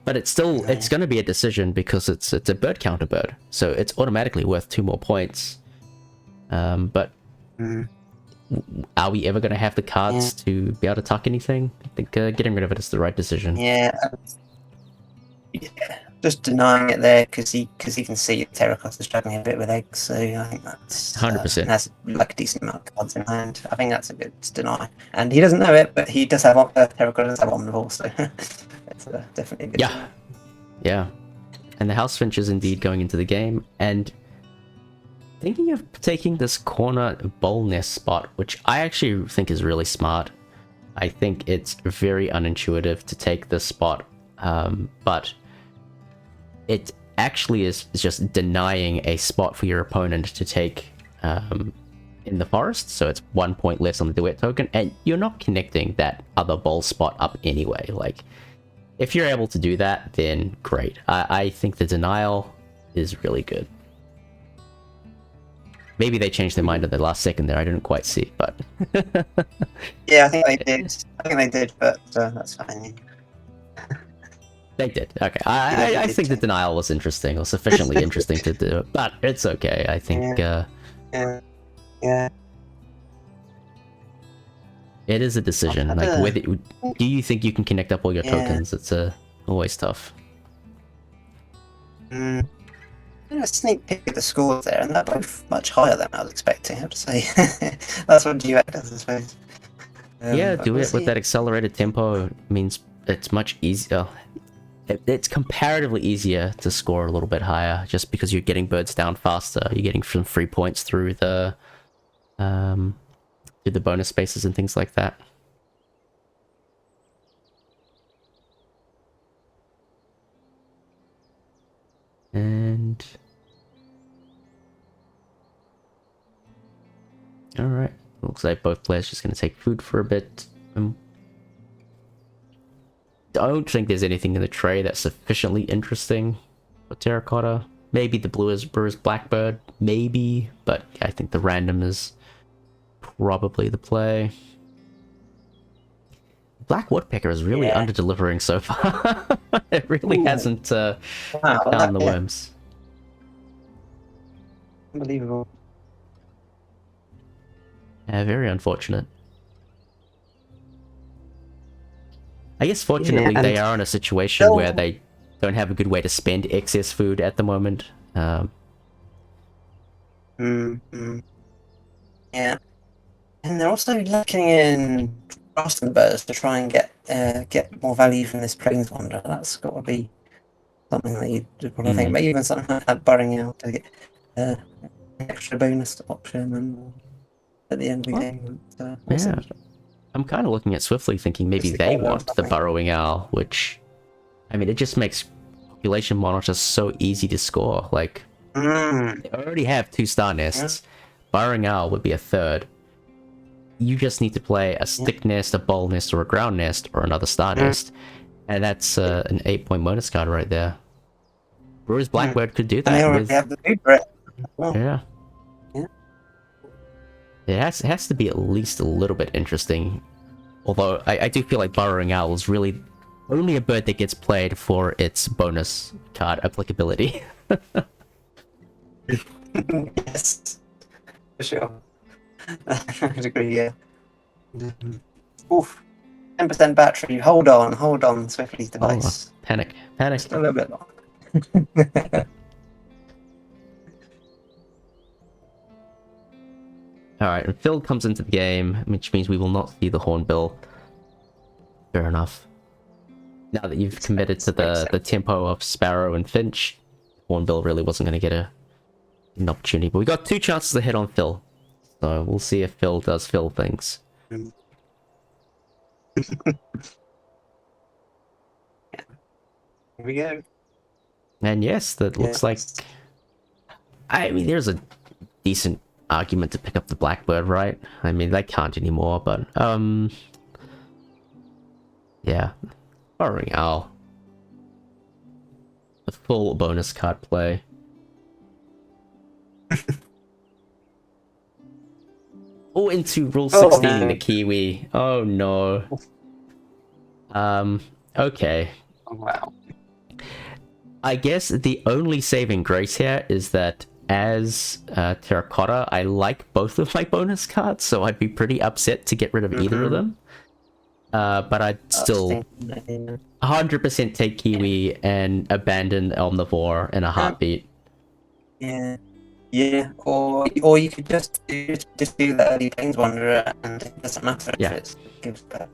But it's still, it's going to be a decision because it's a bird counter bird, so it's automatically worth 2 more points. But are we ever going to have the cards to be able to tuck anything? I think getting rid of it is the right decision. Yeah. Just denying it there because he can see Terracotta struggling a bit with eggs, so I think that's 100%. Has like a decent amount of cards in hand. I think that's a good deny, and he doesn't know it, but he does have Terracotta does have Omnivore, so it's definitely a good. Yeah, yeah, and the House Finch is indeed going into the game, and thinking of taking this corner bowl nest spot, which I actually think is really smart. I think it's very unintuitive to take this spot, but it actually is just denying a spot for your opponent to take in the forest, so it's 1 point less on the duet token, and you're not connecting that other bowl spot up anyway. Like, if you're able to do that, then great. I think the denial is really good. Maybe they changed their mind at the last second there, I didn't quite see, but... Yeah, I think they did, but that's fine. They did. Okay. I think the denial was interesting, or sufficiently interesting to do, but it's okay. I think Yeah. it is a decision. Like, whether do you think you can connect up all your tokens? It's always tough. A sneak peek at the scores there, and they're both much higher than I was expecting. I have to say, that's what Duet does, I suppose. Yeah, Duet with that accelerated tempo means it's much easier. It's comparatively easier to score a little bit higher, just because you're getting birds down faster. You're getting some free points through the bonus spaces and things like that. And all right, looks like both players just going to take food for a bit. Don't think there's anything in the tray that's sufficiently interesting for Terracotta. Maybe the Brewer's Blackbird, maybe, but I think the random is probably the play. Black Woodpecker is really under-delivering so far. It really hasn't found the worms. Unbelievable. Yeah, very unfortunate. I guess fortunately they are in a situation where they don't have a good way to spend excess food at the moment. Yeah. And they're also looking in grassland birds to try and get more value from this plains wander. That's got to be something that you'd probably think. But even something like that, burrowing out to get an extra bonus option and at the end of the game. Yeah. I'm kind of looking at Swiftly thinking maybe they want the burrowing owl, which, I mean, it just makes population monitor so easy to score. Like, they already have 2 star nests. Burrowing owl would be a 3rd. You just need to play a stick nest, a bowl nest, or a ground nest, or another star nest. And that's an 8-point bonus card right there. Brewer's Blackbird could do that. And they already have the food for it. Yeah. It has to be at least a little bit interesting. Although, I do feel like Burrowing Owl is really only a bird that gets played for its bonus card applicability. Yes. For sure. I would agree, yeah. Oof. 10% battery. Hold on, Swiftly's device. Oh, panic. Just a little bit long. Alright, and Phil comes into the game, which means we will not see the Hornbill. Fair enough. Now that you've committed to the tempo of Sparrow and Finch, Hornbill really wasn't going to get an opportunity. But we got 2 chances to hit on Phil. So we'll see if Phil does Phil things. Mm. Here we go. And yes, that looks like... Yes. I mean, there's a decent argument to pick up the Blackbird, right? I mean, they can't anymore, but, yeah. Burrowing Owl. A full bonus card play. Oh, into Rule 16 in no. the Kiwi. Oh, no. Okay. Oh, wow. I guess the only saving grace here is that as Terracotta, I like both of my bonus cards, so I'd be pretty upset to get rid of either of them. But I'd still 100% take Kiwi and abandon Omnivore in a heartbeat. Yeah. Yeah, or you could just do the early Plains Wanderer, and it doesn't matter if it gives better.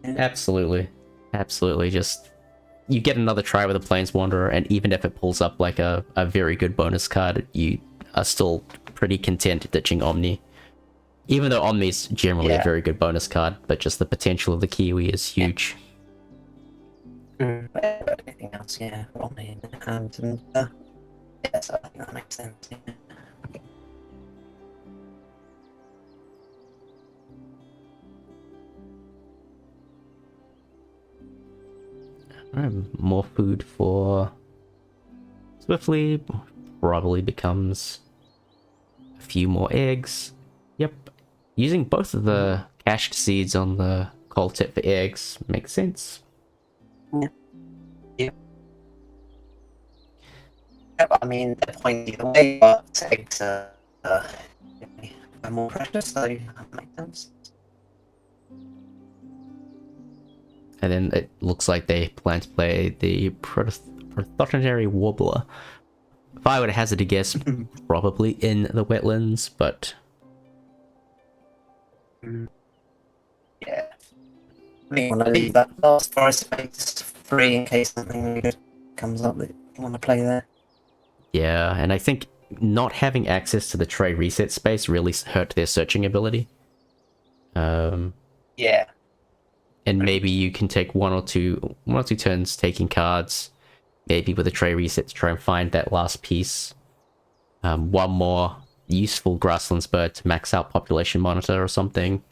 Yeah. Absolutely. Absolutely. Just, you get another try with a Plains Wanderer, and even if it pulls up like a very good bonus card, you are still pretty content ditching Omni. Even though Omni's generally a very good bonus card, but just the potential of the Kiwi is huge. But anything else, yeah, Omni in hand, and yes, I think that makes sense. Yeah. More food for Swiftly. Probably becomes a few more eggs. Yep. Using both of the cached seeds on the cold tip for eggs makes sense. Yeah. Yeah. I mean, they're pointing either way, but eggs are more precious, so that makes sense. And then it looks like they plan to play the Prothonotary Warbler. If I were to hazard a guess, probably in the wetlands, but... Yeah. I mean, want to leave that last forest space free in case something good comes up that you want to play there. Yeah, and I think not having access to the tray reset space really hurt their searching ability. Yeah. And maybe you can take one or two turns taking cards, maybe with a tray reset to try and find that last piece. One more useful Grasslands bird to max out population monitor or something.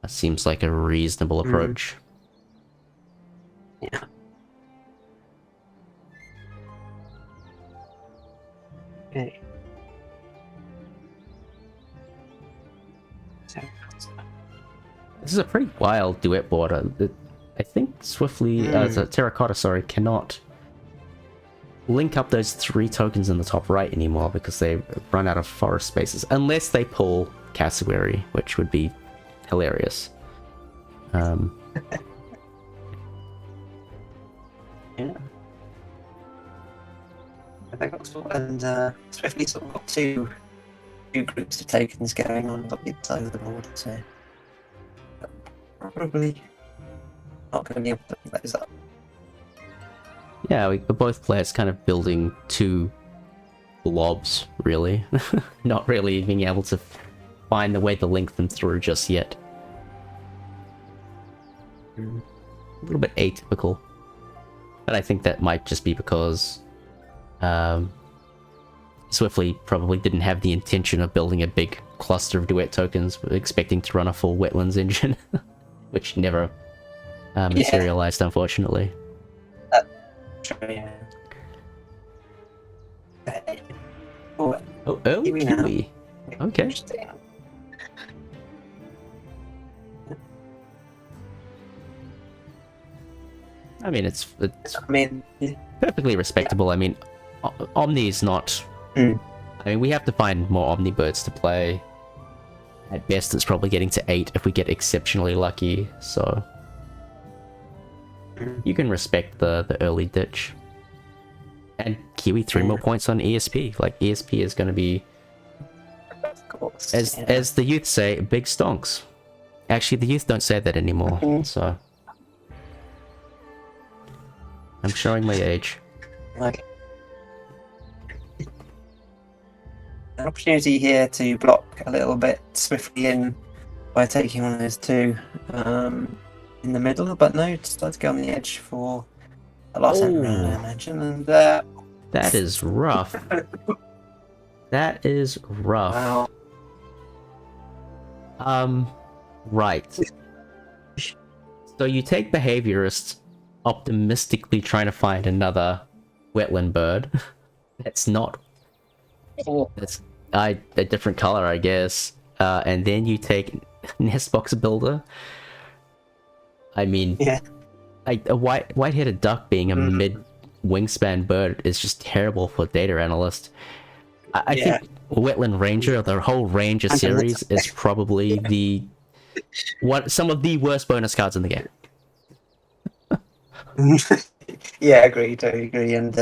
That seems like a reasonable approach. Yeah. Okay. This is a pretty wild duet board. I think Swiftly, Terracotta, sorry, cannot link up those 3 tokens in the top right anymore because they run out of forest spaces. Unless they pull Cassowary, which would be hilarious. Yeah. And Swiftly sort of got two groups of tokens going on the side of the board, so probably not going to be able to pick those up. Yeah, both players kind of building 2 blobs, really. Not really being able to find the way to link them through just yet. A little bit atypical. But I think that might just be because Swiftly probably didn't have the intention of building a big cluster of duet tokens, expecting to run a full wetlands engine, which never materialized, unfortunately. Yeah. Oh, early Kiwi. Okay. I mean, it's perfectly respectable. I mean, Omni is not... I mean, we have to find more Omni birds to play. At best, it's probably getting to 8 if we get exceptionally lucky, so... You can respect the early ditch. And Kiwi 3 more points on ESP. Like, ESP is going to be... As the youth say, big stonks. Actually, the youth don't say that anymore, so... I'm showing my age. Okay. An opportunity here to block a little bit Swiftly in by taking one of those two in the middle, but no, decided to go on the edge for the last end round, I imagine. And That is rough. That is rough. wow. Right. So you take behaviorists optimistically trying to find another wetland bird. That's not. That's a different color, I guess. And then you take Nestbox Builder. I mean, Yeah. a white-headed duck being a mid wingspan bird is just terrible for data analyst. I think Wetland Ranger, the whole Ranger series, is probably some of the worst bonus cards in the game. Yeah, agree, totally agree. And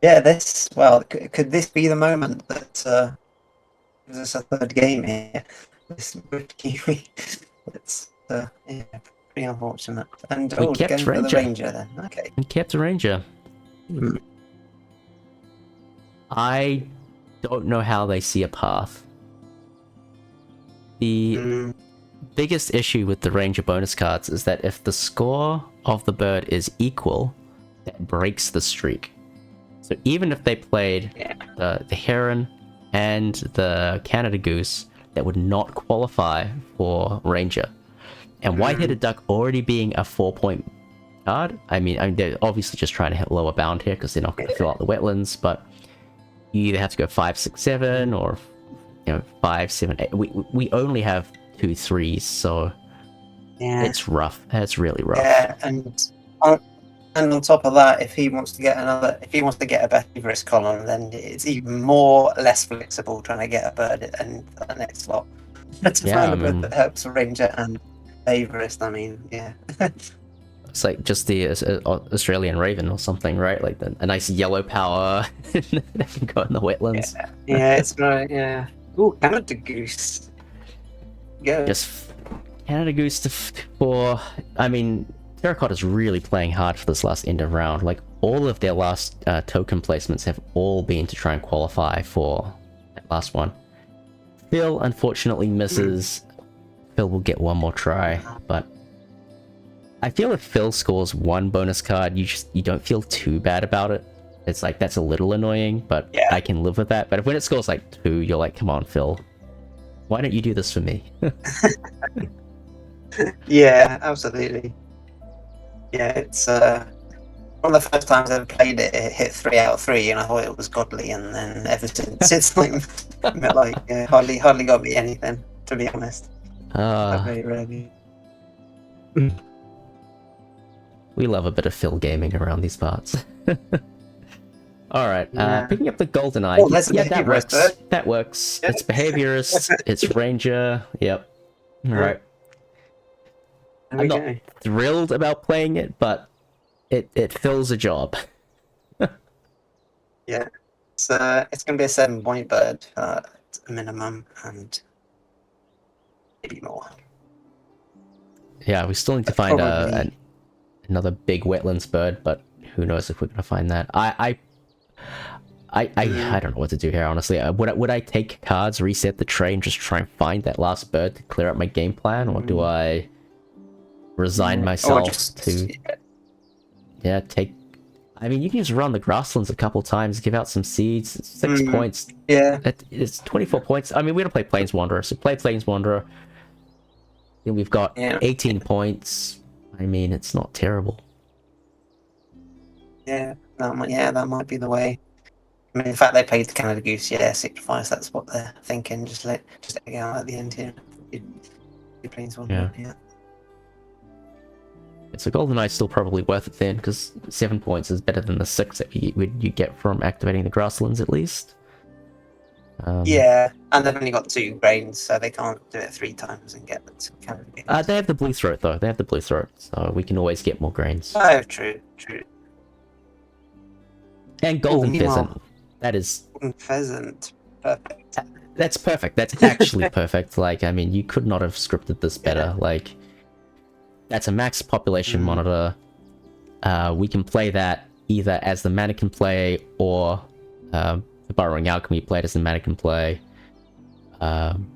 yeah, could this be the moment that gives us a third game here? This Kiwi. It's yeah, pretty unfortunate. And We kept going for the Ranger. Ranger then. Okay. And kept Ranger. I don't know how they see a path. The biggest issue with the Ranger bonus cards is that if the score of the bird is equal, that breaks the streak. So even if they played the Heron and the Canada Goose, that would not qualify for Ranger. And White-Headed Duck already being a 4-point card, I mean they're obviously just trying to hit lower bound here because they're not going to fill out the wetlands, but you either have to go 5, 6, 7 or 5, 7, 8. We only have 2 3s, so it's rough. It's really rough. Yeah, and on top of that, if he wants to get a behaviorist column, then it's even less flexible trying to get a bird in the next slot. To find a bird that helps a Ranger and behaviorist, I mean, yeah. It's like just the Australian Raven or something, right? Like a nice yellow power that can go in the wetlands. Yeah, it's right, yeah. Ooh, Canada Goose. Go. Just Canada Goose for... I mean, Terracotta's really playing hard for this last end of round. Like, all of their last token placements have all been to try and qualify for that last one. Phil, unfortunately, misses. Phil will get one more try, but... I feel if Phil scores one bonus card, you don't feel too bad about it. It's like, that's a little annoying, but I can live with that. But when it scores like 2, you're like, come on, Phil. Why don't you do this for me? Yeah, absolutely. Yeah, it's one of the first times I ever played it, it hit 3 out of 3, and I thought it was godly, and then ever since it's hardly got me anything, to be honest. Very rarely. We love a bit of Phil gaming around these parts. Alright, picking up the GoldenEye. Oh, that works. That works. Yeah. It's Behaviorist, it's Ranger, yep. Alright. I'm not thrilled about playing it, but it fills a job. Yeah. It's going to be a 7-point bird at a minimum, and maybe more. Yeah, we still need to find another big wetlands bird, but who knows if we're gonna find that. I don't know what to do here, honestly. Would I take cards, reset the tray, and just try and find that last bird to clear up my game plan, or do I resign myself to take? I mean, you can just run the grasslands a couple times, give out some seeds. It's 6 points. Yeah, it's 24 points. I mean, we don't play Planeswanderer, so play Planeswanderer. Then we've got 18 points. I mean, it's not terrible. Yeah, that might be the way. I mean, the fact they played the Canada Goose, sacrifice. That's what they're thinking. Just let it go out at the end here. Yeah. So GoldenEye's still probably worth it then, because 7 points is better than the 6 that you get from activating the grasslands at least. Yeah, and they've only got 2 grains, so they can't do it 3 times and get the Canada Goose. They have the blue throat though. They have the blue throat, so we can always get more grains. Oh, true. And golden pheasant. That is pheasant. Perfect. That's perfect. That's actually perfect. Like, I mean, you could not have scripted this better. Like, that's a max population monitor. We can play that either as the mannequin play or the Burrowing Alchemy played as the mannequin play. On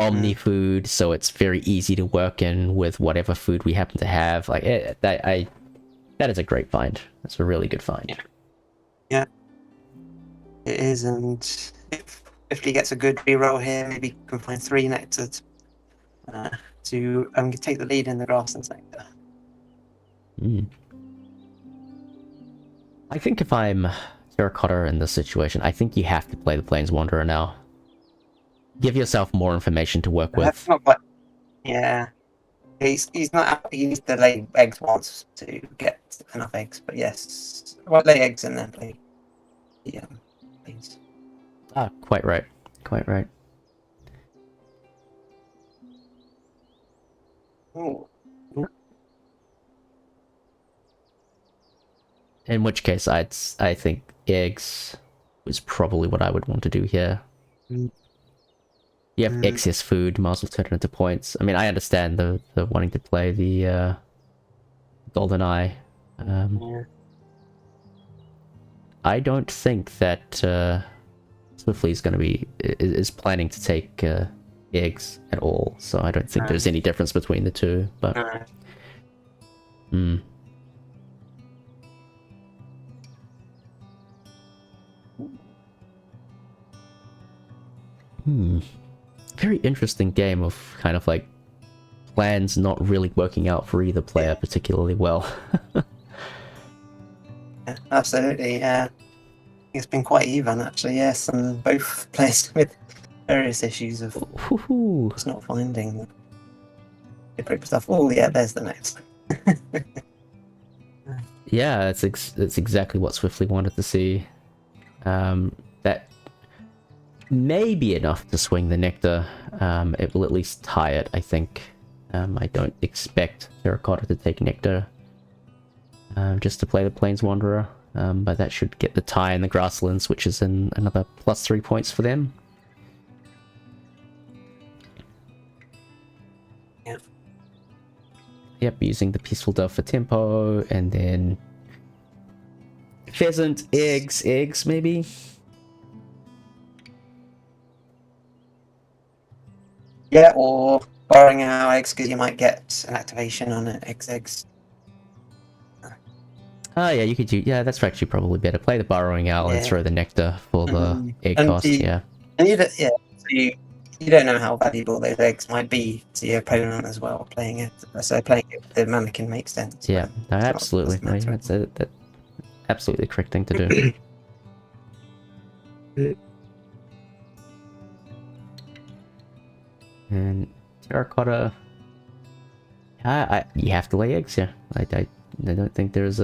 omni food, so it's very easy to work in with whatever food we happen to have. Like that is a great find. That's a really good find. Yeah, it is, and if he gets a good reroll here, maybe he can find 3 nectar to take the lead in the grassland sector. I think if I'm Terracotta in this situation, I think you have to play the Plains Wanderer now. Give yourself more information to work with. Yeah, he's not out. He needs to lay eggs once to get enough eggs. But yes, well, lay eggs and then play. Yeah, please. Ah, quite right. Quite right. Ooh. In which case, I think eggs is probably what I would want to do here. You have excess food, might as well turn it into points. I mean, I understand the wanting to play the Golden Eye. Yeah. I don't think that Swiftly is planning to take eggs at all, so I don't think there's any difference between the two. But very interesting game of kind of like plans not really working out for either player particularly well. Yeah, absolutely. Yeah, it's been quite even actually. Yes, and both players with various issues of just not finding the group stuff. Oh yeah, there's the next. Yeah, it's exactly what Swiftly wanted to see. That may be enough to swing the nectar. It will at least tie it, I think. I don't expect Terracotta to take nectar just to play the Plains Wanderer, but that should get the tie in the grasslands, which is in another +3 points for them. Yep, using the Peaceful Dove for tempo, and then pheasant, eggs maybe? Yeah, or borrowing our eggs because you might get an activation on it. Eggs. Ah, yeah, you could do. Yeah, that's actually probably better. Play the Burrowing Owl and throw the nectar for the egg cost. Yeah. And so you don't know how valuable those eggs might be to your opponent as well. Playing it, so playing it with the mannequin makes sense. Yeah, no, absolutely. That's absolutely the correct thing to do. And Terracotta, you have to lay eggs here. I don't think there's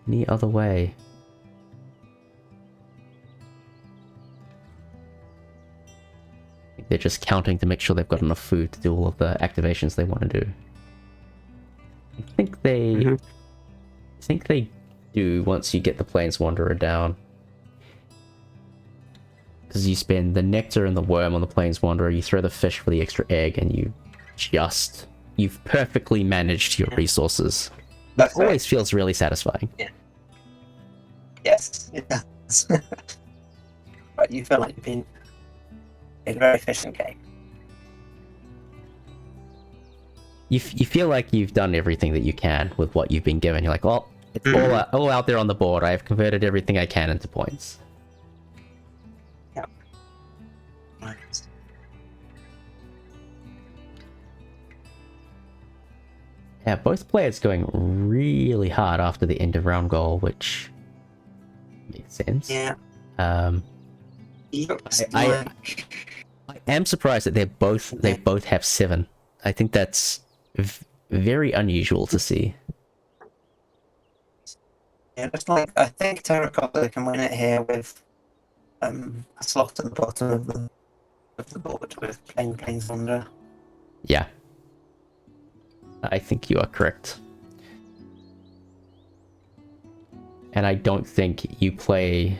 any other way. They're just counting to make sure they've got enough food to do all of the activations they want to do. I think they do once you get the Plains Wanderer down. Because you spend the nectar and the worm on the Plains Wanderer, you throw the fish for the extra egg, and you've perfectly managed your resources. That always feels really satisfying. Yeah. Yes, it does. But you feel like you've been in a very efficient game. You feel like you've done everything that you can with what you've been given. You're like, well, it's all out there on the board. I have converted everything I can into points. Yeah. Yeah, both players going really hard after the end of round goal, which makes sense. Yeah. I am surprised that they both have 7. I think that's very unusual to see. Yeah, just like I think Terracotta can win it here with a slot at the bottom of the board with Plains Wanderer. Yeah, I think you are correct. And I don't think you play.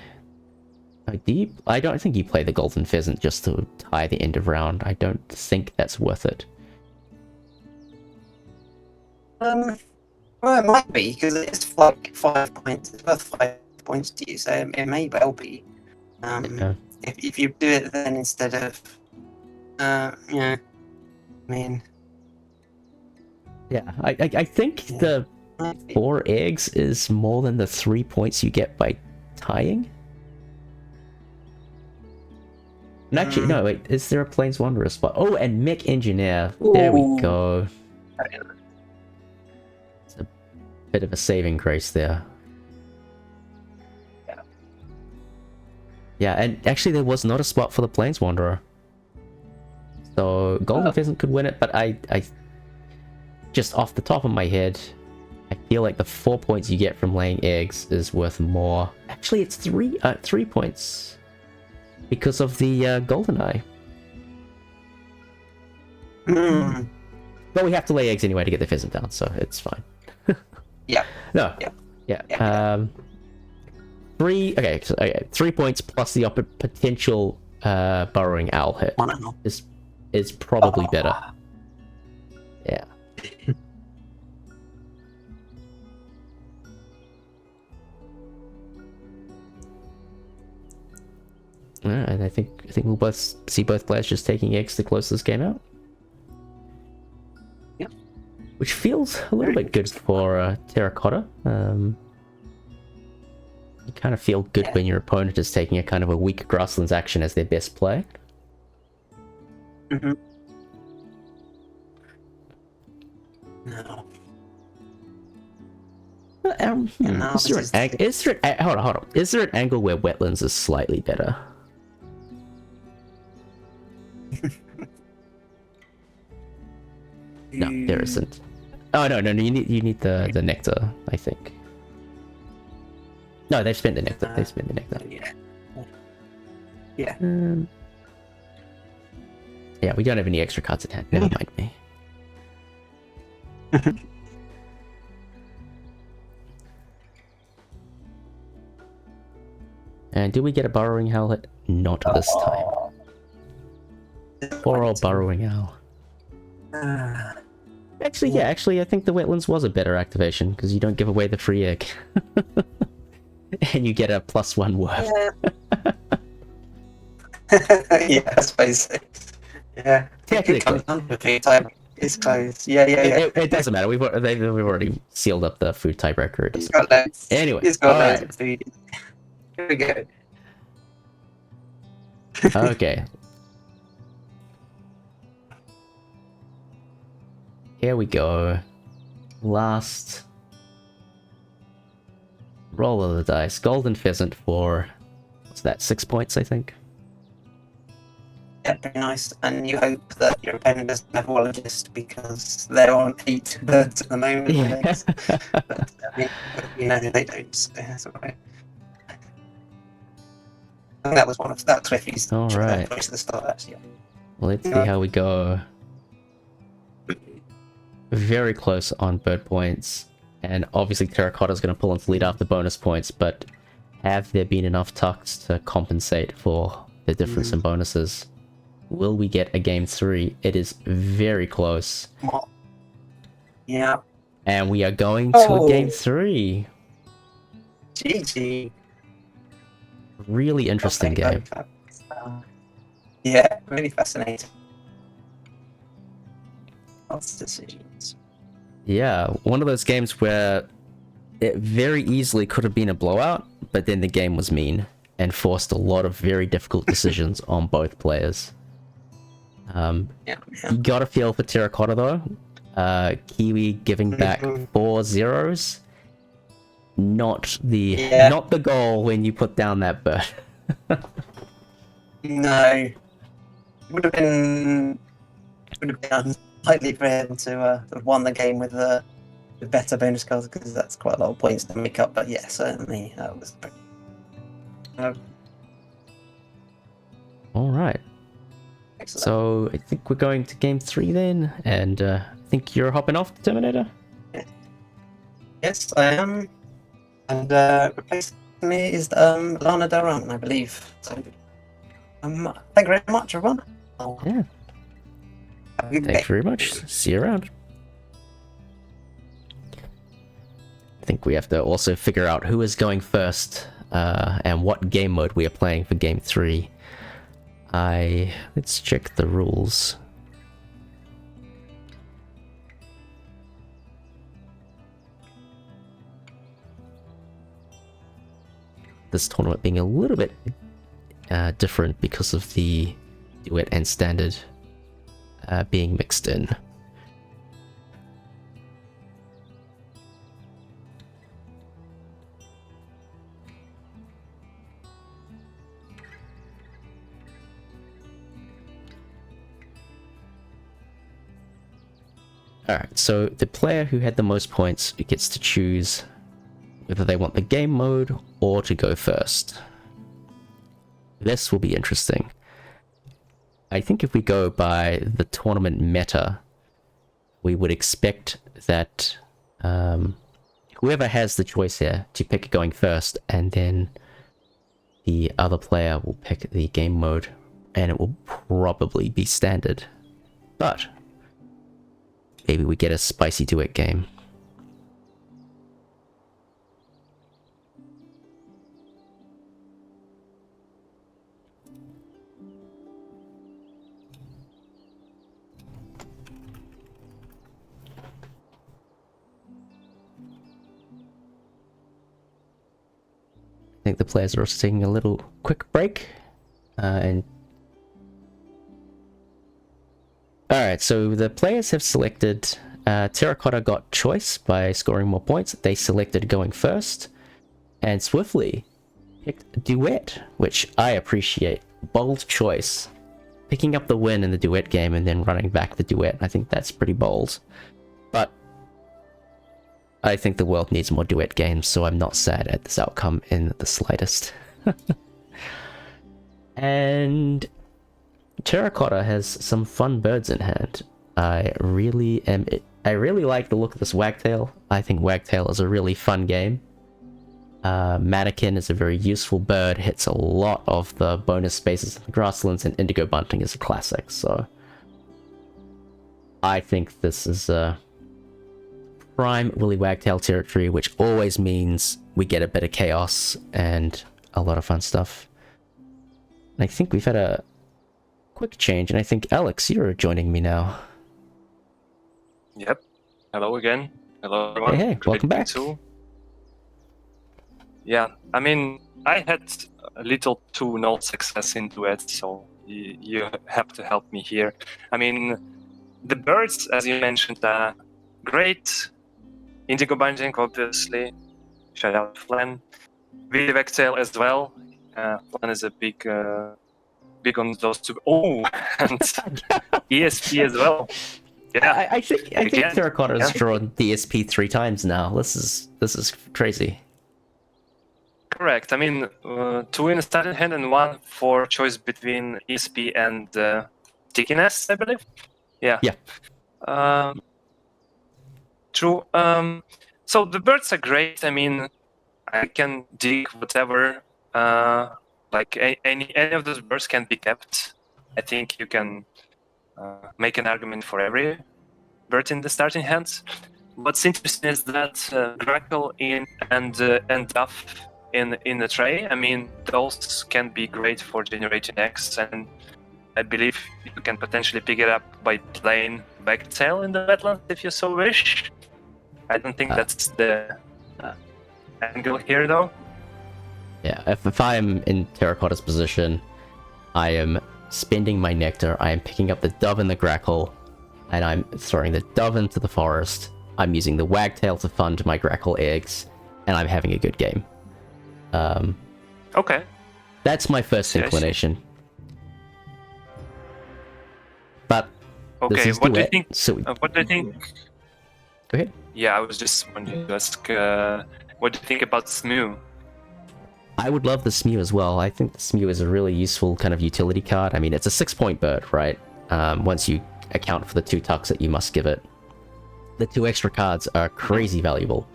I don't think you play the Golden Pheasant just to tie the end of round. I don't think that's worth it. Well, it might be because it's like 5 points. It's worth 5 points to you, so it may well be. if you do it then instead of, yeah, I mean, Yeah, I think Yeah. the 4 eggs is more than the 3 points you get by tying. And actually, no, wait, is there a Plains Wanderer spot? Oh, and Mech Engineer. There we Ooh. go. It's a bit of a saving grace there. Yeah. Yeah, and actually there was not a spot for the Plains Wanderer. So Golden Pheasant could win it, but I just off the top of my head, I feel like the 4 points you get from laying eggs is worth more. Actually, it's 3 points. Because of the golden eye. Mm. But we have to lay eggs anyway to get the pheasant down, so it's fine. Yeah. No. Yeah. Yeah. 3 points plus the potential burrowing owl hit is probably better. Yeah. And I think we'll both see both players just taking eggs to close this game out. Yep. Which feels a little bit good for Terracotta. You kind of feel good when your opponent is taking a kind of a weak grasslands action as their best play. Mm-hmm. No. Hold on. Is there an angle where wetlands is slightly better? No, there isn't. Oh no, you need the nectar, I think. No, they've spent the nectar. Yeah. Yeah, we don't have any extra cards at hand. Never mind me. And do we get a burrowing owl hit? Not this time. Poor old burrowing owl. Actually, I think the wetlands was a better activation because you don't give away the free egg. And you get a +1 worth. Yeah, I suppose so. Yeah. Technically. It's closed. Yeah. It doesn't matter. We've already sealed up the food tiebreaker. He's got loads. Anyway, He's got loads alright. of food. Here we go. Okay. Here we go. Last roll of the dice. Golden pheasant for, what's that, 6 points, I think? Yeah, very nice. And you hope that your opponent doesn't have Wologist because they're on 8 birds at the moment. Yeah. But, I mean, they don't, so that's alright. I think that was one of that Twiffy's Alright. choice at the start, actually. Let's see how we go. Very close on bird points. And obviously Terracotta's going to pull into lead after bonus points, but have there been enough tucks to compensate for the difference in bonuses? Will we get a game 3? It is very close. Yeah. And we are going to a game 3. GG. Really interesting game. Yeah, really fascinating. Lots of decisions. Yeah, one of those games where it very easily could have been a blowout, but then the game was mean and forced a lot of very difficult decisions on both players. You got a feel for Terracotta though. Kiwi giving back 4 zeros. Not the goal when you put down that bird. No. It would have been unlikely for him to have won the game with the better bonus cards because that's quite a lot of points to make up, but yeah, certainly that was pretty. Alright. Excellent. So I think we're going to game 3 then, and I think you're hopping off, Terminator? Yes, I am. And replacing me is Lana Durant, I believe. So, thank you very much, everyone. Yeah. Have a good Thanks day. very much. See you around. I think we have to also figure out who is going first, and what game mode we are playing for game 3. Let's check the rules. This tournament being a little bit different because of the duet and standard being mixed in. Alright, so the player who had the most points gets to choose whether they want the game mode or to go first. This will be interesting. I think if we go by the tournament meta, we would expect that whoever has the choice here to pick going first, and then the other player will pick the game mode, and it will probably be standard. But maybe we get a spicy duet game. I think the players are also taking a little quick break. Alright, so the players have selected... Terracotta got choice by scoring more points. They selected going first. And Swiftly picked duet, which I appreciate. Bold choice. Picking up the win in the duet game and then running back the duet. I think that's pretty bold. But I think the world needs more duet games, so I'm not sad at this outcome in the slightest. And Terracotta has some fun birds in hand. I really like the look of this Wagtail. I think Wagtail is a really fun game. Mannequin is a very useful bird, hits a lot of the bonus spaces in the grasslands, and Indigo Bunting is a classic, so I think this is prime Willy Wagtail territory, which always means we get a bit of chaos and a lot of fun stuff. And I think we've had a quick change, and I think, Alex, you're joining me now. Yep. Hello again. Hello everyone. Hey, welcome back. Yeah, I mean, I had a little to no success in duets, so you have to help me here. I mean, the birds, as you mentioned, are great. Indigo Bunting, obviously. Shout out Flan. Willy Wagtail as well. Flan is a big on those two. Oh, and ESP as well. Yeah, I think Terracotta has drawn DSP 3 times now. This is crazy. Correct. I mean, 2 in a starting hand and 1 for choice between ESP and Stickiness, I believe. Yeah. Yeah. True. So the birds are great. I mean, I can dig whatever. Like any of those birds can be kept. I think you can make an argument for every bird in the starting hands. What's interesting is that Grackle and Duff in the tray. I mean, those can be great for generating X, and I believe you can potentially pick it up by playing Wagtail in the wetlands if you so wish. I don't think that's the angle here, though. Yeah, if I'm in Terracotta's position, I am spending my nectar, I am picking up the Dove and the Grackle, and I'm throwing the Dove into the forest. I'm using the Wagtail to fund my Grackle eggs, and I'm having a good game. Okay. That's my first inclination. But okay, this is what do you duet, think? so What do you think? Go ahead. Yeah, I was just wanting to ask, what do you think about Smew? I would love the Smew as well. I think the Smew is a really useful kind of utility card. I mean, it's a 6-point bird, right? Once you account for the 2 tucks that you must give it. The 2 extra cards are crazy valuable.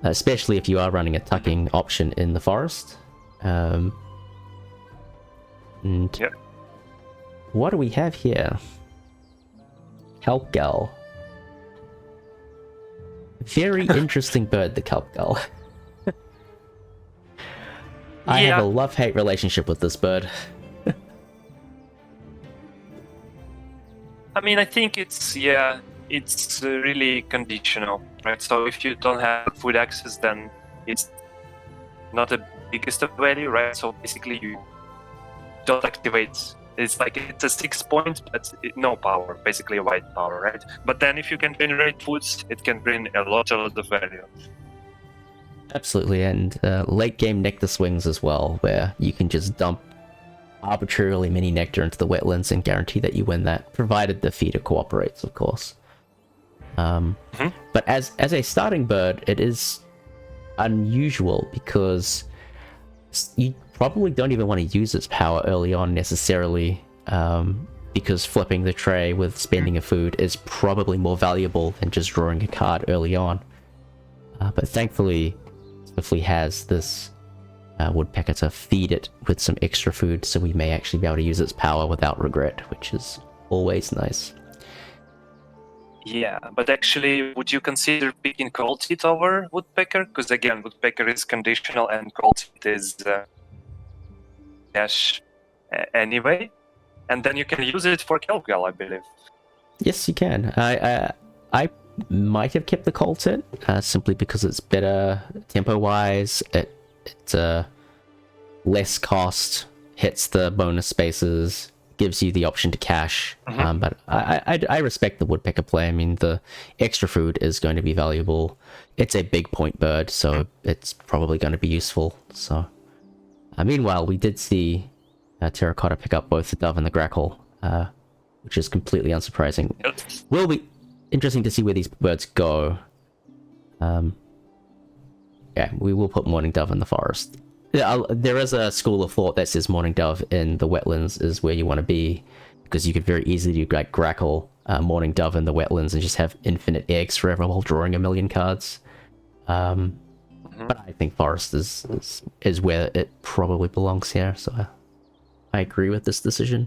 Especially if you are running a tucking option in the forest. And Yep. what do we have here? Kelpgull. Very interesting bird, the Kelpgull. I have a love-hate relationship with this bird. I mean, I think it's really conditional, right? So if you don't have food access, then it's not the biggest of value, right? So basically, you don't activate. It's like it's a 6 point, but no power, basically a white power, right? But then if you can generate foods, it can bring a lot of value. Absolutely, and late game nectar swings as well, where you can just dump arbitrarily mini nectar into the wetlands and guarantee that you win that, provided the feeder cooperates, of course. But as a starting bird, it is unusual because you probably don't even want to use its power early on necessarily, because flipping the tray with spending a food is probably more valuable than just drawing a card early on. But thankfully, Swiftly has this woodpecker to feed it with some extra food, so we may actually be able to use its power without regret, which is always nice. Yeah, but actually, would you consider picking cold teeth over woodpecker? Because again, woodpecker is conditional and cold teeth is dash anyway, and then you can use it for Kelpgal, I believe. Yes, you can. I might have kept the cold hit simply because it's better tempo-wise. It's less cost, hits the bonus spaces, gives you the option to cash. But I respect the woodpecker play. I mean, the extra food is going to be valuable. It's a big point bird, so it's probably going to be useful. So, meanwhile, we did see Terracotta pick up both the dove and the grackle, which is completely unsurprising. Will be interesting to see where these birds go. Yeah, we will put Mourning Dove in the forest. There is a school of thought that says Mourning Dove in the wetlands is where you want to be, because you could very easily do like grackle, Mourning Dove in the wetlands and just have infinite eggs forever while drawing a million cards. But I think forest is where it probably belongs here, so I agree with this decision.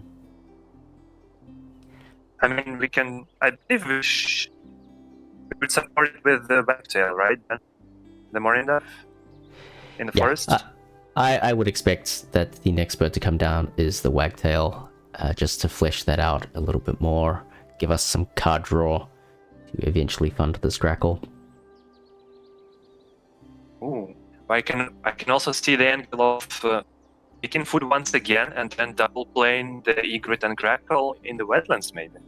I mean, I believe we would support it with the backtail, right? The Mourning Dove in the forest? I would expect that the next bird to come down is the wagtail, just to flesh that out a little bit more, give us some card draw to eventually fund this grackle. Ooh, I can also see the angle of picking food once again and then double playing the egret and grackle in the wetlands, maybe.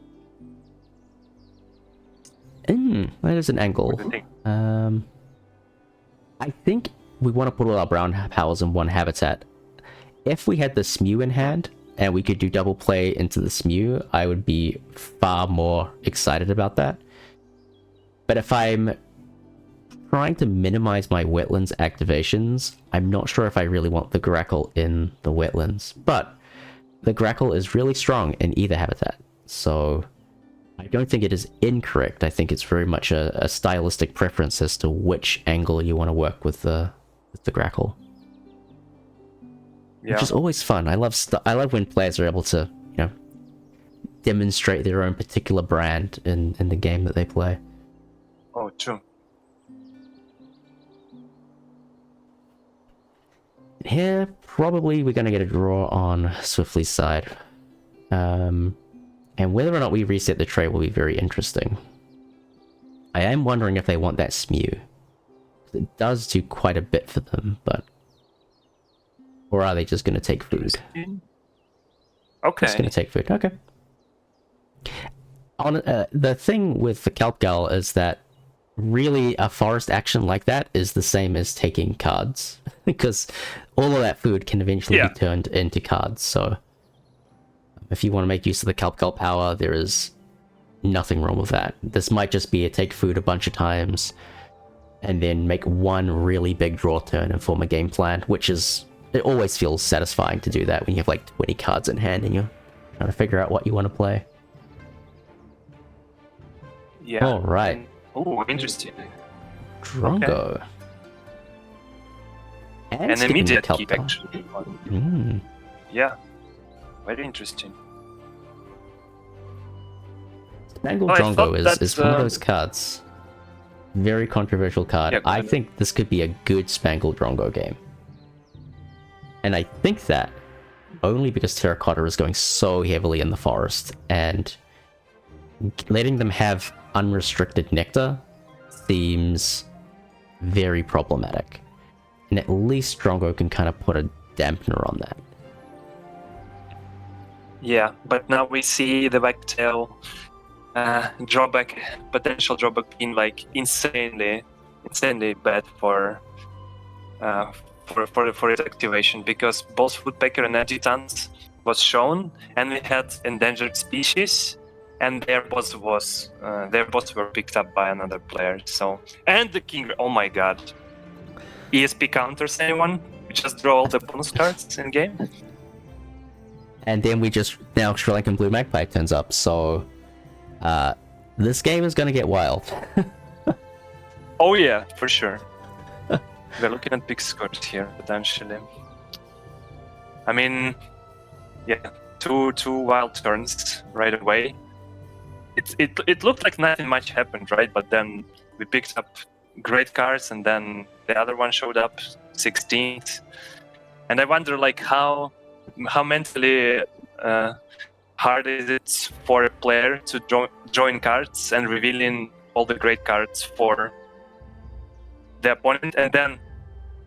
That is an angle. What do you think? I think we want to put all our brown powers in one habitat. If we had the Smew in hand and we could do double play into the Smew, I would be far more excited about that. But if I'm trying to minimize my wetlands activations, I'm not sure if I really want the grackle in the wetlands. But the grackle is really strong in either habitat, so I don't think it is incorrect. I think it's very much a stylistic preference as to which angle you want to work with the grackle. Yeah. Which is always fun. I love when players are able to, demonstrate their own particular brand in the game that they play. Oh, true. Here, probably we're going to get a draw on Swiftly's side. And whether or not we reset the tray will be very interesting. I am wondering if they want that Smew. It does do quite a bit for them, but... Or are they just going to take food? Okay. Just going to take food, okay. The thing with the Kelpgal is that really a forest action like that is the same as taking cards. Because all of that food can eventually be turned into cards, so... If you want to make use of the Kelpgal power, there is nothing wrong with that. This might just be a take food a bunch of times, and then make one really big draw turn and form a game plan, which is... It always feels satisfying to do that when you have like 20 cards in hand and you're trying to figure out what you want to play. Yeah. Alright. Oh, interesting. Drongo. Okay. And immediate keep, actually. Yeah. Very interesting. Spangled Drongo is one of those cards. Very controversial card. Yeah, I think this could be a good Spangled Drongo game. And I think that only because Terracotta is going so heavily in the forest, and letting them have unrestricted nectar seems very problematic. And at least Drongo can kind of put a dampener on that. Yeah, but now we see the Wagtail potential drawback being like insanely bad for its activation, because both Woodpecker and Adjutant was shown, and we had endangered species, and their boss were picked up by another player. So, and the King, oh my god, ESP counters anyone? We just draw all the bonus cards in game. And then now Sri Lankan Blue Magpie turns up, so this game is gonna get wild. Oh yeah, for sure. We're looking at big scores here, potentially. I mean, yeah, two wild turns right away. It looked like nothing much happened, right? But then we picked up great cards, and then the other one showed up 16th. And I wonder, like, how mentally hard is it for a player to join cards and revealing all the great cards for the opponent, and then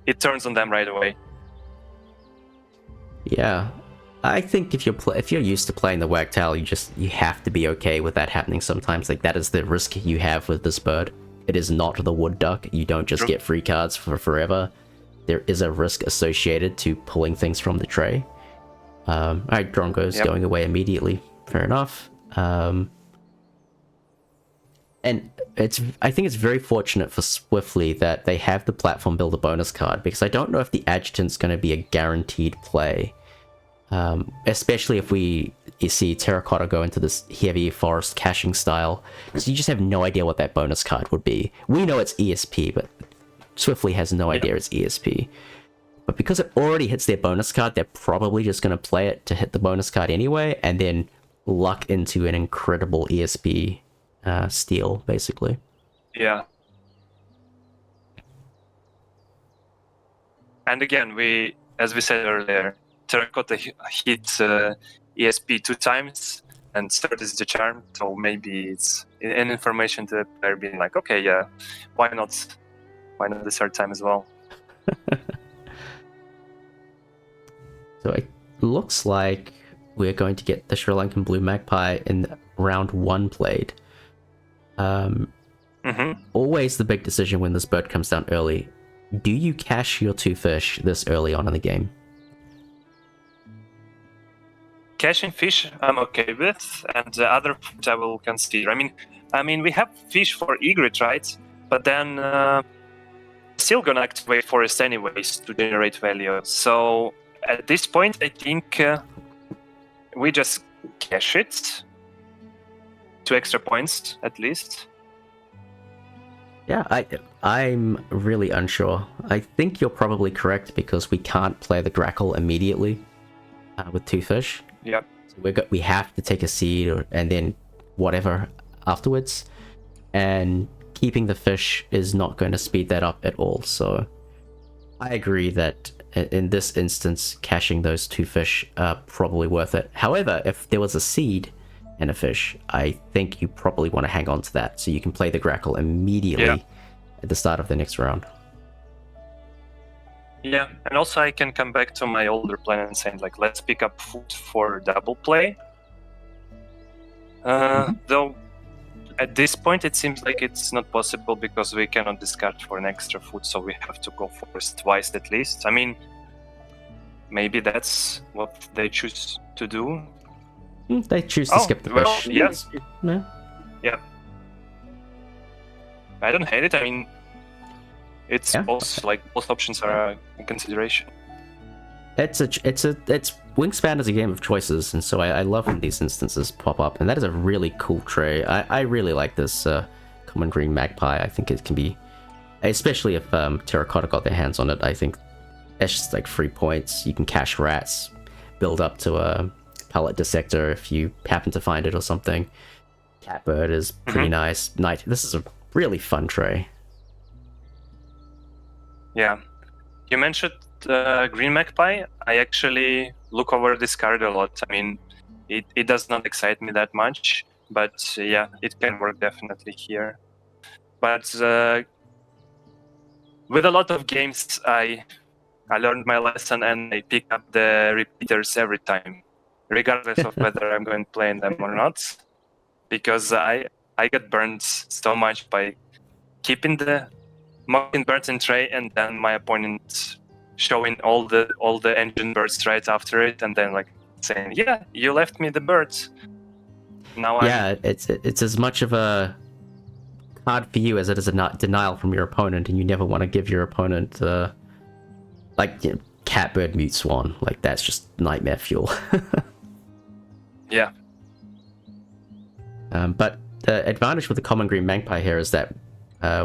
it turns on them right away. Yeah, I think if you're used to playing the Wagtail, you have to be okay with that happening sometimes. Like, that is the risk you have with this bird. It is not the Wood Duck. You don't just get free cards for forever. There is a risk associated to pulling things from the tray. Alright, Drongo's going away immediately. Fair enough. And I think it's very fortunate for Swiftly that they have the platform builder bonus card, because I don't know if the Adjutant's going to be a guaranteed play. Especially if you see Terracotta go into this heavy forest caching style, because you just have no idea what that bonus card would be. We know it's ESP, but Swiftly has no idea it's ESP. But because it already hits their bonus card, they're probably just going to play it to hit the bonus card anyway, and then luck into an incredible ESP steal, basically. Yeah. And again, as we said earlier, Terracotta hits ESP 2 times, and third is the charm, so maybe it's an information to the player being like, okay, yeah, why not the third time as well? So it looks like we're going to get the Sri Lankan Blue Magpie in round 1 played. Always the big decision when this bird comes down early. Do you cache your 2 fish this early on in the game? Caching fish, I'm okay with, and the other food I will consider. I mean, we have fish for egret, right? But then still gonna activate forest anyways to generate value. So at this point, I think we just cache it. 2 extra points at least. Yeah, I'm really unsure. I think you're probably correct, because we can't play the Grackle immediately with 2 fish. Yep. So we have to take a seed and then whatever afterwards. And keeping the fish is not going to speed that up at all. So I agree that in this instance, caching those 2 fish are probably worth it. However, if there was a seed and a fish, I think you probably want to hang on to that, so you can play the Grackle immediately at the start of the next round. Yeah, and also I can come back to my older plan and say, like, let's pick up food for double play. Though at this point it seems like it's not possible, because we cannot discard for an extra food, so we have to go forest twice at least. I mean, maybe that's what they choose to do. They choose to skip the fish. Yes. No. Yeah. I don't hate it. I mean, it's both options are in consideration. It's Wingspan is a game of choices, and so I love when these instances pop up, and that is a really cool tray. I really like this common green magpie. I think it can be, especially if Terracotta got their hands on it, I think it's just like 3 points. You can cache rats, build up to a pallet dissector if you happen to find it or something. Catbird is pretty nice. This is a really fun tray. Yeah. You mentioned green magpie. I actually look over this card a lot. I mean, it does not excite me that much, but yeah, it can work definitely here. But with a lot of games, I learned my lesson and I pick up the repeaters every time, regardless of whether I'm going to play them or not, because I get burned so much by keeping the Martin birds in tray and then my opponent showing all the engine birds right after it, and then like saying, "Yeah, you left me the birds." Now Yeah, it's as much of a card for you as it is a denial from your opponent, and you never want to give your opponent like, you know, catbird mute swan. Like, that's just nightmare fuel. yeah, But the advantage with the common green magpie here is that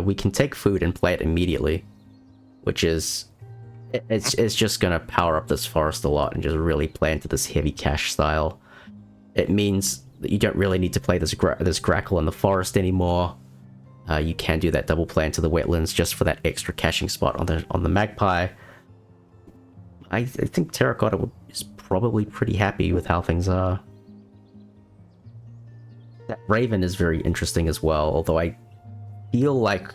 we can take food and play it immediately, which is it's just gonna power up this forest a lot and just really play into this heavy cache style. It means that you don't really need to play this grackle in the forest anymore. You can do that double play into the wetlands just for that extra caching spot on the magpie. I think Terracotta is probably pretty happy with how things are. That Raven is very interesting as well, although I feel like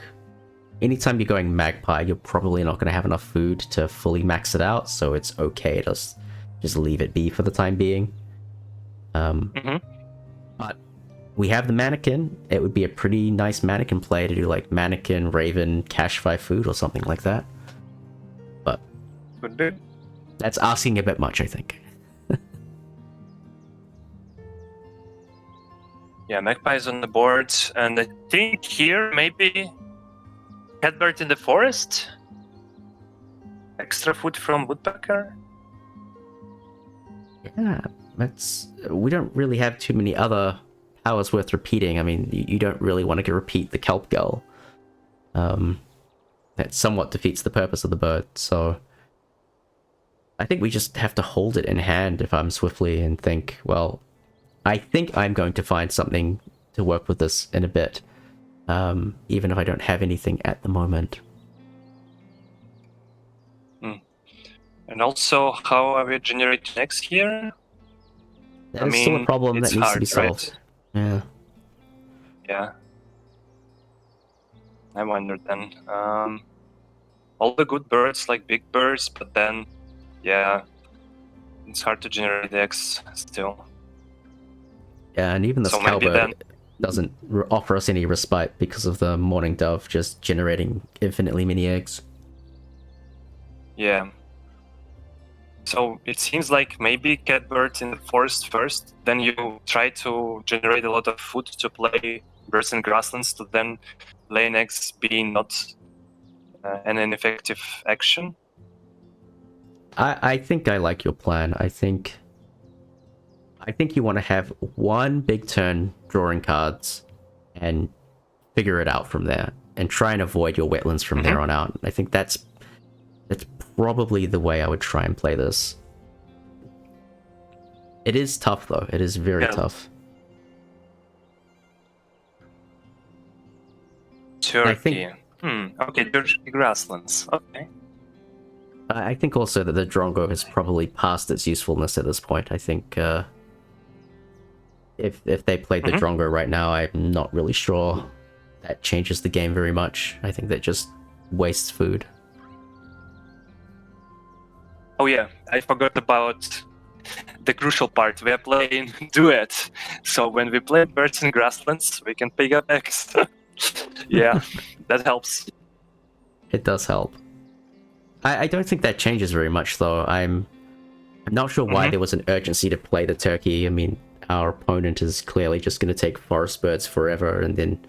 anytime you're going magpie, you're probably not going to have enough food to fully max it out, so it's okay to just leave it be for the time being. But we have the mannequin. It would be a pretty nice mannequin play to do like mannequin, Raven, cache 5 food or something like that. But would be. That's asking a bit much, I think. Yeah, magpies on the board, and I think here maybe catbird in the forest. Extra food from woodpecker. Yeah, we don't really have too many other powers worth repeating. I mean, you don't really want to repeat the kelp gull. That somewhat defeats the purpose of the bird, so I think we just have to hold it in hand if I'm Swiftly and think, well, I think I'm going to find something to work with this in a bit, even if I don't have anything at the moment. And also, how are we generating next here? That's still a problem that it's needs hard, to be solved. Right? Yeah. Yeah. I wonder then. All the good birds like big birds, but then, yeah, it's hard to generate eggs still. Yeah, and even this So maybe cowbird doesn't offer us any respite because of the morning dove just generating infinitely many eggs. Yeah. So it seems like maybe catbirds in the forest first, then you try to generate a lot of food to play birds in grasslands to then laying eggs being not an ineffective action. I think I like your plan. I think you want to have one big turn drawing cards and figure it out from there and try and avoid your wetlands from there on out. I think that's probably the way I would try and play this. It is tough though. It is very tough. Turkey. Okay, Turkey grasslands. Okay. I think also that the Drongo has probably passed its usefulness at this point. I think if they played the Drongo right now, I'm not really sure that changes the game very much. I think that just wastes food. Oh yeah, I forgot about the crucial part. We are playing duet, so when we play birds in grasslands, we can pick up eggs. Yeah, that helps. It does help. I don't think that changes very much, though. I'm not sure why there was an urgency to play the turkey. I mean, our opponent is clearly just going to take forest birds forever, and then...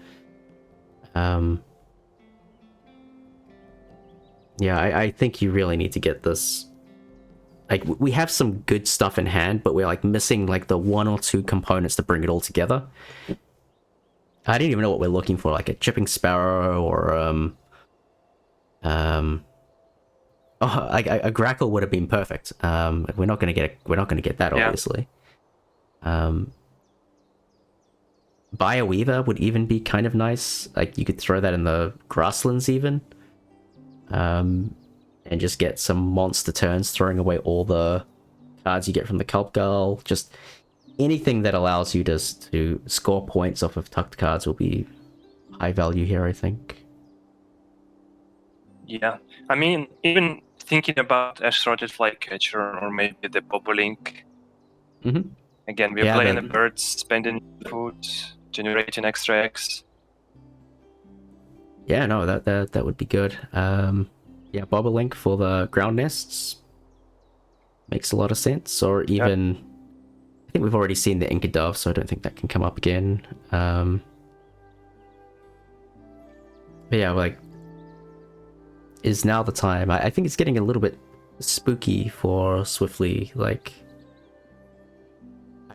yeah, I think you really need to get this... Like, we have some good stuff in hand, but we're, like, missing, like, the 1 or 2 components to bring it all together. I didn't even know what we're looking for, like a chipping sparrow or, oh, a grackle would have been perfect. We're not gonna get that, obviously. Bioweaver would even be kind of nice. Like, you could throw that in the grasslands even. And just get some monster turns, throwing away all the cards you get from the Kelp Girl. Just anything that allows you to score points off of tucked cards will be high value here, I think. Yeah, I mean, even thinking about Ash-throated Flycatcher or maybe the Bobolink. Mm-hmm. Again, we're Yeah, playing but- the birds, spending food, generating extra X. Yeah, no, that would be good. Yeah, Bobolink for the ground nests makes a lot of sense. Or even, I think we've already seen the Inca Dove, so I don't think that can come up again. But yeah, like, is now the time. I think it's getting a little bit spooky for Swiftly. Like,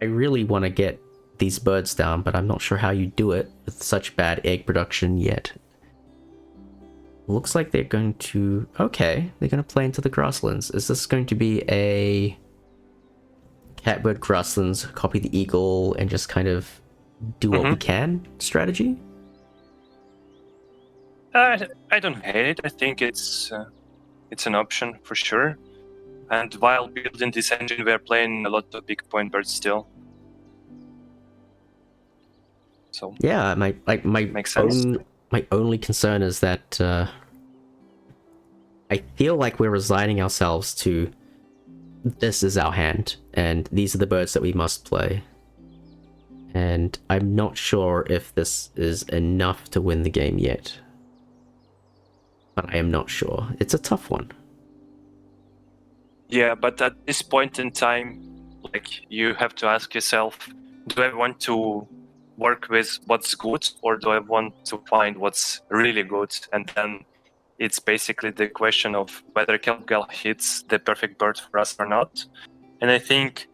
I really want to get these birds down, but I'm not sure how you do it with such bad egg production yet. Looks like they're going to... Okay, they're going to play into the grasslands. Is this going to be a catbird grasslands, copy the eagle, and just kind of do what we can strategy? I don't hate it. I think it's an option for sure. And while building this engine, we're playing a lot of big point birds still. So yeah, my makes sense. My only concern is that I feel like we're resigning ourselves to this is our hand, and these are the birds that we must play. And I'm not sure if this is enough to win the game yet. But I am not sure. It's a tough one. Yeah, but at this point in time, like, you have to ask yourself, do I want to work with what's good, or do I want to find what's really good? And then it's basically the question of whether Kelpgal hits the perfect bird for us or not. And I think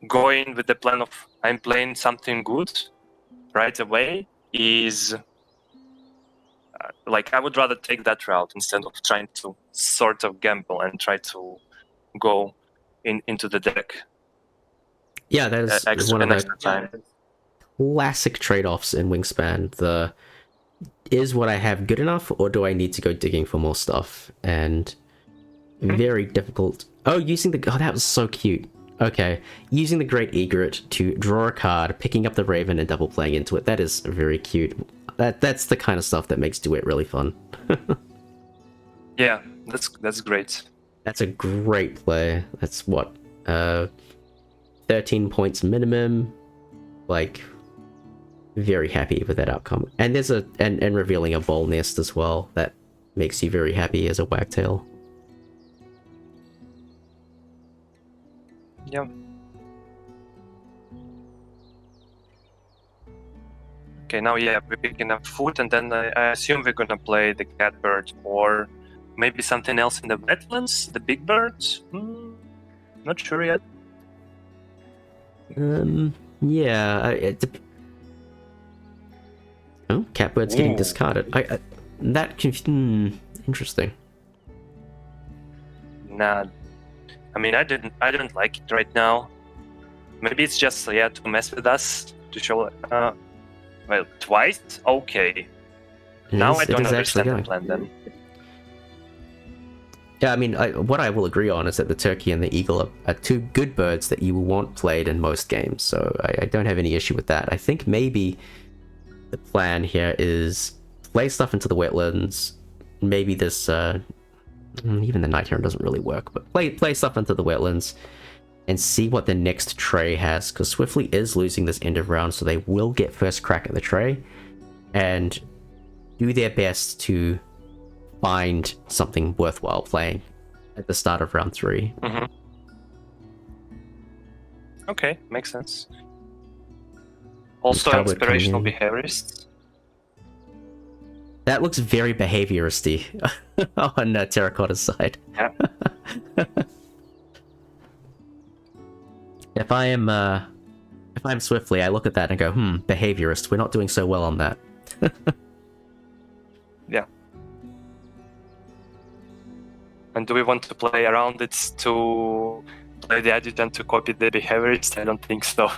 going with the plan of I'm playing something good right away is like, I would rather take that route instead of trying to sort of gamble and try to go into the deck. Yeah, that is one of the extra time. classic trade-offs in Wingspan. The is what I have good enough, or do I need to go digging for more stuff? And very difficult. Oh, using the... Oh, that was so cute. Okay, using the Great Egret to draw a card, picking up the Raven and double playing into it. That is very cute. That's the kind of stuff that makes Duet really fun. Yeah, that's great. That's a great play. That's what, 13 points minimum. Like, very happy with that outcome. And there's and revealing a bowl nest as well. That makes you very happy as a wagtail. Yeah. Okay, now yeah, we're picking up food, and then I assume we're gonna play the catbird or maybe something else in the wetlands, the big birds. Not sure yet. Yeah. Oh, catbird's getting discarded. Interesting. Nah, I mean, I didn't like it right now. Maybe it's just to mess with us, to show. Well, twice. Okay. Now I don't understand the plan then. Yeah, I mean, what I will agree on is that the turkey and the eagle are two good birds that you will want played in most games, so I don't have any issue with that. I think maybe the plan here is play stuff into the wetlands. Maybe this, even the night heron doesn't really work, but play stuff into the wetlands and see what the next tray has, because Swiftly is losing this end of round, so they will get first crack at the tray and do their best to find something worthwhile playing at the start of round 3. Okay, makes sense. Also, Cowbird inspirational coming in. behaviorists. That looks very behavioristy on Terracotta's side. Yeah. If I'm Swiftly, I look at that and go, behaviorist, we're not doing so well on that. Yeah. And do we want to play around it to play the adjutant to copy the behaviorist? I don't think so.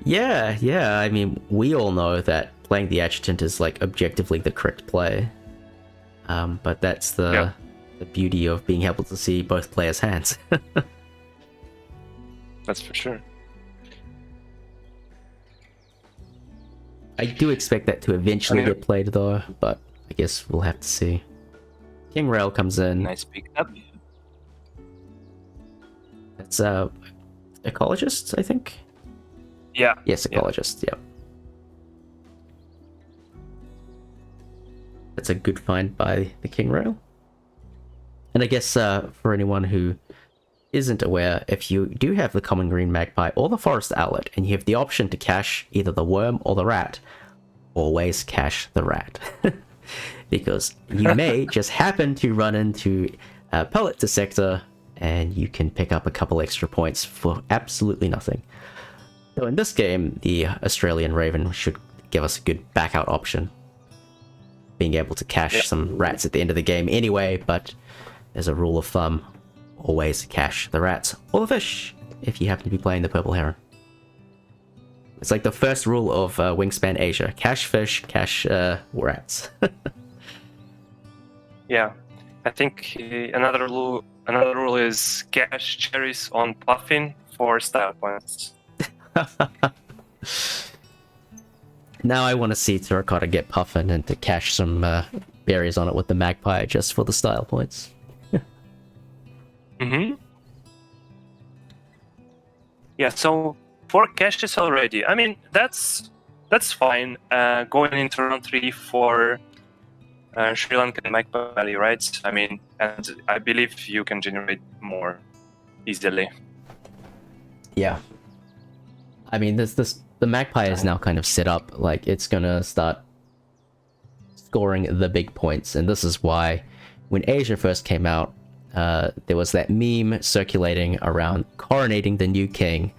Yeah, I mean, we all know that playing the adjutant is, like, objectively the correct play. But that's the beauty of being able to see both players' hands. That's for sure. I do expect that to eventually get played though, but I guess we'll have to see. King Rail comes in. Nice pick up. It's ecologist, I think. Yeah. Yes, ecologist. Yeah. That's a good find by the King Rail. And I guess for anyone who isn't aware, if you do have the common green magpie or the forest owlet, and you have the option to cache either the worm or the rat, always cache the rat. Because you may just happen to run into a pellet dissector, and you can pick up a couple extra points for absolutely nothing. So in this game, the Australian Raven should give us a good back out option. Being able to cache some rats at the end of the game anyway, but as a rule of thumb, always cache the rats or the fish if you happen to be playing the Purple Heron. It's like the first rule of Wingspan Asia: cache fish, cache rats. Yeah, I think another rule is cache cherries on puffin for style points. Now I want to see Terracotta get puffin and to cache some berries on it with the magpie just for the style points. Yeah, so 4 caches already. I mean, that's fine. Going into round 3 for Sri Lankan magpie Valley, right? I mean, and I believe you can generate more easily. Yeah. I mean, the magpie is now kind of set up like it's gonna start scoring the big points, and this is why when Asia first came out, there was that meme circulating around coronating the new king,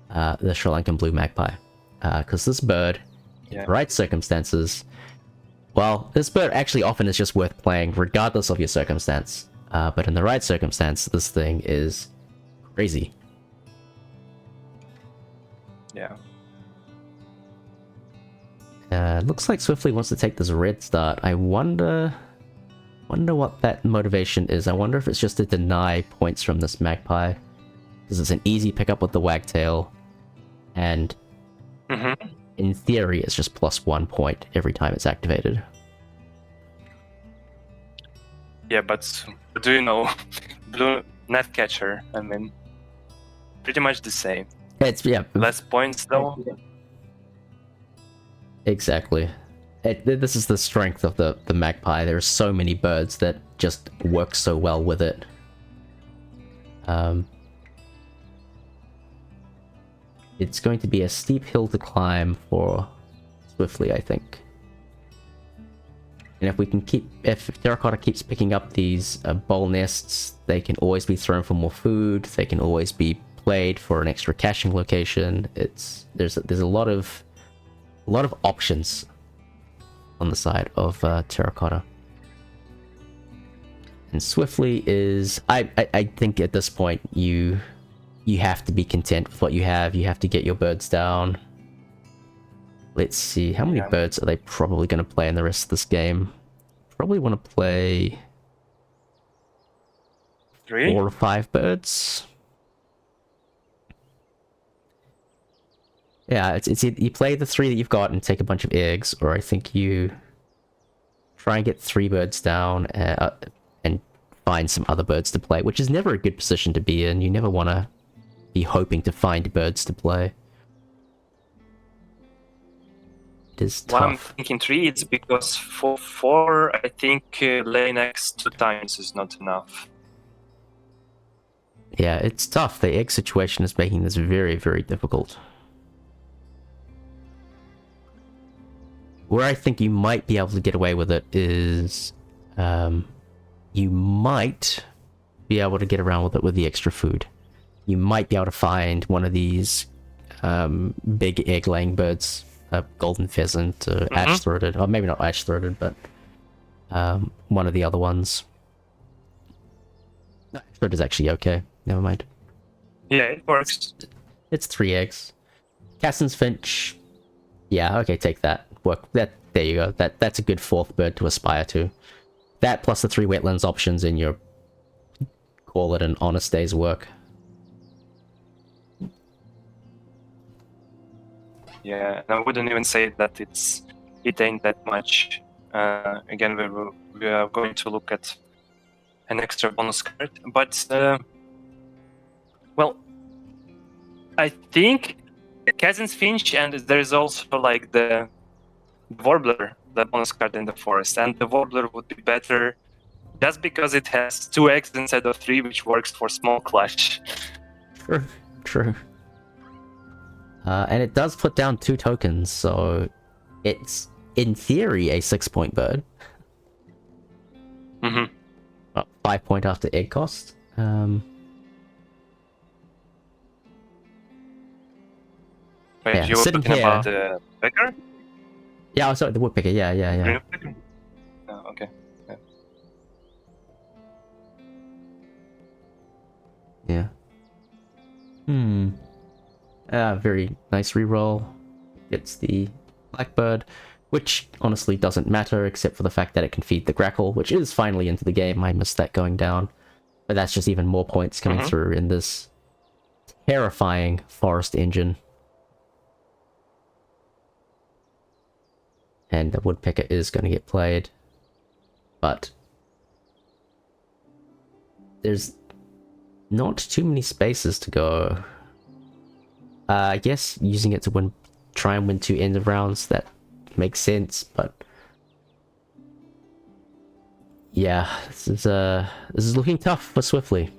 the Sri Lankan blue magpie, because this bird, in the right circumstances, well, this bird actually often is just worth playing regardless of your circumstance, but in the right circumstance, this thing is crazy. Yeah. Looks like Swiftly wants to take this red start. I wonder what that motivation is. I wonder if it's just to deny points from this magpie, because it's an easy pickup with the wagtail, and in theory it's just +1 point every time it's activated. Yeah, but do you know, blue Gnatcatcher, I mean, pretty much the same. It's, yeah. Less points though. Exactly. This is the strength of the magpie. There are so many birds that just work so well with it. It's going to be a steep hill to climb for Swiftly, I think. And if Terracotta keeps picking up these bowl nests, they can always be thrown for more food. They can always be played for an extra caching location. There's a lot of options on the side of Terracotta. And Swiftly is, I think at this point you have to be content with what you have. You have to get your birds down. Let's see, how many birds are they probably going to play in the rest of this game? Probably want to play 3? 4 or 5 birds. Yeah, it's you play the 3 that you've got and take a bunch of eggs, or I think you try and get 3 birds down and find some other birds to play, which is never a good position to be in. You never want to be hoping to find birds to play. It is tough. Why I'm thinking 3, it's because for 4, I think laying eggs 2 times is not enough. Yeah, it's tough. The egg situation is making this very, very difficult. Where I think you might be able to get away with it is you might be able to get around with it with the extra food. You might be able to find one of these big egg-laying birds, a golden pheasant, ash-throated, or maybe not ash-throated, but one of the other ones. No, ash-throated is actually okay. Never mind. Yeah, it works. It's 3 eggs. Cassin's finch. Yeah, okay, take that. Work that. There you go. That's a good 4th bird to aspire to. That plus the 3 wetlands options in your, call it an honest day's work. Yeah, and I wouldn't even say that it ain't that much. Again, we are going to look at an extra bonus card, but well, I think Kazan's Finch, and there's also like the Warbler, the bonus card in the forest, and the Warbler would be better just because it has 2 eggs instead of 3, which works for small clash. True, true. And it does put down 2 tokens, so it's in theory a 6-point bird. Mm-hmm. 5 point after egg cost. Wait, Yeah, you were sitting talking about here- the Becker? Yeah, oh, sorry, the woodpecker. Yeah. Green Woodpecker? Oh, okay. Yeah. Very nice reroll. Gets the Blackbird, which honestly doesn't matter except for the fact that it can feed the Grackle, which is finally into the game. I missed that going down. But that's just even more points coming through in this terrifying forest engine. And the Woodpecker is going to get played. But there's not too many spaces to go. I guess using it to try and win 2 end of rounds, that makes sense, but yeah, this is looking tough for Swiftly.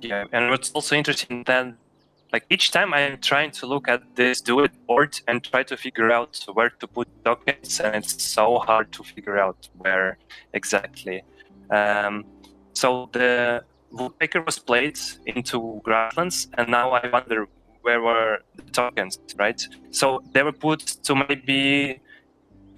Yeah, and what's also interesting then, like each time I'm trying to look at this do it board and try to figure out where to put tokens, and it's so hard to figure out where exactly. So the Woodpecker was played into grasslands, and now I wonder where were the tokens, right? So they were put to maybe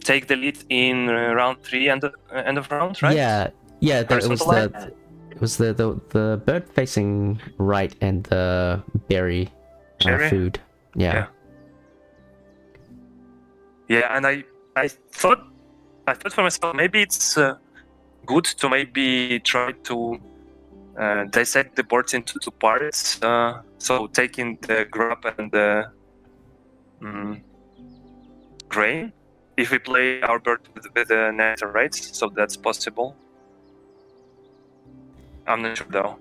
take the lead in round 3 and end of round, right? Yeah, it was something like that. it was the bird facing right and the berry Cherry? food. Yeah. Yeah, and I thought for myself maybe it's good to maybe try to dissect the boards into 2 parts. So taking the grub and the grain, if we play our bird with the nectar, right? So that's possible. I'm not sure though.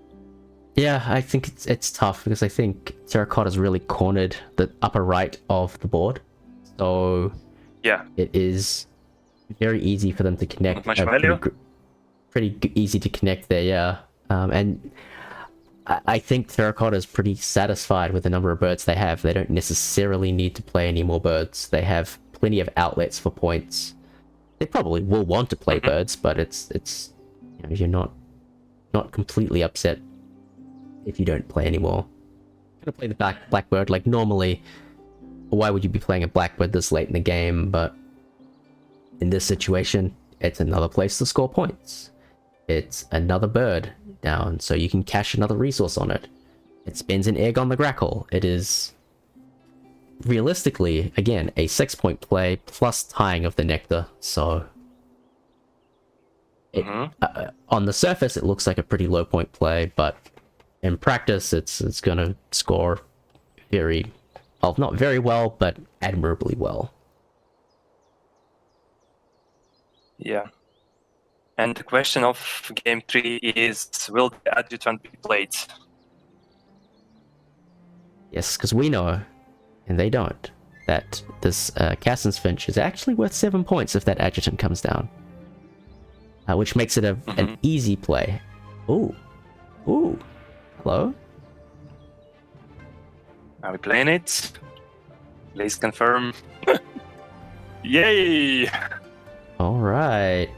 Yeah, I think it's tough because I think Terracotta's really cornered the upper right of the board. So Yeah, it is very easy for them to connect. Not much value. Pretty easy to connect there, yeah. And I think Terracotta is pretty satisfied with the number of birds they have. They don't necessarily need to play any more birds. They have plenty of outlets for points. They probably will want to play birds, but it's you know, you're not completely upset if you don't play anymore. Gonna play the Blackbird. Like normally, why would you be playing a Blackbird this late in the game? But in this situation, it's another place to score points. It's another bird down, so you can cash another resource on it. It spends an egg on the Grackle. It is realistically, again, a 6-point play plus tying of the nectar. So on the surface, it looks like a pretty low point play, but in practice, it's gonna score not very well, but admirably well. Yeah. And the question of game 3 is, will the adjutant be played? Yes, because we know, and they don't, that this Cassin's Finch is actually worth 7 points if that adjutant comes down. Which makes it an easy play. Ooh. Hello? Are we playing it? Please confirm. Yay! Alright.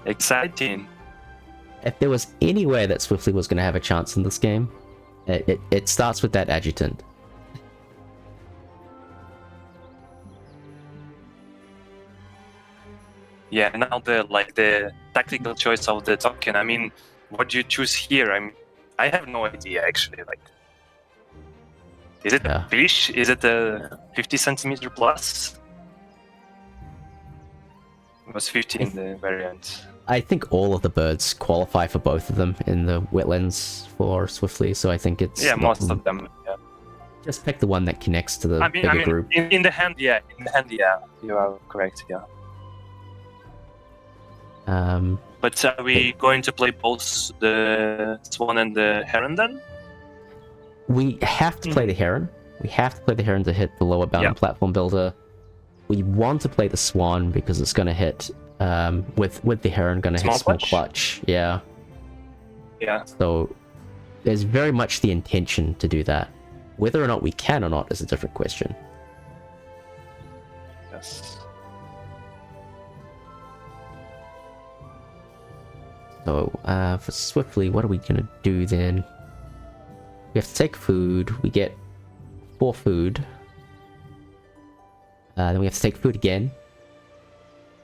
Exciting. If there was any way that Swiftly was going to have a chance in this game, it starts with that adjutant. Yeah, now the tactical choice of the token. I mean, what do you choose here? I have no idea actually. Like, is it a fish? Is it a 50 centimeter plus? It was 50 in the variant. I think all of the birds qualify for both of them in the wetlands for Swiftly, so I think it's Yeah, not most really- of them. Yeah. Just pick the one that connects to the bigger group. In the hand, yeah. In the hand, yeah. You are correct, yeah. But are we going to play both the Swan and the Heron then? We have to play the Heron. We have to play the Heron to hit the lower bound platform builder. We want to play the Swan because it's going to hit, with the Heron, going to hit small clutch. Yeah. Yeah. So there's very much the intention to do that. Whether or not we can or not is a different question. Yes. So, for Swiftly, what are we gonna do then? We have to take food. We get 4 food. Then we have to take food again,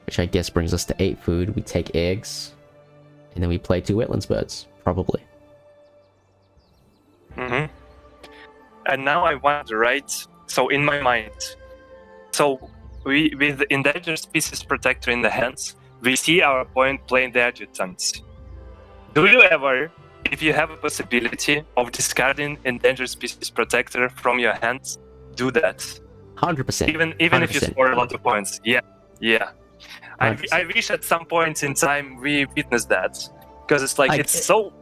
which I guess brings us to 8 food. We take eggs, and then we play 2 wetlands birds, probably. Mm-hmm. And now I wonder, right? So in my mind, so we with the endangered species protector in the hands, we see our opponent playing the adjutant. Do you ever, if you have a possibility of discarding endangered species protector from your hands, do that? 100%. Even 100%. if you score a lot of points. Yeah. I wish at some point in time we witnessed that, because it's like it's so.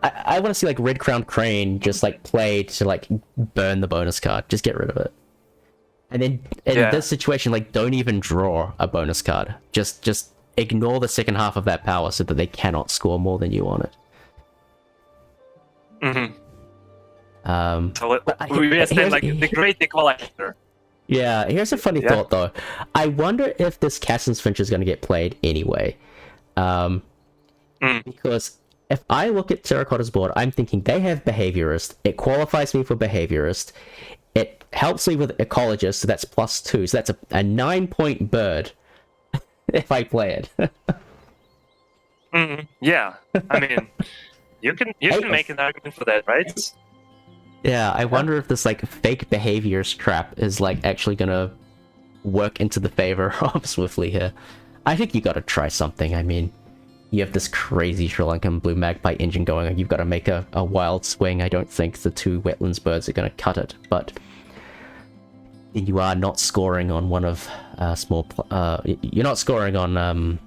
I want to see like Red Crowned Crane just like play to like burn the bonus card. Just get rid of it. And then in this situation, like don't even draw a bonus card. Just ignore the second half of that power so that they cannot score more than you on it. Mm-hmm. So we are like the great equalizer. Yeah, here's a funny thought though. I wonder if this Cassin's Finch is going to get played anyway. Because if I look at Terracotta's board, I'm thinking they have Behaviorist. It qualifies me for Behaviorist. It helps me with Ecologist, so that's +2. So that's a 9-point bird if I play it. Yeah, I mean, you can make an argument for that, right? Yeah, I wonder if this like fake Behaviorist trap is like actually gonna work into the favor of Swiftly here. I think you gotta try something. I mean, you have this crazy Sri Lankan blue magpie engine going on. You've got to make a wild swing. I don't think the 2 wetlands birds are going to cut it, but you are not scoring on one of you're not scoring on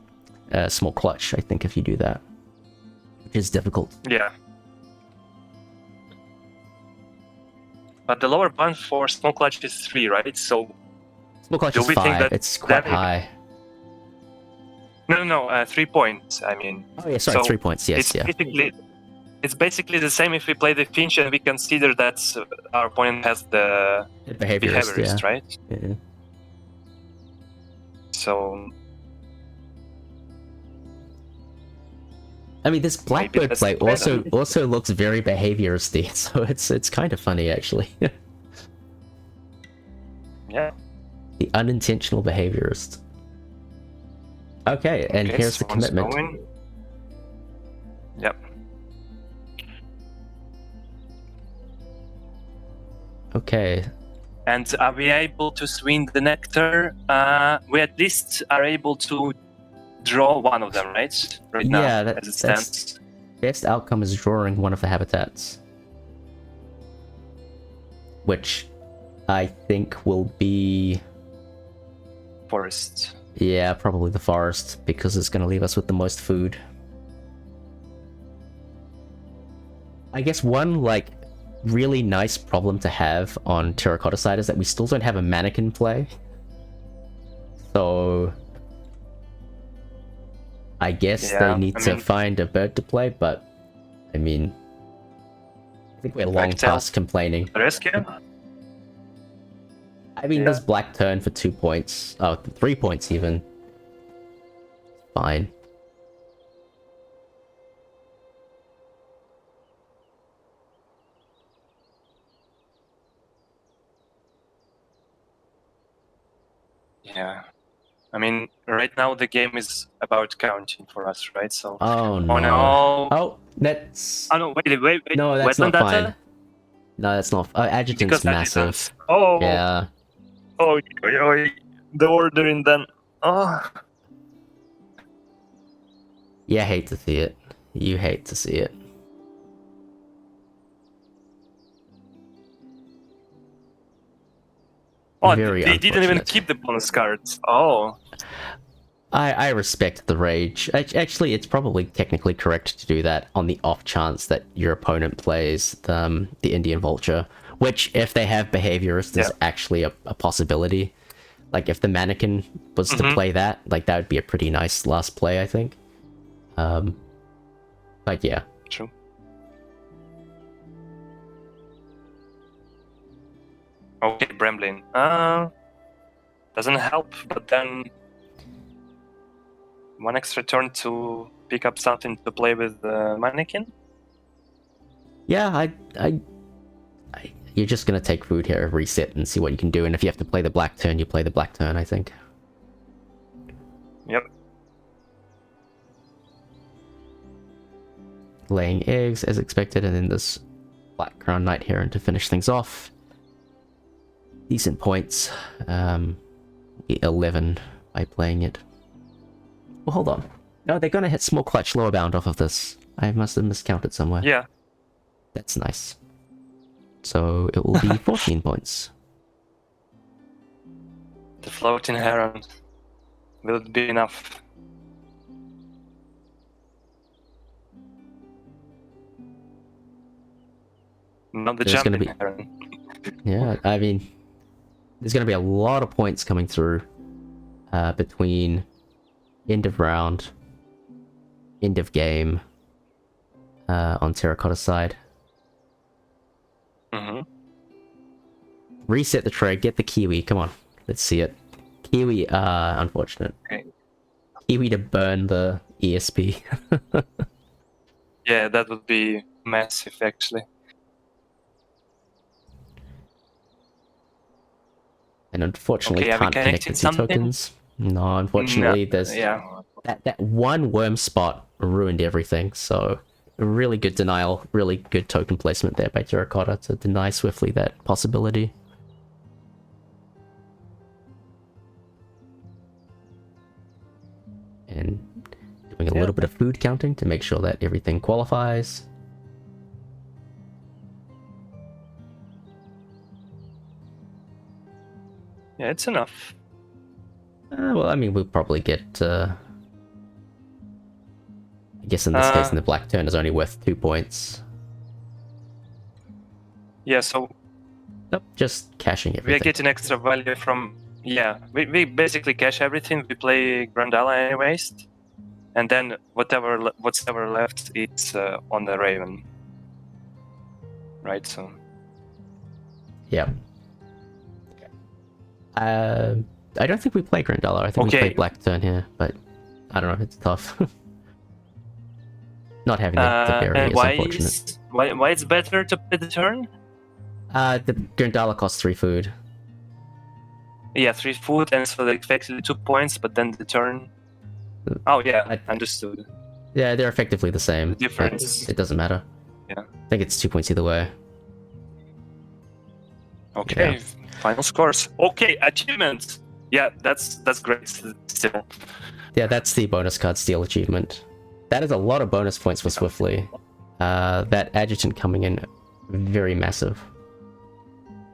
small clutch, I think, if you do that, which is difficult. Yeah. But the lower bound for small clutch is 3, right? So small clutch is 5. It's quite high. No, 3 points, I mean. Oh yeah, sorry, 3 points, yes, It's basically the same if we play the Finch and we consider that our opponent has the Behaviorist, right? Yeah. So... I mean, this Blackbird play also looks very Behavioristy, so it's kind of funny, actually. Yeah. The unintentional Behaviorist. Okay, and here's the commitment. Going. Yep. Okay. And are we able to swing the nectar? We at least are able to draw one of them, right? Right now, as it stands. Best outcome is drawing one of the habitats. Which I think will be... Forest. Yeah, probably the forest, because it's going to leave us with the most food. I guess one, like, really nice problem to have on Terracotta side is that we still don't have a mannequin play. So... I guess they need to find a bird to play, but... I mean... I think we're long past complaining. Rescue? I mean, there's Black Turn for 2 points. Oh, 3 points even. Fine. Yeah. I mean, right now the game is about counting for us, right? So. Oh no. Oh no. Oh, that's. Oh no! Wait. No, that's not data? fine. No, that's not. Adjutant's Because massive. Adjutants. Oh. Yeah. Oh, the ordering then. Oh. You hate to see it. You hate to see it. Oh, Very they didn't even unfortunate. keep the bonus cards. Oh. I respect the rage. Actually, it's probably technically correct to do that on the off chance that your opponent plays the Indian Vulture, which, if they have Behaviorist, is actually a possibility. Like, if the Mannequin was to play that, like, that would be a pretty nice last play, I think. But yeah. True. Okay, Bremlin. Doesn't help, but then one extra turn to pick up something to play with the Mannequin. Yeah, you're just gonna take food here, reset, and see what you can do. And if you have to play the black turn, you play the black turn, I think. Yep. Laying eggs as expected, and then this Black Crown Knight Heron to finish things off. Decent points. 11 by playing it. Well, hold on. No, they're gonna hit small clutch lower bound off of this. I must have miscounted somewhere. Yeah. That's nice. So it will be 14 points. The floating heron. Will it be enough? Not the There's gonna jumping be- heron. Yeah, I mean, there's going to be a lot of points coming through between end of round, end of game on Terracotta side. Reset the trade, get the Kiwi, come on, let's see it. Kiwi, unfortunate. Okay. Kiwi to burn the ESP. Yeah, that would be massive, actually. And unfortunately Okay, are we can't connect connecting the two something? tokens. No, unfortunately No, there's yeah. that one worm spot ruined everything, so really good denial, really good token placement there by Terracotta to deny swiftly that possibility. And doing a little bit of food counting to make sure that everything qualifies. Yeah, it's enough. Well, I mean, we'll probably get... I guess in this case, in the black turn is only worth 2 points. Yeah, so Nope, just cashing everything. we are getting extra value from... Yeah, we basically cash everything. We play Grandala anyways. And then what's ever left, it's on the Raven. Right, so... Yeah. I don't think we play Grandala. I think we play Black Turn here, but I don't know. It's tough. Not having the berry is unfortunate. Why it's better to play the turn? The Grandala costs 3 food. Yeah, 3 food, and so effectively 2 points, but then the turn... Oh yeah, I understood. Yeah, they're effectively the same. The difference. It doesn't matter. Yeah. I think it's 2 points either way. Okay, Yeah. Final scores. Okay, achievements. Yeah, that's great still. Yeah, that's the bonus card steal achievement. That is a lot of bonus points for Swiftly. That adjutant coming in, very massive.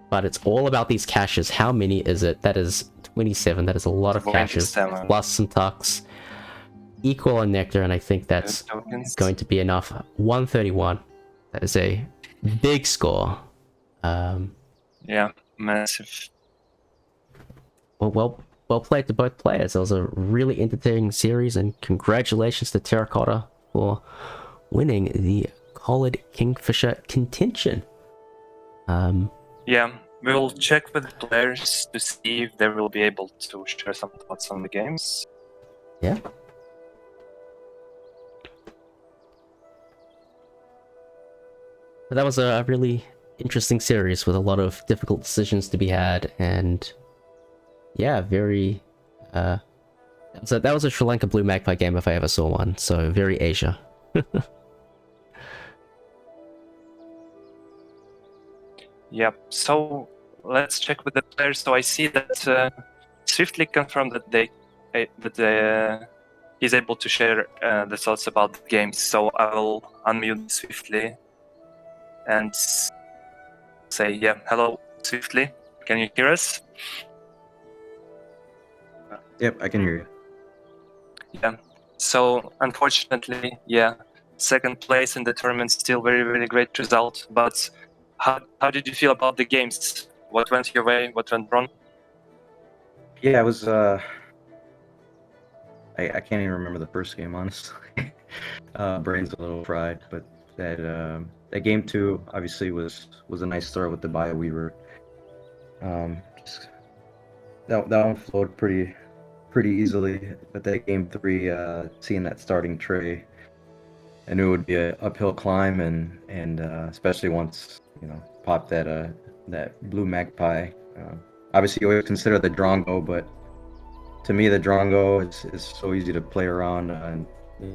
But it's all about these caches. How many is it? That is 27. That is a lot of caches. Plus some tucks. Equal on Nectar, and I think that's going to be enough. 131. That is a big score. Yeah, massive. Well played to both players. That was a really entertaining series, and congratulations to Terracotta for winning the Collid Kingfisher Contention. Yeah, we'll check with the players to see if they will be able to share some thoughts on the games. Yeah. But that was a really interesting series with a lot of difficult decisions to be had, and yeah, very so that was a Sri Lanka Blue Magpie game if I ever saw one, so very Asia. Yep, so let's check with the players. So I see that Swiftly confirmed that he's able to share the thoughts about the games. So I will unmute swiftly and say, yeah, hello, swiftly. Can you hear us? Yep, I can hear you. Yeah. So unfortunately, yeah, second place in the tournament, still very, very great result. But how did you feel about the games? What went your way? What went wrong? Yeah, I was. I can't even remember the first game, honestly. Brain's a little fried, but that game two obviously was a nice start with the bio. We were just, that one flowed pretty easily. But that game three, seeing that starting tray, I knew it would be an uphill climb, and especially once popped that blue magpie. Obviously, you always consider the Drongo, but to me, the Drongo is so easy to play around, and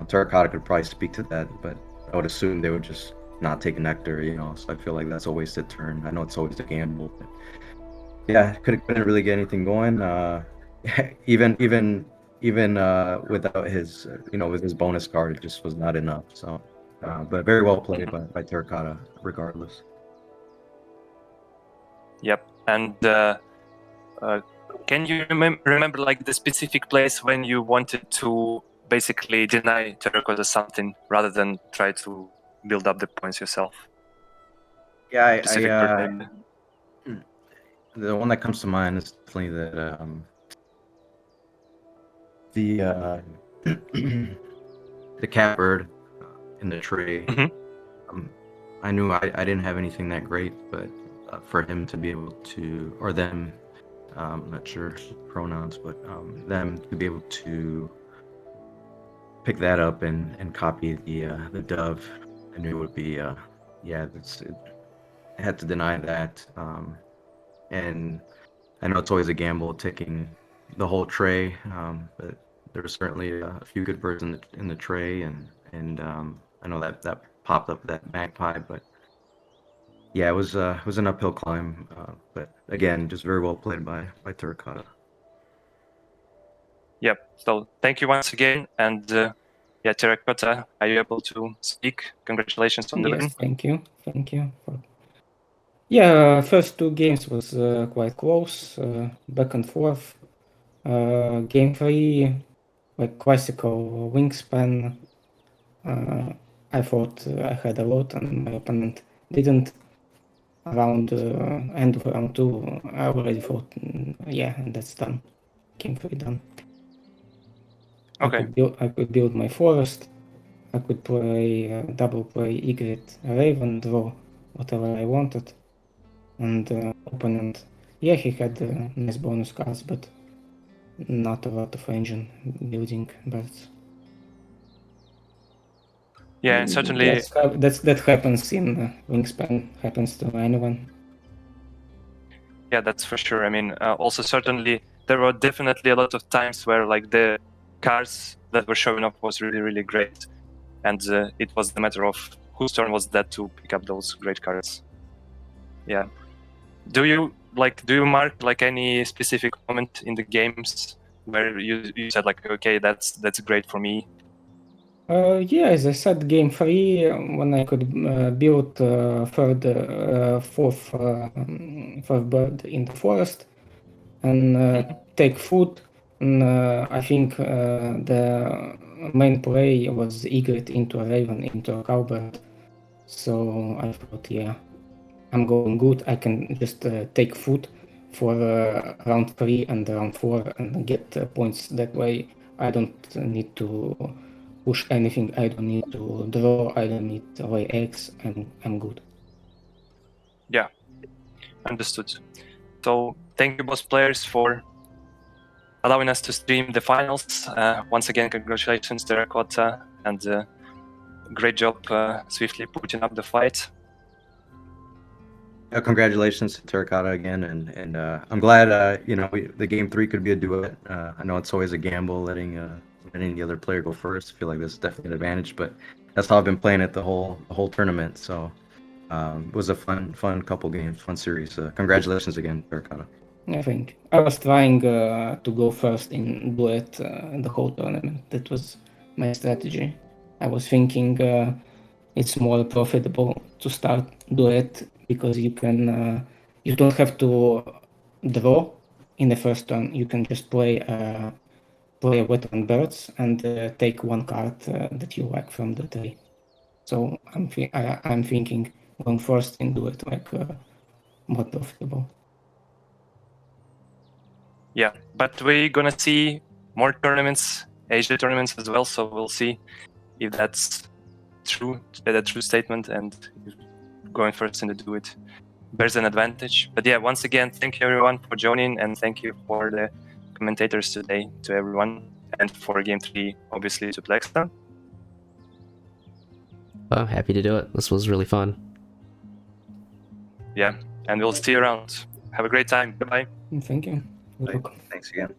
Terracotta could probably speak to that, but I would assume they would just not take Nectar, so I feel like that's a wasted turn. I know it's always a gamble, but yeah, couldn't really get anything going. Even without his, with his bonus card, it just was not enough. So, but very well played by Terracotta, regardless. Yep. And can you remember like the specific place when you wanted to basically deny Terracotta something rather than try to build up the points yourself? Yeah, Specific turn, maybe. the one that comes to mind is definitely that the the catbird in the tray. I knew I didn't have anything that great, but for him to be able to, or them, I'm not sure pronouns, but them to be able to pick that up and copy the dove, I knew it would be I had to deny that, and I know it's always a gamble taking the whole tray, but there were certainly a few good birds in the tray, and I know that popped up that magpie, but yeah, it was an uphill climb, but again, just very well played by Terracotta. Yep. So thank you once again, and yeah, Terracotta, are you able to speak? Congratulations on the win. Yes, thank you. Yeah, first two games was quite close, back and forth. Game three, like classical Wingspan. I thought I had a lot, and my opponent didn't. Around end of round two, I already thought, yeah, that's done. Game three done. Okay. I could build my forest. I could play double play Egret Raven, draw whatever I wanted. And opponent, yeah, he had nice bonus cards, but not a lot of engine building birds. Yeah, and certainly that happens in Wingspan, happens to anyone. Yeah, that's for sure. I mean, also certainly there were definitely a lot of times where like the cards that were showing up was really, really great, and it was the matter of whose turn was that to pick up those great cards. Yeah. Do you mark like any specific moment in the games where you said like, okay, that's great for me? Yeah, as I said, game three, when I could build fourth bird in the forest and take food. And I think the main play was Egret into a raven into a cowbird. So I thought, yeah, I'm going good. I can just take food for round 3 and round 4 and get points that way. I don't need to push anything. I don't need to draw. I don't need to lay eggs, and I'm good. Yeah, understood. So thank you both players for allowing us to stream the finals. Once again, congratulations, Terracotta, and great job swiftly putting up the fight. Congratulations to Terracotta again, and I'm glad the game 3 could be a duet. I know it's always a gamble letting the other player go first. I feel like this is definitely an advantage, but that's how I've been playing it the whole tournament. So it was a fun couple games, fun series. Congratulations again, Terracotta. I think I was trying to go first in duet the whole tournament. That was my strategy. I was thinking it's more profitable to start duet because you don't have to draw in the first turn. You can just play Wetland Birds and take one card that you like from the tree. So I'm thinking going first in duet more profitable. Yeah, but we're gonna see more tournaments, Asia tournaments as well. So we'll see if that's true, a true statement, and if going first in the do it bears an advantage. But yeah, once again, thank you everyone for joining, and thank you for the commentators today to everyone, and for Game 3, obviously, to Plexa. Oh, happy to do it. This was really fun. Yeah, and we'll see you around. Have a great time. Bye-bye. Thank you. Thanks again.